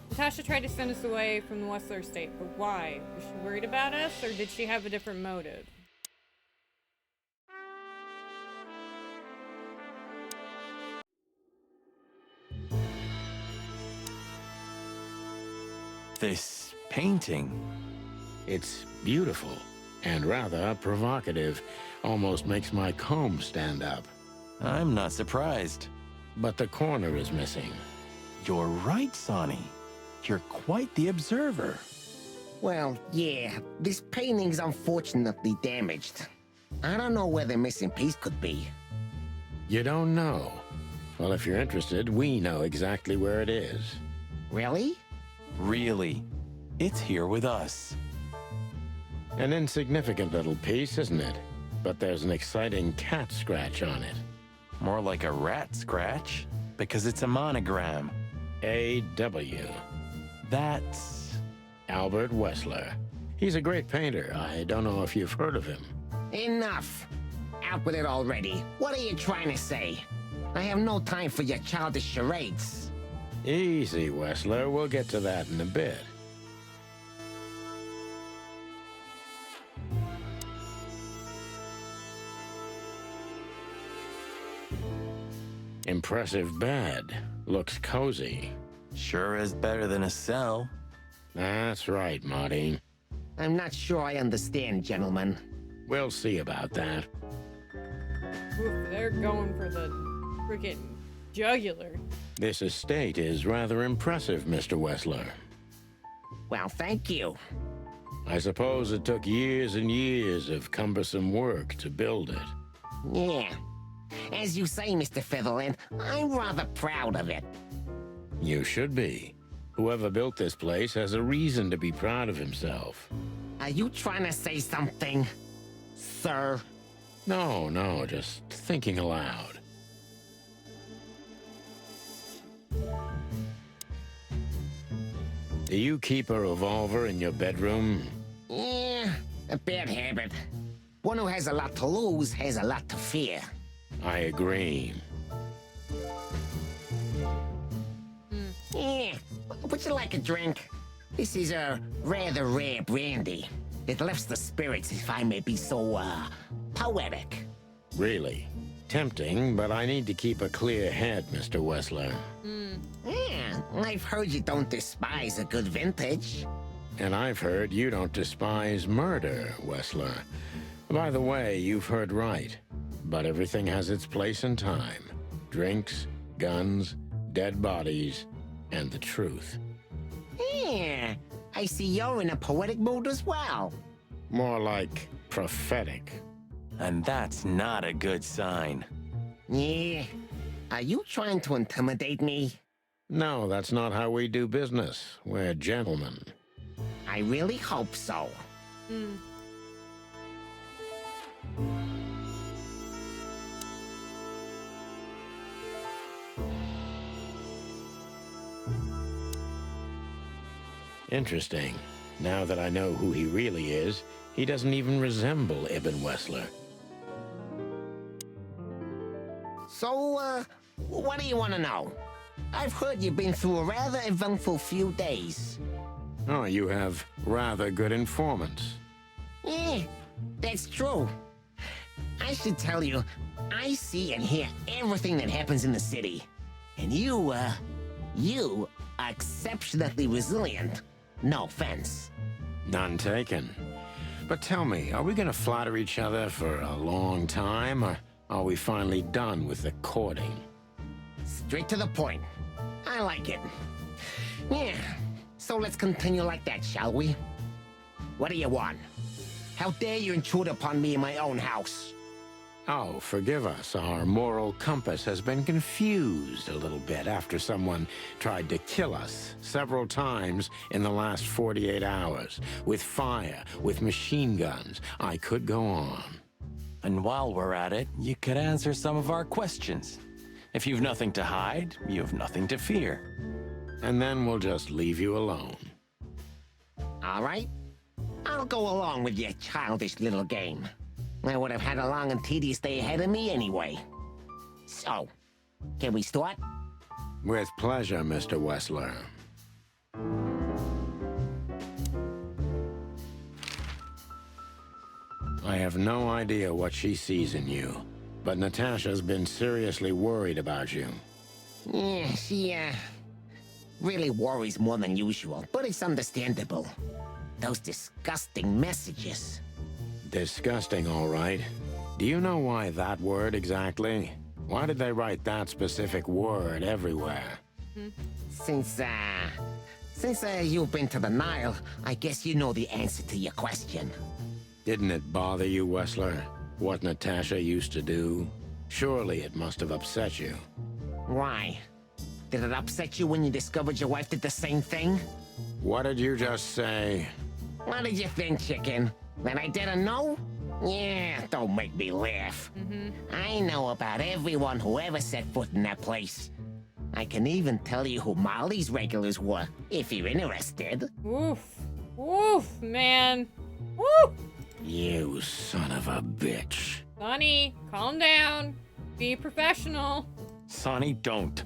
A: Natasha tried to send us away from the Wessler estate, but why? Was she worried about us, or did she have a different motive?
C: This painting.
B: It's beautiful and rather provocative. Almost makes my comb stand up.
C: I'm not surprised.
B: But the corner is missing.
C: You're right, Sonny. You're quite the observer.
P: Well, yeah, this painting's unfortunately damaged. I don't know where the missing piece could be.
B: You don't know? Well, if you're interested, we know exactly where it is.
P: Really?
C: Really. It's here with us.
B: An insignificant little piece, isn't it? But there's an exciting cat scratch on it.
C: More like a rat scratch, because it's a monogram.
B: A.W.
C: That's
B: Albert Wessler. He's a great painter. I don't know if you've heard of him.
P: Enough! Out with it already. What are you trying to say? I have no time for your childish charades.
B: Easy, Wessler. We'll get to that in a bit. Impressive bed. Looks cozy.
C: Sure is better than a cell.
B: That's right, Marty.
P: I'm not sure I understand, gentlemen.
B: We'll see about that.
A: Oof, they're going for the freaking jugular.
B: This estate is rather impressive, Mr. Wessler.
P: Well, thank you.
B: I suppose it took years and years of cumbersome work to build it.
P: Yeah. As you say, Mr. Featherland, I'm rather proud of it.
B: You should be. Whoever built this place has a reason to be proud of himself.
P: Are you trying to say something, sir?
B: No, just thinking aloud. Do you keep a revolver in your bedroom?
P: Yeah, a bad habit. One who has a lot to lose has a lot to fear.
B: I agree.
P: Yeah, would you like a drink? This is a rather rare brandy. It lifts the spirits, if I may be so, poetic.
B: Really? Tempting, but I need to keep a clear head, Mr. Wessler.
P: Yeah, I've heard you don't despise a good vintage.
B: And I've heard you don't despise murder, Wessler. By the way, you've heard right. But everything has its place and time. Drinks, guns, dead bodies, and the truth.
P: Yeah, I see you're in a poetic mood as well.
B: More like prophetic.
C: And that's not a good sign.
P: Yeah, are you trying to intimidate me?
B: No, that's not how we do business. We're gentlemen.
P: I really hope so.
B: Interesting. Now that I know who he really is, he doesn't even resemble Ibn Wessler.
P: So, what do you want to know? I've heard you've been through a rather eventful few days.
B: Oh, you have rather good informants.
P: Yeah, that's true. I should tell you, I see and hear everything that happens in the city. And you are exceptionally resilient. No offense.
B: None taken. But tell me, are we gonna flatter each other for a long time, or are we finally done with the courting?
P: Straight to the point. I like it. Yeah, so let's continue like that, shall we? What do you want? How dare you intrude upon me in my own house?
B: Oh, forgive us. Our moral compass has been confused a little bit after someone tried to kill us several times in the last 48 hours. With fire, with machine guns. I could go on.
C: And while we're at it, you could answer some of our questions. If you've nothing to hide, you've nothing to fear.
B: And then we'll just leave you alone.
P: All right. I'll go along with your childish little game. I would have had a long and tedious day ahead of me anyway. So, can we start?
B: With pleasure, Mr. Wessler. I have no idea what she sees in you, but Natasha's been seriously worried about you.
P: Yeah, she, really worries more than usual, but it's understandable. Those disgusting messages.
B: Disgusting, all right. Do you know why that word exactly? Why did they write that specific word everywhere?
P: Since you've been to the Nile, I guess you know the answer to your question.
B: Didn't it bother you, Wessler? What Natasha used to do? Surely it must have upset you.
P: Why? Did it upset you when you discovered your wife did the same thing?
B: What did you just say?
P: What did you think, chicken? That I didn't know? Yeah, don't make me laugh. I know about everyone who ever set foot in that place. I can even tell you who Molly's regulars were, if you're interested.
A: Oof. Oof, man. Woo!
B: You son of a bitch.
A: Sonny, calm down. Be professional.
C: Sonny, don't.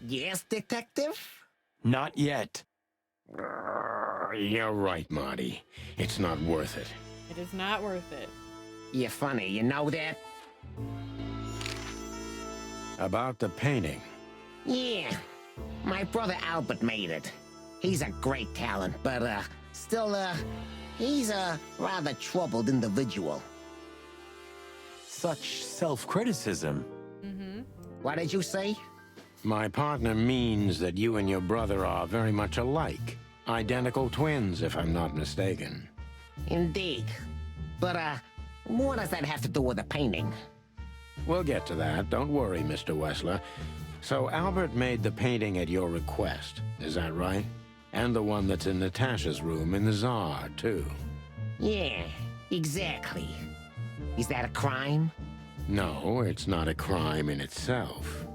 P: Yes, detective?
C: Not yet.
B: You're right, Marty. It's not worth it.
A: It is not worth it.
P: You're funny, you know that?
B: About the painting.
P: Yeah. My brother Albert made it. He's a great talent, but, still, he's a rather troubled individual.
C: Such self-criticism.
P: What did you say?
B: My partner means that you and your brother are very much alike. Identical twins, if I'm not mistaken.
P: Indeed. But, what does that have to do with the painting?
B: We'll get to that. Don't worry, Mr. Wessler. So Albert made the painting at your request, is that right? And the one that's in Natasha's room in the Tsar, too.
P: Yeah, exactly. Is that a crime?
B: No, it's not a crime in itself.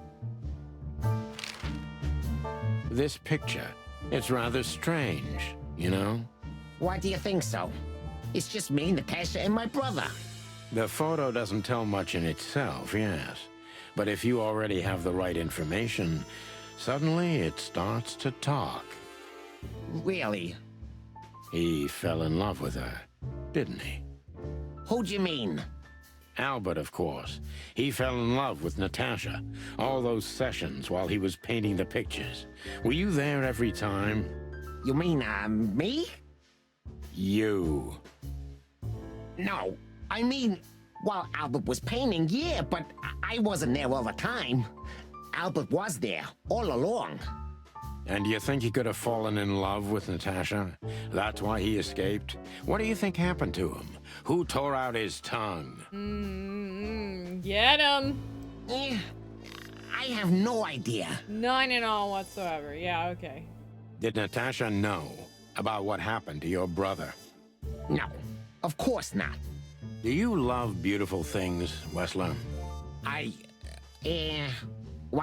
B: This picture, it's rather strange, you know?
P: Why do you think so? It's just me, Natasha, and my brother.
B: The photo doesn't tell much in itself, yes. But if you already have the right information, suddenly it starts to talk.
P: Really?
B: He fell in love with her, didn't he?
P: Who'd you mean?
B: Albert, of course. He fell in love with Natasha. All those sessions while he was painting the pictures. Were you there every time?
P: You mean, me?
B: You.
P: No, I mean, while Albert was painting, yeah, but I wasn't there all the time. Albert was there, all along.
B: And you think he could have fallen in love with Natasha? That's why he escaped? What do you think happened to him? Who tore out his tongue?
A: Get him!
P: Eh, I have no idea.
A: None at all whatsoever. Yeah, okay.
B: Did Natasha know about what happened to your brother?
P: No, of course not.
B: Do you love beautiful things, Wessler?
P: Why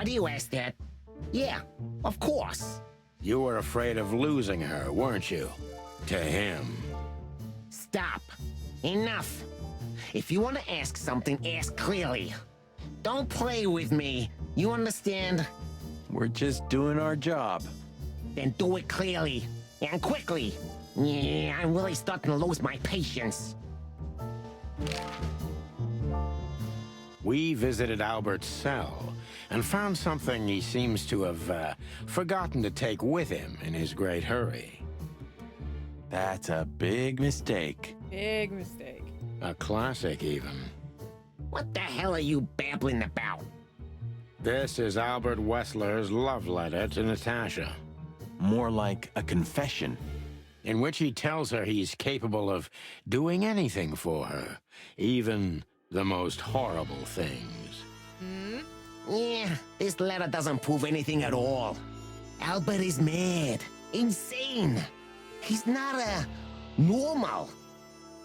P: do you ask that? Yeah, of course.
B: You were afraid of losing her, weren't you? To him.
P: Stop. Enough. If you want to ask something, ask clearly. Don't play with me. You understand?
C: We're just doing our job.
P: Then do it clearly. And quickly. Yeah, I'm really starting to lose my patience.
B: We visited Albert's cell and found something he seems to have forgotten to take with him in his great hurry.
C: That's a big mistake.
A: Big mistake.
B: A classic, even.
P: What the hell are you babbling about?
B: This is Albert Wessler's love letter to Natasha.
C: More like a confession.
B: In which he tells her he's capable of doing anything for her, even the most horrible things.
P: Yeah, this letter doesn't prove anything at all. Albert is mad. Insane. He's not, normal.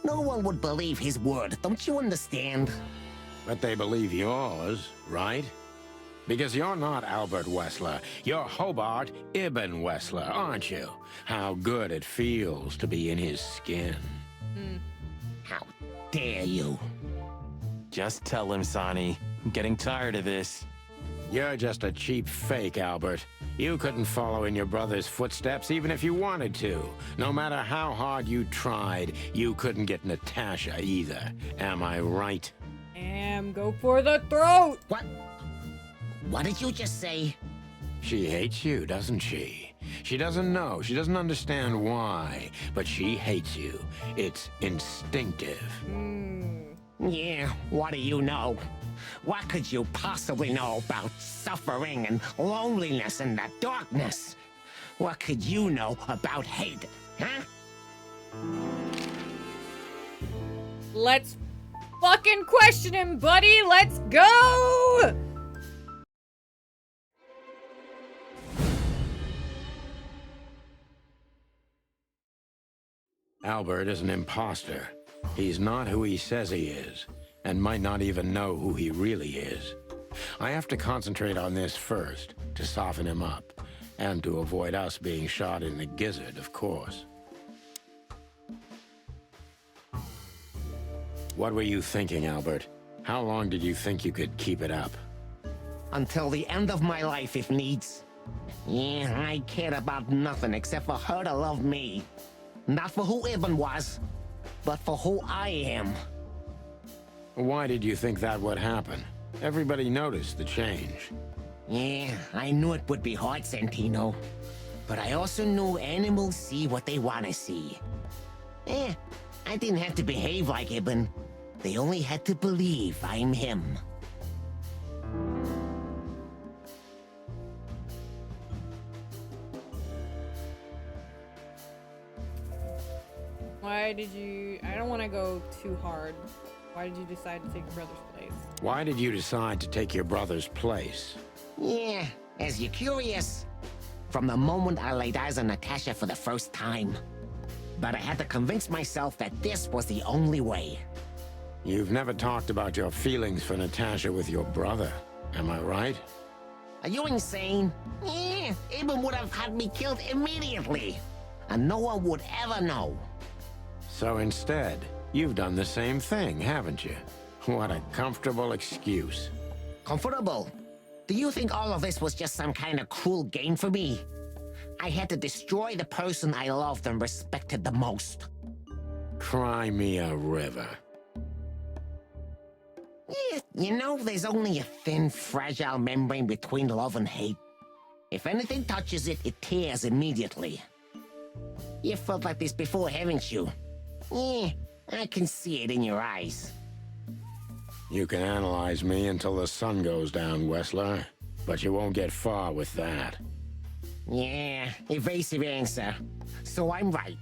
P: No one would believe his word, don't you understand?
B: But they believe yours, right? Because you're not Albert Wessler. You're Hobart Ibn Wessler, aren't you? How good it feels to be in his skin.
P: How dare you?
C: Just tell him, Sonny. I'm getting tired of this.
B: You're just a cheap fake, Albert. You couldn't follow in your brother's footsteps even if you wanted to. No matter how hard you tried, you couldn't get Natasha either. Am I right?
A: Go for the throat!
P: What? What did you just say?
B: She hates you, doesn't she? She doesn't know. She doesn't understand why. But she hates you. It's instinctive.
P: Yeah, what do you know? What could you possibly know about suffering and loneliness and the darkness? What could you know about hate, huh?
A: Let's fucking question him, buddy! Let's go!
B: Albert is an imposter. He's not who he says he is, and might not even know who he really is. I have to concentrate on this first, to soften him up, and to avoid us being shot in the gizzard, of course. What were you thinking, Albert? How long did you think you could keep it up?
P: Until the end of my life, if needs. Yeah, I cared about nothing except for her to love me. Not for who Ibn was, but for who I am.
B: Why did you think that would happen? Everybody noticed the change.
P: Yeah, I knew it would be hard, Santino. But I also knew animals see what they want to see. I didn't have to behave like Ibn. They only had to believe I'm him.
A: Why did you... I don't want to go too hard. Why did you decide to take your brother's place?
B: Why did you decide to take your brother's place?
P: Yeah, as you're curious, from the moment I laid eyes on Natasha for the first time. But I had to convince myself that this was the only way.
B: You've never talked about your feelings for Natasha with your brother, am I right?
P: Are you insane? Yeah, Ibn would have had me killed immediately. And no one would ever know.
B: So instead, you've done the same thing, haven't you? What a comfortable excuse.
P: Comfortable? Do you think all of this was just some kind of cruel game for me? I had to destroy the person I loved and respected the most.
B: Cry me a river.
P: Yeah, you know, there's only a thin, fragile membrane between love and hate. If anything touches it, it tears immediately. You felt like this before, haven't you? Yeah, I can see it in your eyes.
B: You can analyze me until the sun goes down, Wessler, but you won't get far with that.
P: Yeah, evasive answer. So I'm right.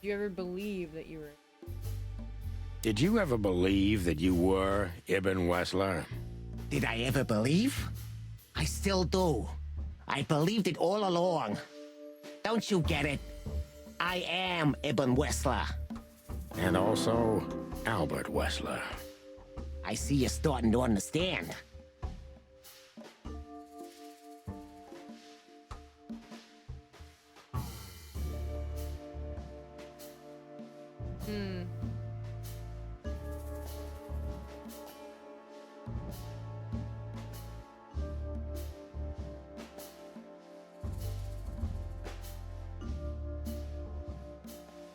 A: Do you ever believe that you were...
B: Did you ever believe that you were Ibn Wessler?
P: Did I ever believe? I still do. I believed it all along. Don't you get it? I am Ibn Wessler.
B: And also, Albert Wessler.
P: I see you're starting to understand.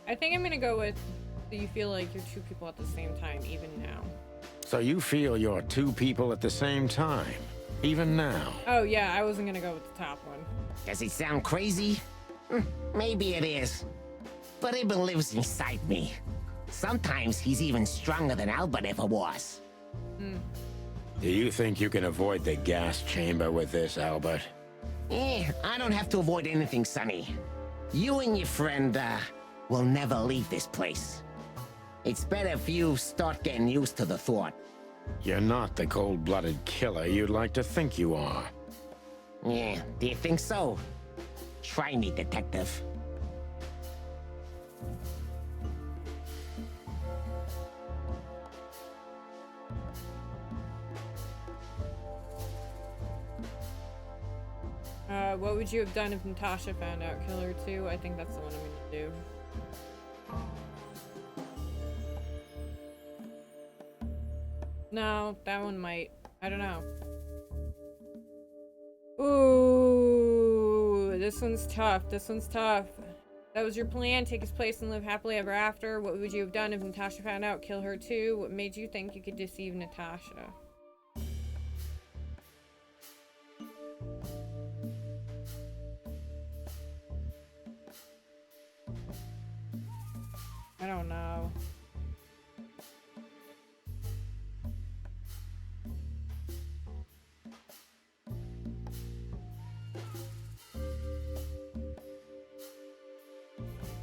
A: I think I'm gonna go with, do you feel like you're two people at the same time, even now?
B: So you feel you're two people at the same time, even now?
A: Oh yeah, I wasn't gonna go with the top one.
P: Does it sound crazy? Maybe it is. But Ibn lives inside me. Sometimes he's even stronger than Albert ever was.
B: Do you think you can avoid the gas chamber with this, Albert?
P: I don't have to avoid anything, Sonny. You and your friend, will never leave this place. It's better if you start getting used to the thought.
B: You're not the cold-blooded killer you'd like to think you are.
P: Yeah, do you think so? Try me, detective.
A: What would you have done if Natasha found out Killer 2? I think that's the one I'm gonna do. No, that one might. I don't know. Ooh, this one's tough. This one's tough. That was your plan, take his place and live happily ever after. What would you have done if Natasha found out, kill her too? What made you think you could deceive Natasha? I don't know.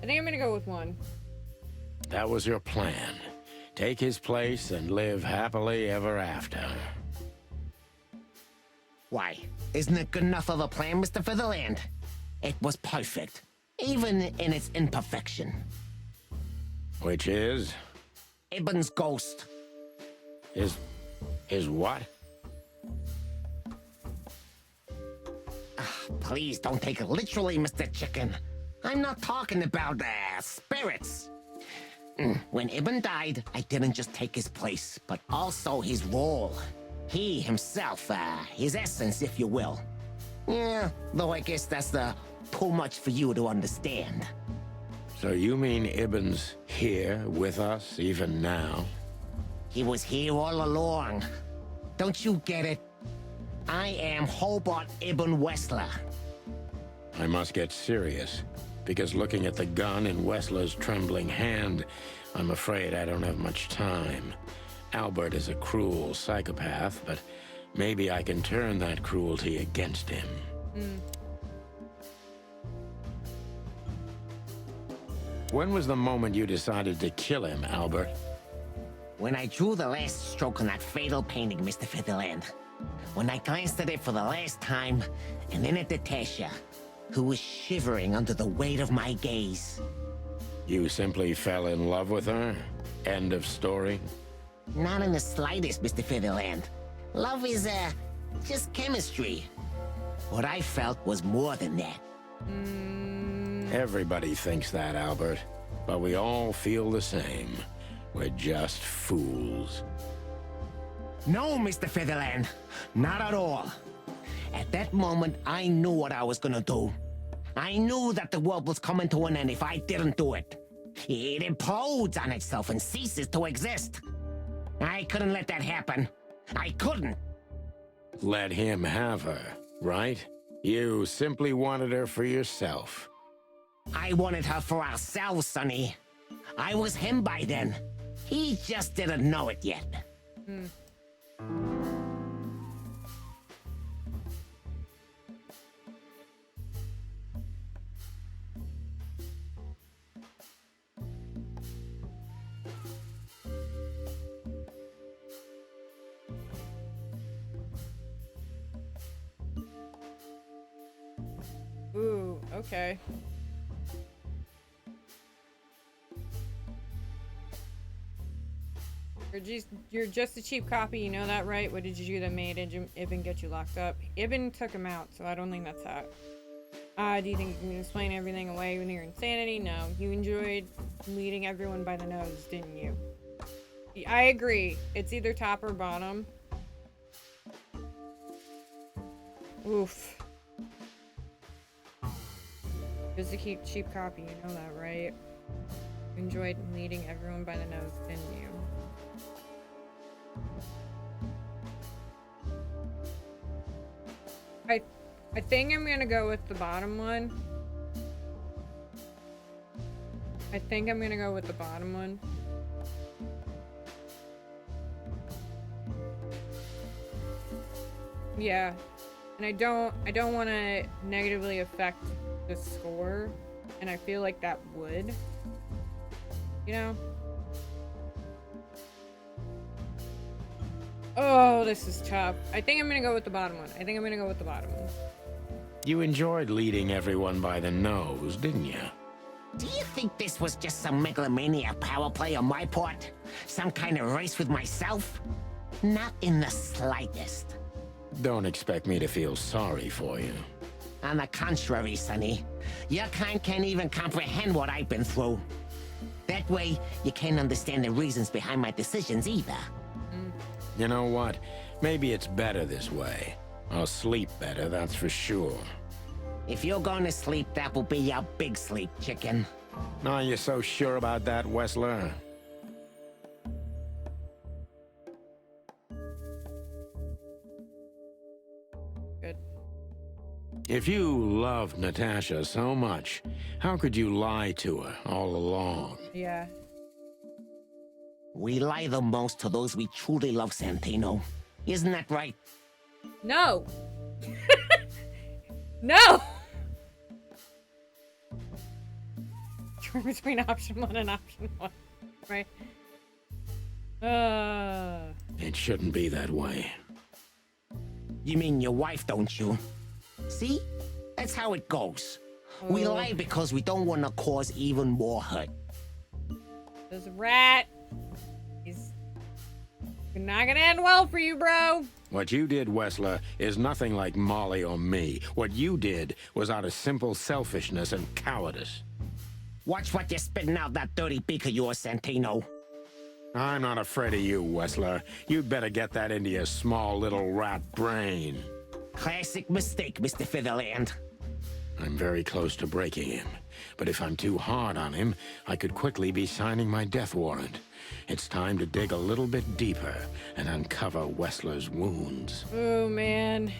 A: I think I'm gonna go with one.
B: That was your plan. Take his place and live happily ever after.
P: Why? Isn't it good enough of a plan, Mr. Featherland? It was perfect, even in its imperfection.
B: Which is?
P: Ibn's ghost.
B: His what?
P: Please don't take it literally, Mr. Chicken. I'm not talking about, spirits. When Ibn died, I didn't just take his place, but also his role. He himself, his essence, if you will. Yeah, though I guess that's too much for you to understand.
B: So you mean Ibn's here with us even now?
P: He was here all along. Don't you get it? I am Hobart Ibn Wessler.
B: I must get serious, because looking at the gun in Wessler's trembling hand, I'm afraid I don't have much time. Albert is a cruel psychopath, but maybe I can turn that cruelty against him. When was the moment you decided to kill him, Albert?
P: When I drew the last stroke on that fatal painting, Mr. Featherland. When I glanced at it for the last time, and then at Natasha, who was shivering under the weight of my gaze.
B: You simply fell in love with her? End of story?
P: Not in the slightest, Mr. Featherland. Love is, just chemistry. What I felt was more than that.
B: Everybody thinks that, Albert. But we all feel the same. We're just fools.
P: No, Mr. Featherland. Not at all. At that moment, I knew what I was gonna do. I knew that the world was coming to an end if I didn't do it. It implodes on itself and ceases to exist. I couldn't let that happen. I couldn't.
B: Let him have her, right? You simply wanted her for yourself.
P: I wanted her for ourselves, Sonny. I was him by then. He just didn't know it yet.
A: Ooh, okay. You're just a cheap copy, you know that, right? What did you do that made Ibn get you locked up? Ibn took him out, so I don't think that's that. Do you think you can explain everything away with your insanity? No. You enjoyed leading everyone by the nose, didn't you? I agree. It's either top or bottom. Oof. Just a cheap copy, you know that, right? You enjoyed leading everyone by the nose, didn't you? I think I'm gonna go with the bottom one. I think I'm gonna go with the bottom one. Yeah. And I don't want to negatively affect the score, and I feel like that would. You know? Oh, this is tough. I think I'm gonna go with the bottom one.
B: You enjoyed leading everyone by the nose, didn't you?
P: Do you think this was just some megalomaniac power play on my part? Some kind of race with myself? Not in the slightest.
B: Don't expect me to feel sorry for you.
P: On the contrary, Sonny. Your kind can't even comprehend what I've been through. That way, you can't understand the reasons behind my decisions either.
B: You know what? Maybe it's better this way. I'll sleep better, that's for sure.
P: If you're going to sleep, that will be your big sleep, chicken.
B: Are you so sure about that, Wessler?
A: Good.
B: If you loved Natasha so much, how could you lie to her all along?
A: Yeah.
P: We lie the most to those we truly love, Santino. Isn't that right?
A: No. No. Choose between option 1 and option 1, right?
B: It shouldn't be that way.
P: You mean your wife, don't you? See? That's how it goes. We lie because we don't want to cause even more hurt.
A: There's a rat. He's not gonna end well for you, bro.
B: What you did, Wessler, is nothing like Molly or me. What you did was out of simple selfishness and cowardice.
P: Watch what you're spitting out, that dirty beak of yours, Santino.
B: I'm not afraid of you, Wessler. You'd better get that into your small little rat brain.
P: Classic mistake, Mr. Featherland.
B: I'm very close to breaking him, but if I'm too hard on him, I could quickly be signing my death warrant. It's time to dig a little bit deeper and uncover Wessler's wounds.
A: Oh, man.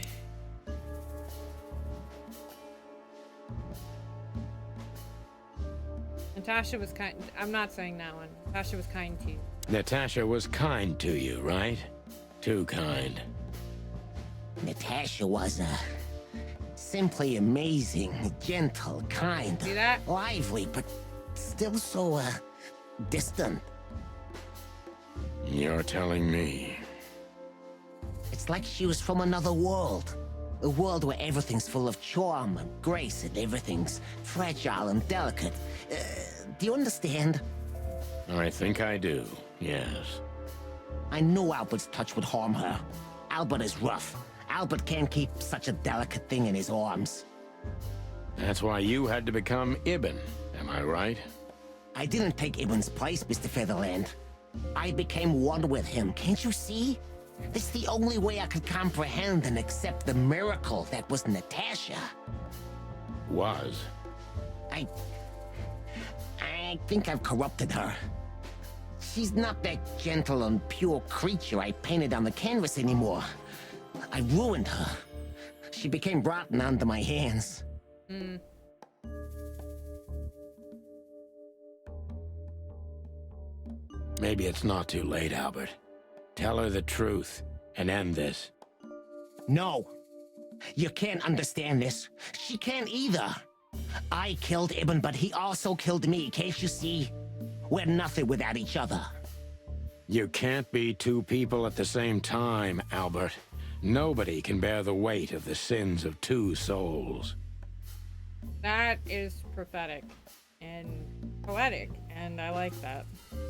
A: Natasha was kind. I'm not saying that one. Natasha was kind to you.
B: Natasha was kind to you, right? Too kind.
P: Natasha was, simply amazing, gentle, kind,
A: See that?
P: lively, but still so, distant.
B: You're telling me.
P: It's like she was from another world. A world where everything's full of charm and grace and everything's fragile and delicate. Do you understand?
B: I think I do, yes.
P: I know Albert's touch would harm her. Albert is rough. Albert can't keep such a delicate thing in his arms.
B: That's why you had to become Ibn, am I right?
P: I didn't take Ibn's place, Mr. Featherland. I became one with him, can't you see? It's the only way I could comprehend and accept the miracle that was Natasha.
B: Was?
P: I think I've corrupted her. She's not that gentle and pure creature I painted on the canvas anymore. I ruined her. She became rotten under my hands.
B: Maybe it's not too late, Albert. Tell her the truth and end this.
P: No. You can't understand this. She can't either. I killed Ibn, but he also killed me, can't you see? We're nothing without each other.
B: You can't be two people at the same time, Albert. Nobody can bear the weight of the sins of two souls.
A: That is prophetic and poetic, and I like that.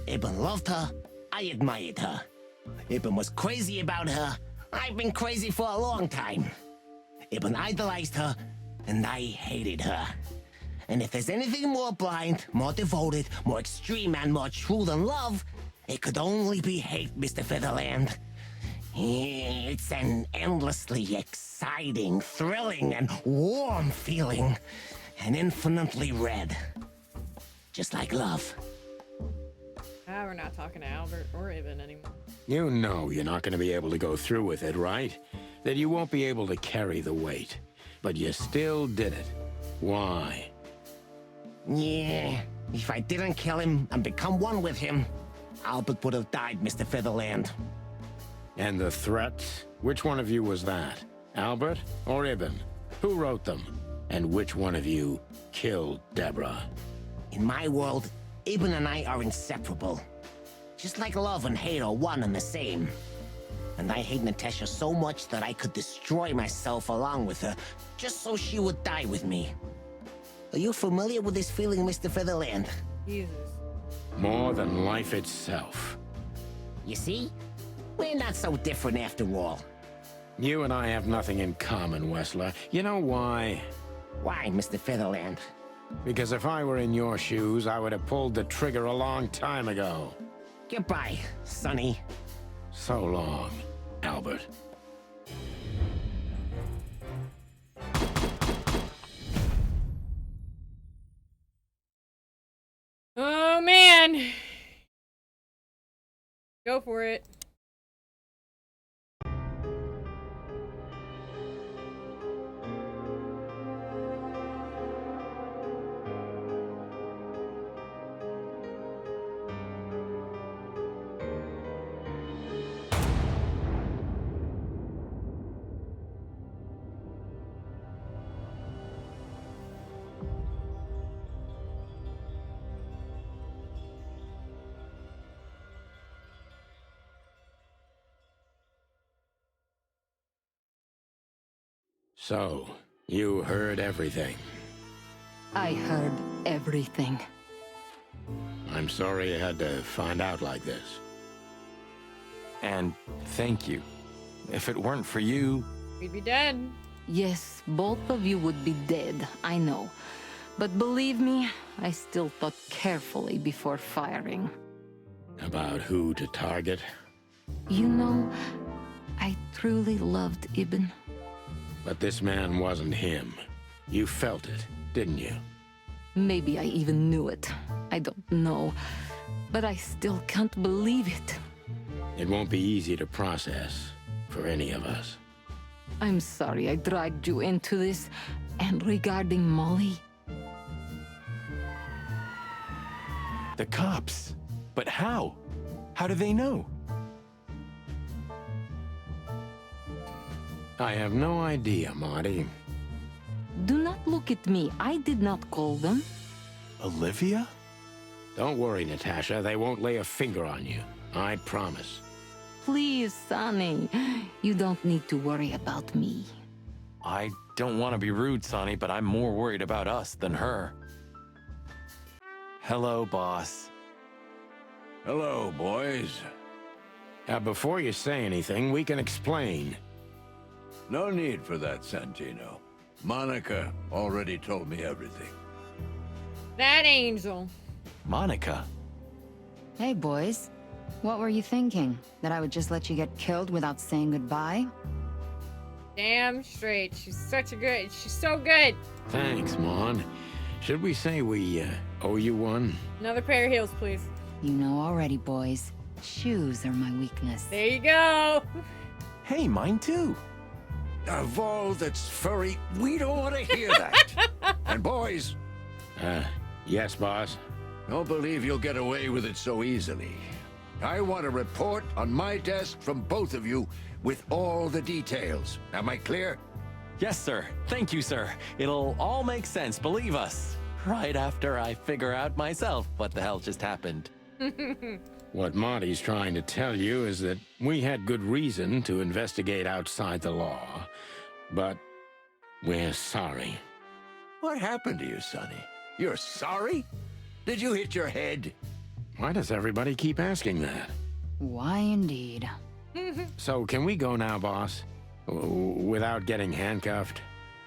P: Ibn loved her. I admired her. Ibn was crazy about her. I've been crazy for a long time. Ibn idolized her, and I hated her. And if there's anything more blind, more devoted, more extreme, and more true than love, it could only be hate, Mr. Featherland. It's an endlessly exciting, thrilling, and warm feeling. And infinitely red. Just like love.
A: Ah, we're not talking to Albert or Ibn anymore.
B: You know you're not going to be able to go through with it, right? That you won't be able to carry the weight. But you still did it. Why?
P: Yeah, if I didn't kill him and become one with him, Albert would have died, Mr. Featherland.
B: And the threats? Which one of you was that? Albert or Ibn? Who wrote them? And which one of you killed Deborah?
P: In my world, Ibn and I are inseparable. Just like love and hate are one and the same. And I hate Natasha so much that I could destroy myself along with her, just so she would die with me. Are you familiar with this feeling, Mr. Featherland?
A: Jesus.
B: More than life itself.
P: You see? We're not so different after all.
B: You and I have nothing in common, Wessler. You know why?
P: Why, Mr. Featherland?
B: Because if I were in your shoes, I would have pulled the trigger a long time ago.
P: Goodbye, Sonny.
B: So long, Albert.
A: Oh, man. Go for it.
B: So, you heard everything.
H: I heard everything.
B: I'm sorry you had to find out like this.
C: And thank you. If it weren't for you...
A: We'd be dead.
H: Yes, both of you would be dead, I know. But believe me, I still thought carefully before firing.
B: About who to target?
H: You know, I truly loved Ibn.
B: But this man wasn't him. You felt it, didn't you?
H: Maybe I even knew it. I don't know. But I still can't believe it.
B: It won't be easy to process for any of us.
H: I'm sorry I dragged you into this. And regarding Molly...
C: The cops. But how? How do they know?
B: I have no idea, Marty.
H: Do not look at me. I did not call them.
C: Olivia?
B: Don't worry, Natasha. They won't lay a finger on you. I promise.
H: Please, Sonny. You don't need to worry about me.
C: I don't want to be rude, Sonny, but I'm more worried about us than her. Hello, boss.
E: Hello, boys.
B: Before you say anything, we can explain.
E: No need for that, Santino. Monica already told me everything.
A: That angel.
C: Monica?
I: Hey, boys. What were you thinking? That I would just let you get killed without saying goodbye?
A: Damn straight. She's so good.
B: Thanks, Mon. Should we say we owe you one?
A: Another pair of heels, please.
I: You know already, boys. Shoes are my weakness.
A: There you go.
C: Hey, mine too.
E: Of all that's furry, we don't want to hear that. And boys...
B: Yes, boss?
E: Don't believe you'll get away with it so easily. I want a report on my desk from both of you with all the details. Am I clear?
C: Yes, sir. Thank you, sir. It'll all make sense, believe us. Right after I figure out myself what the hell just happened.
B: What Marty's trying to tell you is that we had good reason to investigate outside the law, but we're sorry.
E: What happened to you, Sonny? You're sorry? Did you hit your head?
B: Why does everybody keep asking that?
I: Why indeed?
B: So can we go now, boss? Without getting handcuffed?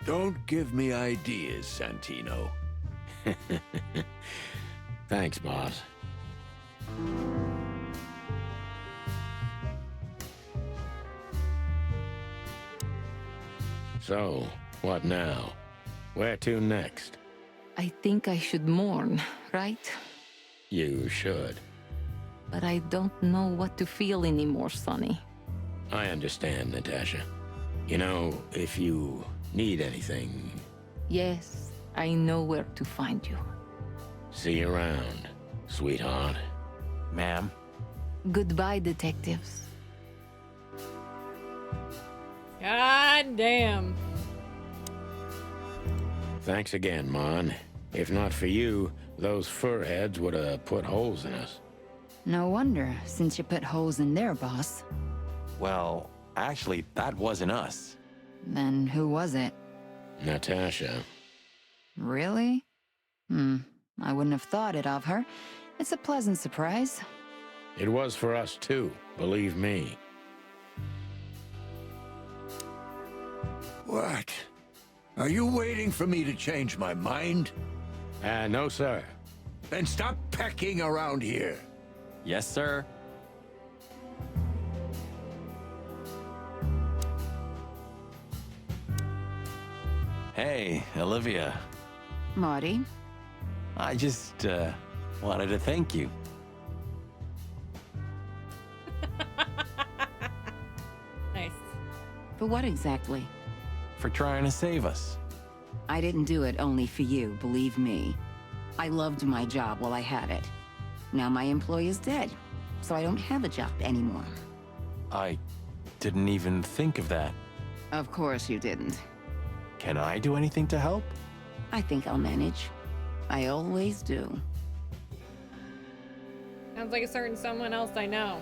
E: Don't give me ideas, Santino.
B: Thanks, boss. So, what now? Where to next?
H: I think I should mourn, right?
B: You should.
H: But I don't know what to feel anymore, Sonny.
B: I understand, Natasha. You know, if you need anything...
H: Yes, I know where to find you.
B: See you around, sweetheart.
C: Ma'am.
H: Goodbye, detectives.
A: God damn.
B: Thanks again, Mon. If not for you, those furheads would have put holes in us.
I: No wonder, since you put holes in their boss.
C: Well, actually, that wasn't us.
I: Then who was it?
B: Natasha.
I: Really? I wouldn't have thought it of her. It's a pleasant surprise.
B: It was for us too, believe me.
E: What? Are you waiting for me to change my mind?
B: No, sir.
E: Then stop pecking around here.
C: Yes, sir. Hey, Olivia.
I: Marty?
C: I just, wanted to thank you.
A: Nice.
I: For what exactly?
C: For trying to save us.
I: I didn't do it only for you, believe me. I loved my job while I had it. Now my employee is dead, so I don't have a job anymore.
C: I didn't even think of that.
I: Of course you didn't.
C: Can I do anything to help?
I: I think I'll manage. I always do.
A: Sounds like a certain someone else I know.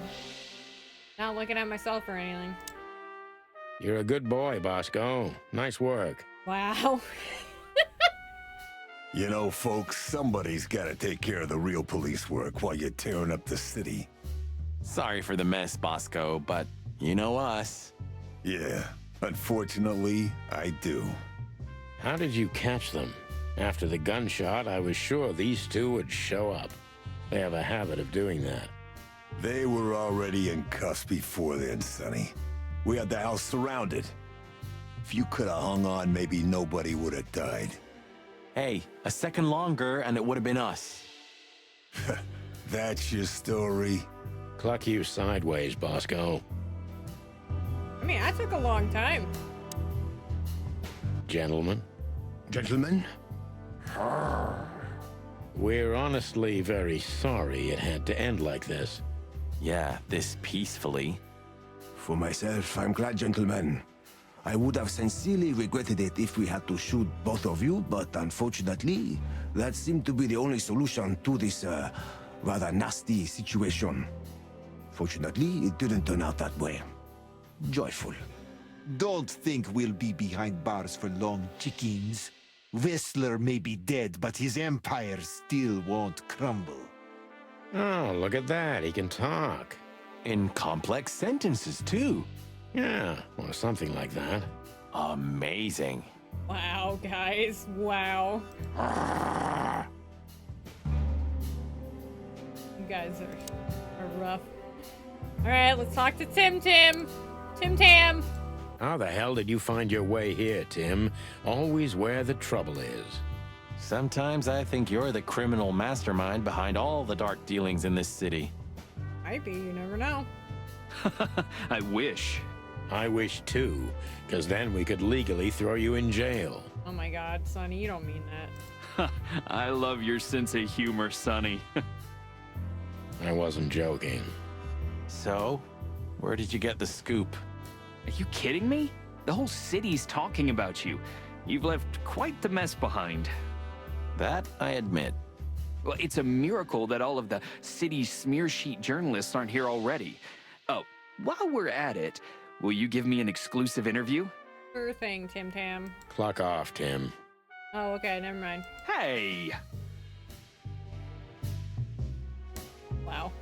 A: Not looking at myself or anything.
B: You're a good boy, Bosco. Nice work.
A: Wow.
O: You know, folks, somebody's got to take care of the real police work while you're tearing up the city.
C: Sorry for the mess, Bosco, but you know us.
O: Yeah, unfortunately, I do.
B: How did you catch them? After the gunshot, I was sure these two would show up. They have a habit of doing that.
O: They were already in cuffs before then, Sonny. We had the house surrounded. If you could have hung on, maybe nobody would have died.
C: Hey, a second longer and it would have been us.
O: That's your story?
B: Cluck you sideways, Bosco.
A: I mean, I took a long time.
B: Gentlemen?
O: Gentlemen?
B: We're honestly very sorry it had to end like this.
C: Yeah, this peacefully.
O: For myself, I'm glad, gentlemen. I would have sincerely regretted it if we had to shoot both of you, but unfortunately, that seemed to be the only solution to this, rather nasty situation. Fortunately, it didn't turn out that way. Joyful.
Q: Don't think we'll be behind bars for long, chickens. Whistler may be dead, but his empire still won't crumble.
B: Oh, look at that. He can talk.
C: In complex sentences, too.
B: Yeah, or something like that.
C: Amazing.
A: Wow, guys. Wow. You guys are rough. Alright, let's talk to Tim Tam.
B: How the hell did you find your way here, Tim? Always where the trouble is.
C: Sometimes I think you're the criminal mastermind behind all the dark dealings in this city.
A: Might be, you never know.
R: I wish.
B: I wish too, because then we could legally throw you in jail.
A: Oh my god, Sonny, you don't mean that.
R: I love your sense of humor, Sonny.
B: I wasn't joking.
C: So, where did you get the scoop?
R: Are you kidding me? The whole city's talking about you. You've left quite the mess behind.
C: That I admit.
R: Well, it's a miracle that all of the city's smear sheet journalists aren't here already. Oh, while we're at it, will you give me an exclusive interview?
A: Sure thing, Tim Tam.
B: Clock off, Tim.
A: Oh, okay, never mind.
R: Hey!
A: Wow.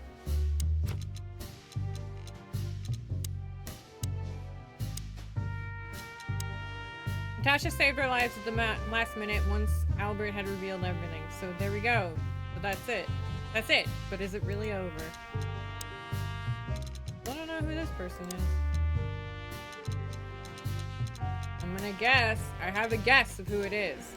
A: Natasha saved our lives at the last minute once Albert had revealed everything. So there we go. So that's it. That's it. But is it really over? I don't know who this person is. I'm gonna guess. I have a guess of who it is.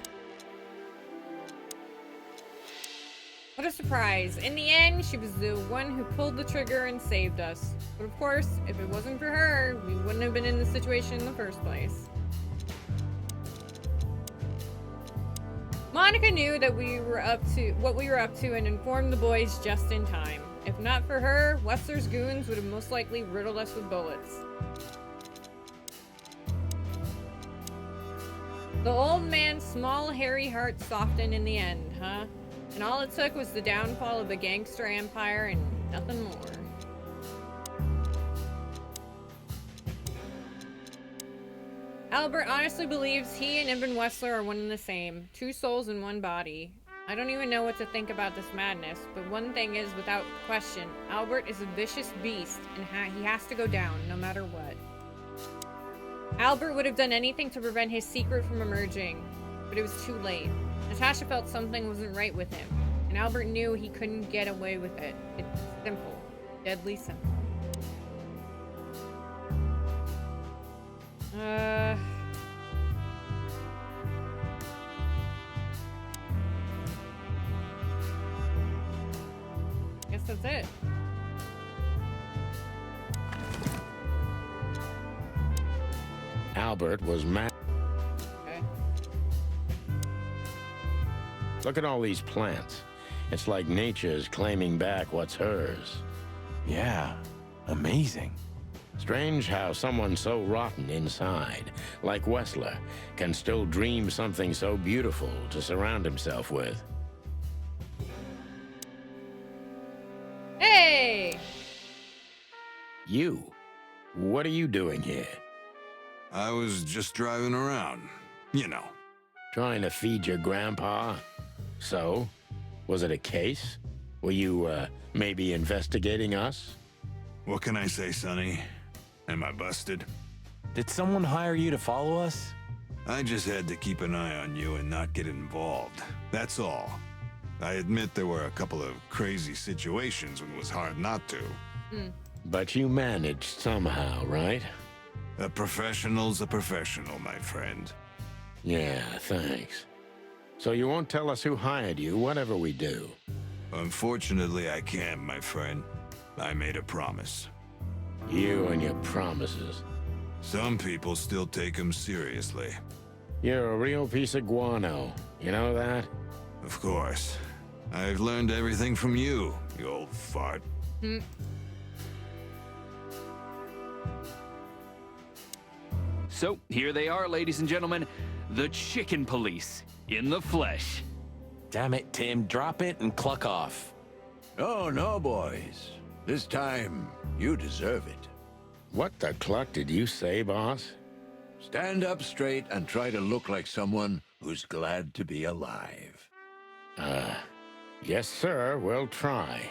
A: What a surprise. In the end, she was the one who pulled the trigger and saved us. But of course, if it wasn't for her, we wouldn't have been in this situation in the first place. Monica knew that what we were up to and informed the boys just in time. If not for her, Wessler's goons would have most likely riddled us with bullets. The old man's small, hairy heart softened in the end, huh? And all it took was the downfall of a gangster empire and nothing more. Albert honestly believes he and Ibn Wessler are one and the same. Two souls in one body. I don't even know what to think about this madness, but one thing is, without question, Albert is a vicious beast, and he has to go down, no matter what. Albert would have done anything to prevent his secret from emerging, but it was too late. Natasha felt something wasn't right with him, and Albert knew he couldn't get away with it. It's simple. Deadly simple. Guess that's it.
B: Albert was mad.
A: Okay.
B: Look at all these plants. It's like nature's claiming back what's hers.
C: Yeah, amazing.
B: Strange how someone so rotten inside, like Wessler, can still dream something so beautiful to surround himself with.
A: Hey!
B: You? What are you doing here?
O: I was just driving around. You know.
B: Trying to feed your grandpa? So? Was it a case? Were you, maybe investigating us?
O: What can I say, Sonny? Am I busted?
C: Did someone hire you to follow us?
O: I just had to keep an eye on you and not get involved. That's all. I admit there were a couple of crazy situations when it was hard not to.
B: But you managed somehow, right?
E: A professional's a professional, my friend.
B: Yeah, thanks. So you won't tell us who hired you, whatever we do?
E: Unfortunately, I can't, my friend. I made a promise.
B: You and your promises.
E: Some people still take them seriously.
B: You're a real piece of guano. You know that?
E: Of course. I've learned everything from you, you old fart.
R: So, here they are, ladies and gentlemen. The Chicken Police, in the flesh.
C: Damn it, Tim. Drop it and cluck off.
E: Oh, no, boys. This time, you deserve it.
B: What the cluck did you say, boss?
E: Stand up straight and try to look like someone who's glad to be alive.
B: Yes, sir. We'll try.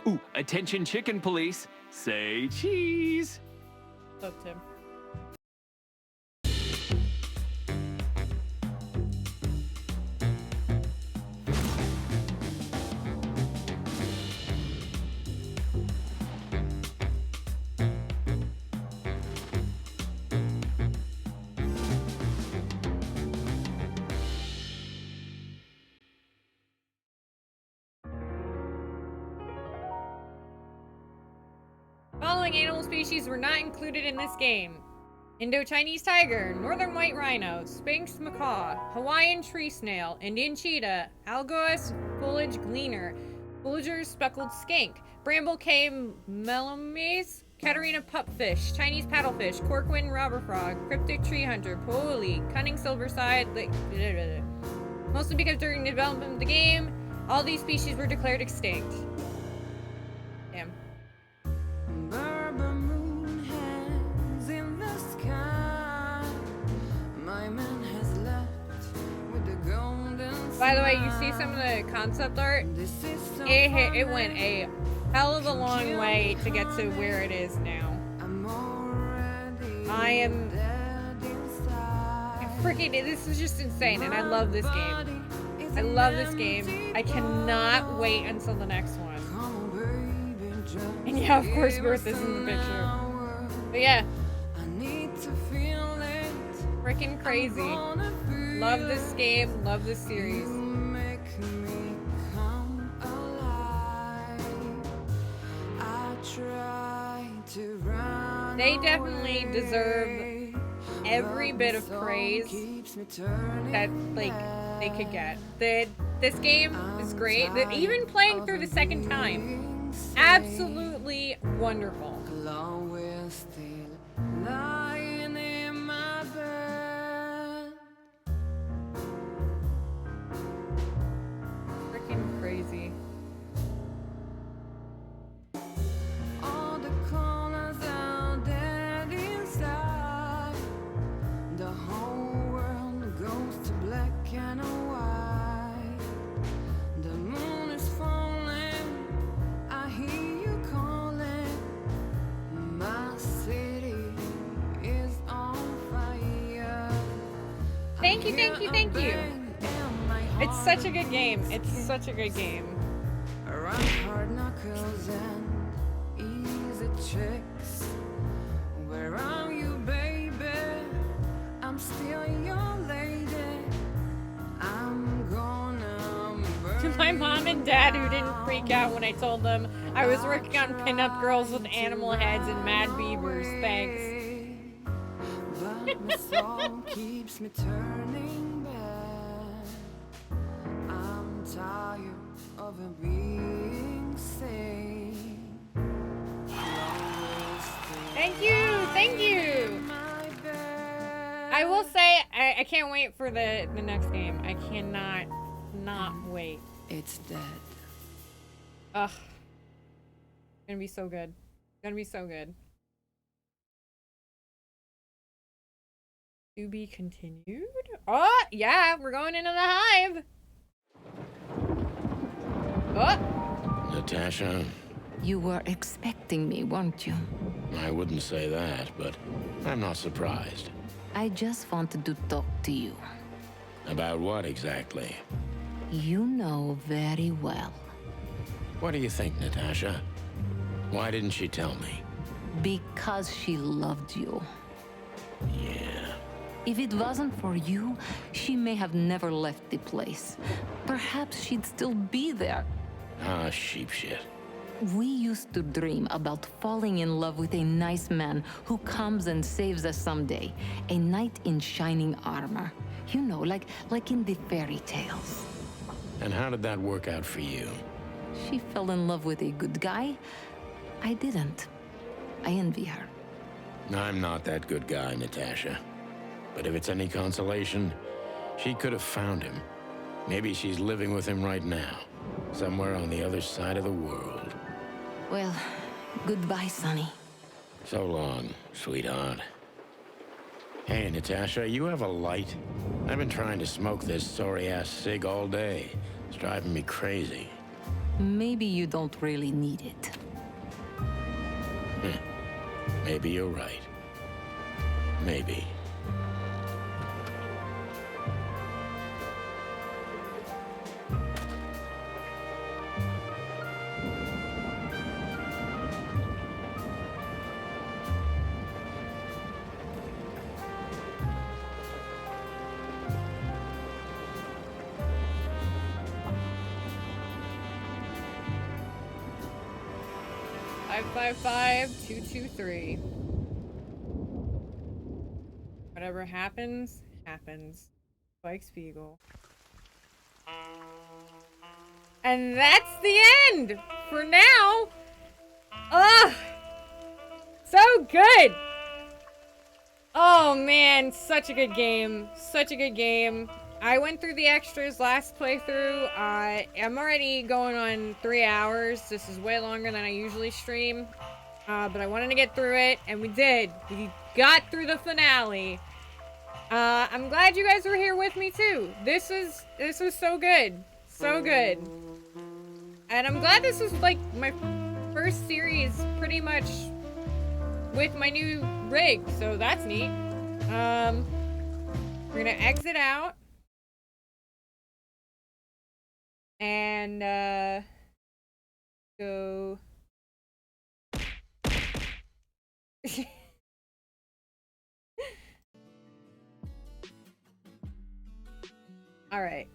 R: Ooh, attention Chicken Police. Say cheese.
A: What's up, Tim? Following animal species were not included in this game: Indo-Chinese tiger, northern white rhino, Sphinx macaw, Hawaiian tree snail, Indian cheetah, Algoas foliage gleaner, Bulger's speckled skink, Bramble K melames, Katarina pupfish, Chinese paddlefish, Corkwin robber frog, cryptic tree hunter, Poli, cunning silverside, mostly because during the development of the game, all these species were declared extinct. Damn. By the way, you see some of the concept art? It went a hell of a long way to get to where it is now. This is just insane, and I love this game. I love this game. I cannot wait until the next one. And yeah, of course, Bertha's in the picture. But yeah. Freaking crazy. Love this game, love this series. They definitely deserve every bit of praise that they could get. This game is great. Even playing through the second time, absolutely wonderful. Freaking crazy. Thank you, thank you, thank you. It's such a good game. It's such a good game.
S: Hard knuckles and easy tricks. Where are you, baby? I'm still your lady. I'm gonna
A: To my mom and dad who didn't freak out when I told them I was working on pinup girls with animal heads and mad beavers. Thanks.
S: But my soul keeps me turning back. I'm tired of it being sane.
A: Thank you, thank you. I will say I can't wait for the next game. I cannot not wait.
S: It's dead.
A: Ugh. It's gonna be so good. It's gonna be so good. To be continued? Oh, yeah, we're going into the hive. Oh.
B: Natasha?
H: You were expecting me, weren't you?
B: I wouldn't say that, but I'm not surprised.
H: I just wanted to talk to you.
B: About what exactly?
H: You know very well.
B: What do you think, Natasha? Why didn't she tell me?
H: Because she loved you.
B: Yeah.
H: If it wasn't for you, she may have never left the place. Perhaps she'd still be there.
B: Ah, sheep shit.
H: We used to dream about falling in love with a nice man who comes and saves us someday. A knight in shining armor. You know, like in the fairy tales.
B: And how did that work out for you?
H: She fell in love with a good guy. I didn't. I envy her.
B: I'm not that good guy, Natasha. But if it's any consolation, she could have found him. Maybe she's living with him right now, somewhere on the other side of the world.
H: Well, goodbye, Sonny.
B: So long, sweetheart. Hey, Natasha, you have a light? I've been trying to smoke this sorry-ass cig all day. It's driving me crazy.
H: Maybe you don't really need it.
B: Maybe you're right. Maybe.
A: Five 223. Whatever happens, happens. Spike Spiegel. And that's the end for now. Ugh, so good. Oh man, such a good game. Such a good game. I went through the extras last playthrough. I'm already going on 3 hours. This is way longer than I usually stream. But I wanted to get through it, and we did. We got through the finale. I'm glad you guys were here with me too. This was so good. So good. And I'm glad this was like my first series pretty much with my new rig, so that's neat. We're gonna exit out. And go. All right.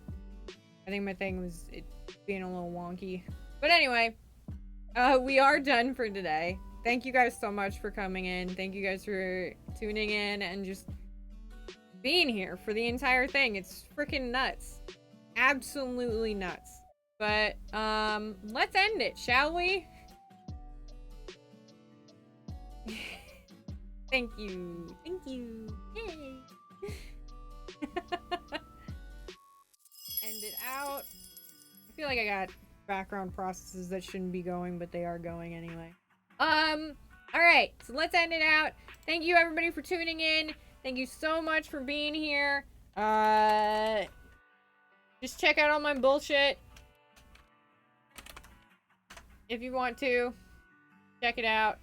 A: I think my thing was it being a little wonky. But anyway, we are done for today. Thank you guys so much for coming in. Thank you guys for tuning in and just being here for the entire thing. It's freaking nuts. Absolutely nuts. But let's end it, shall we? Thank you. Thank you. Yay. End it out. I feel like I got background processes that shouldn't be going, but they are going anyway. Alright, so let's end it out. Thank you everybody for tuning in. Thank you so much for being here. Just check out all my bullshit. If you want to. Check it out.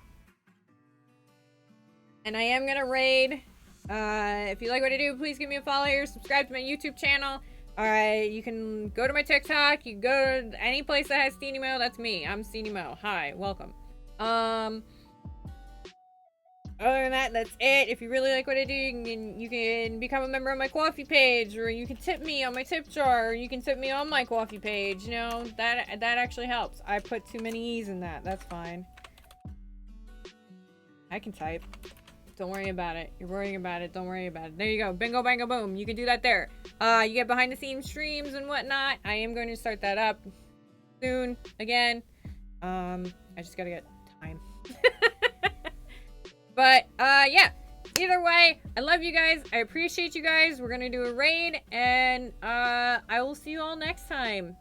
A: And I am gonna raid. If you like what I do, please give me a follow here. Subscribe to my YouTube channel. Alright, you can go to my TikTok. You can go to any place that has SteenieMo. That's me. I'm SteenieMo. Hi, welcome. Other than that, that's it. If you really like what I do, you can become a member of my coffee page, or you can tip me on my tip jar, or you can tip me on my coffee page. You know, that actually helps. I put too many E's in that. That's fine. I can type. Don't worry about it. You're worrying about it. Don't worry about it. There you go. Bingo, bango, boom. You can do that there. You get behind the scenes streams and whatnot. I am going to start that up soon again. I just gotta get time. But, yeah. Either way, I love you guys. I appreciate you guys. We're gonna do a raid, and I will see you all next time.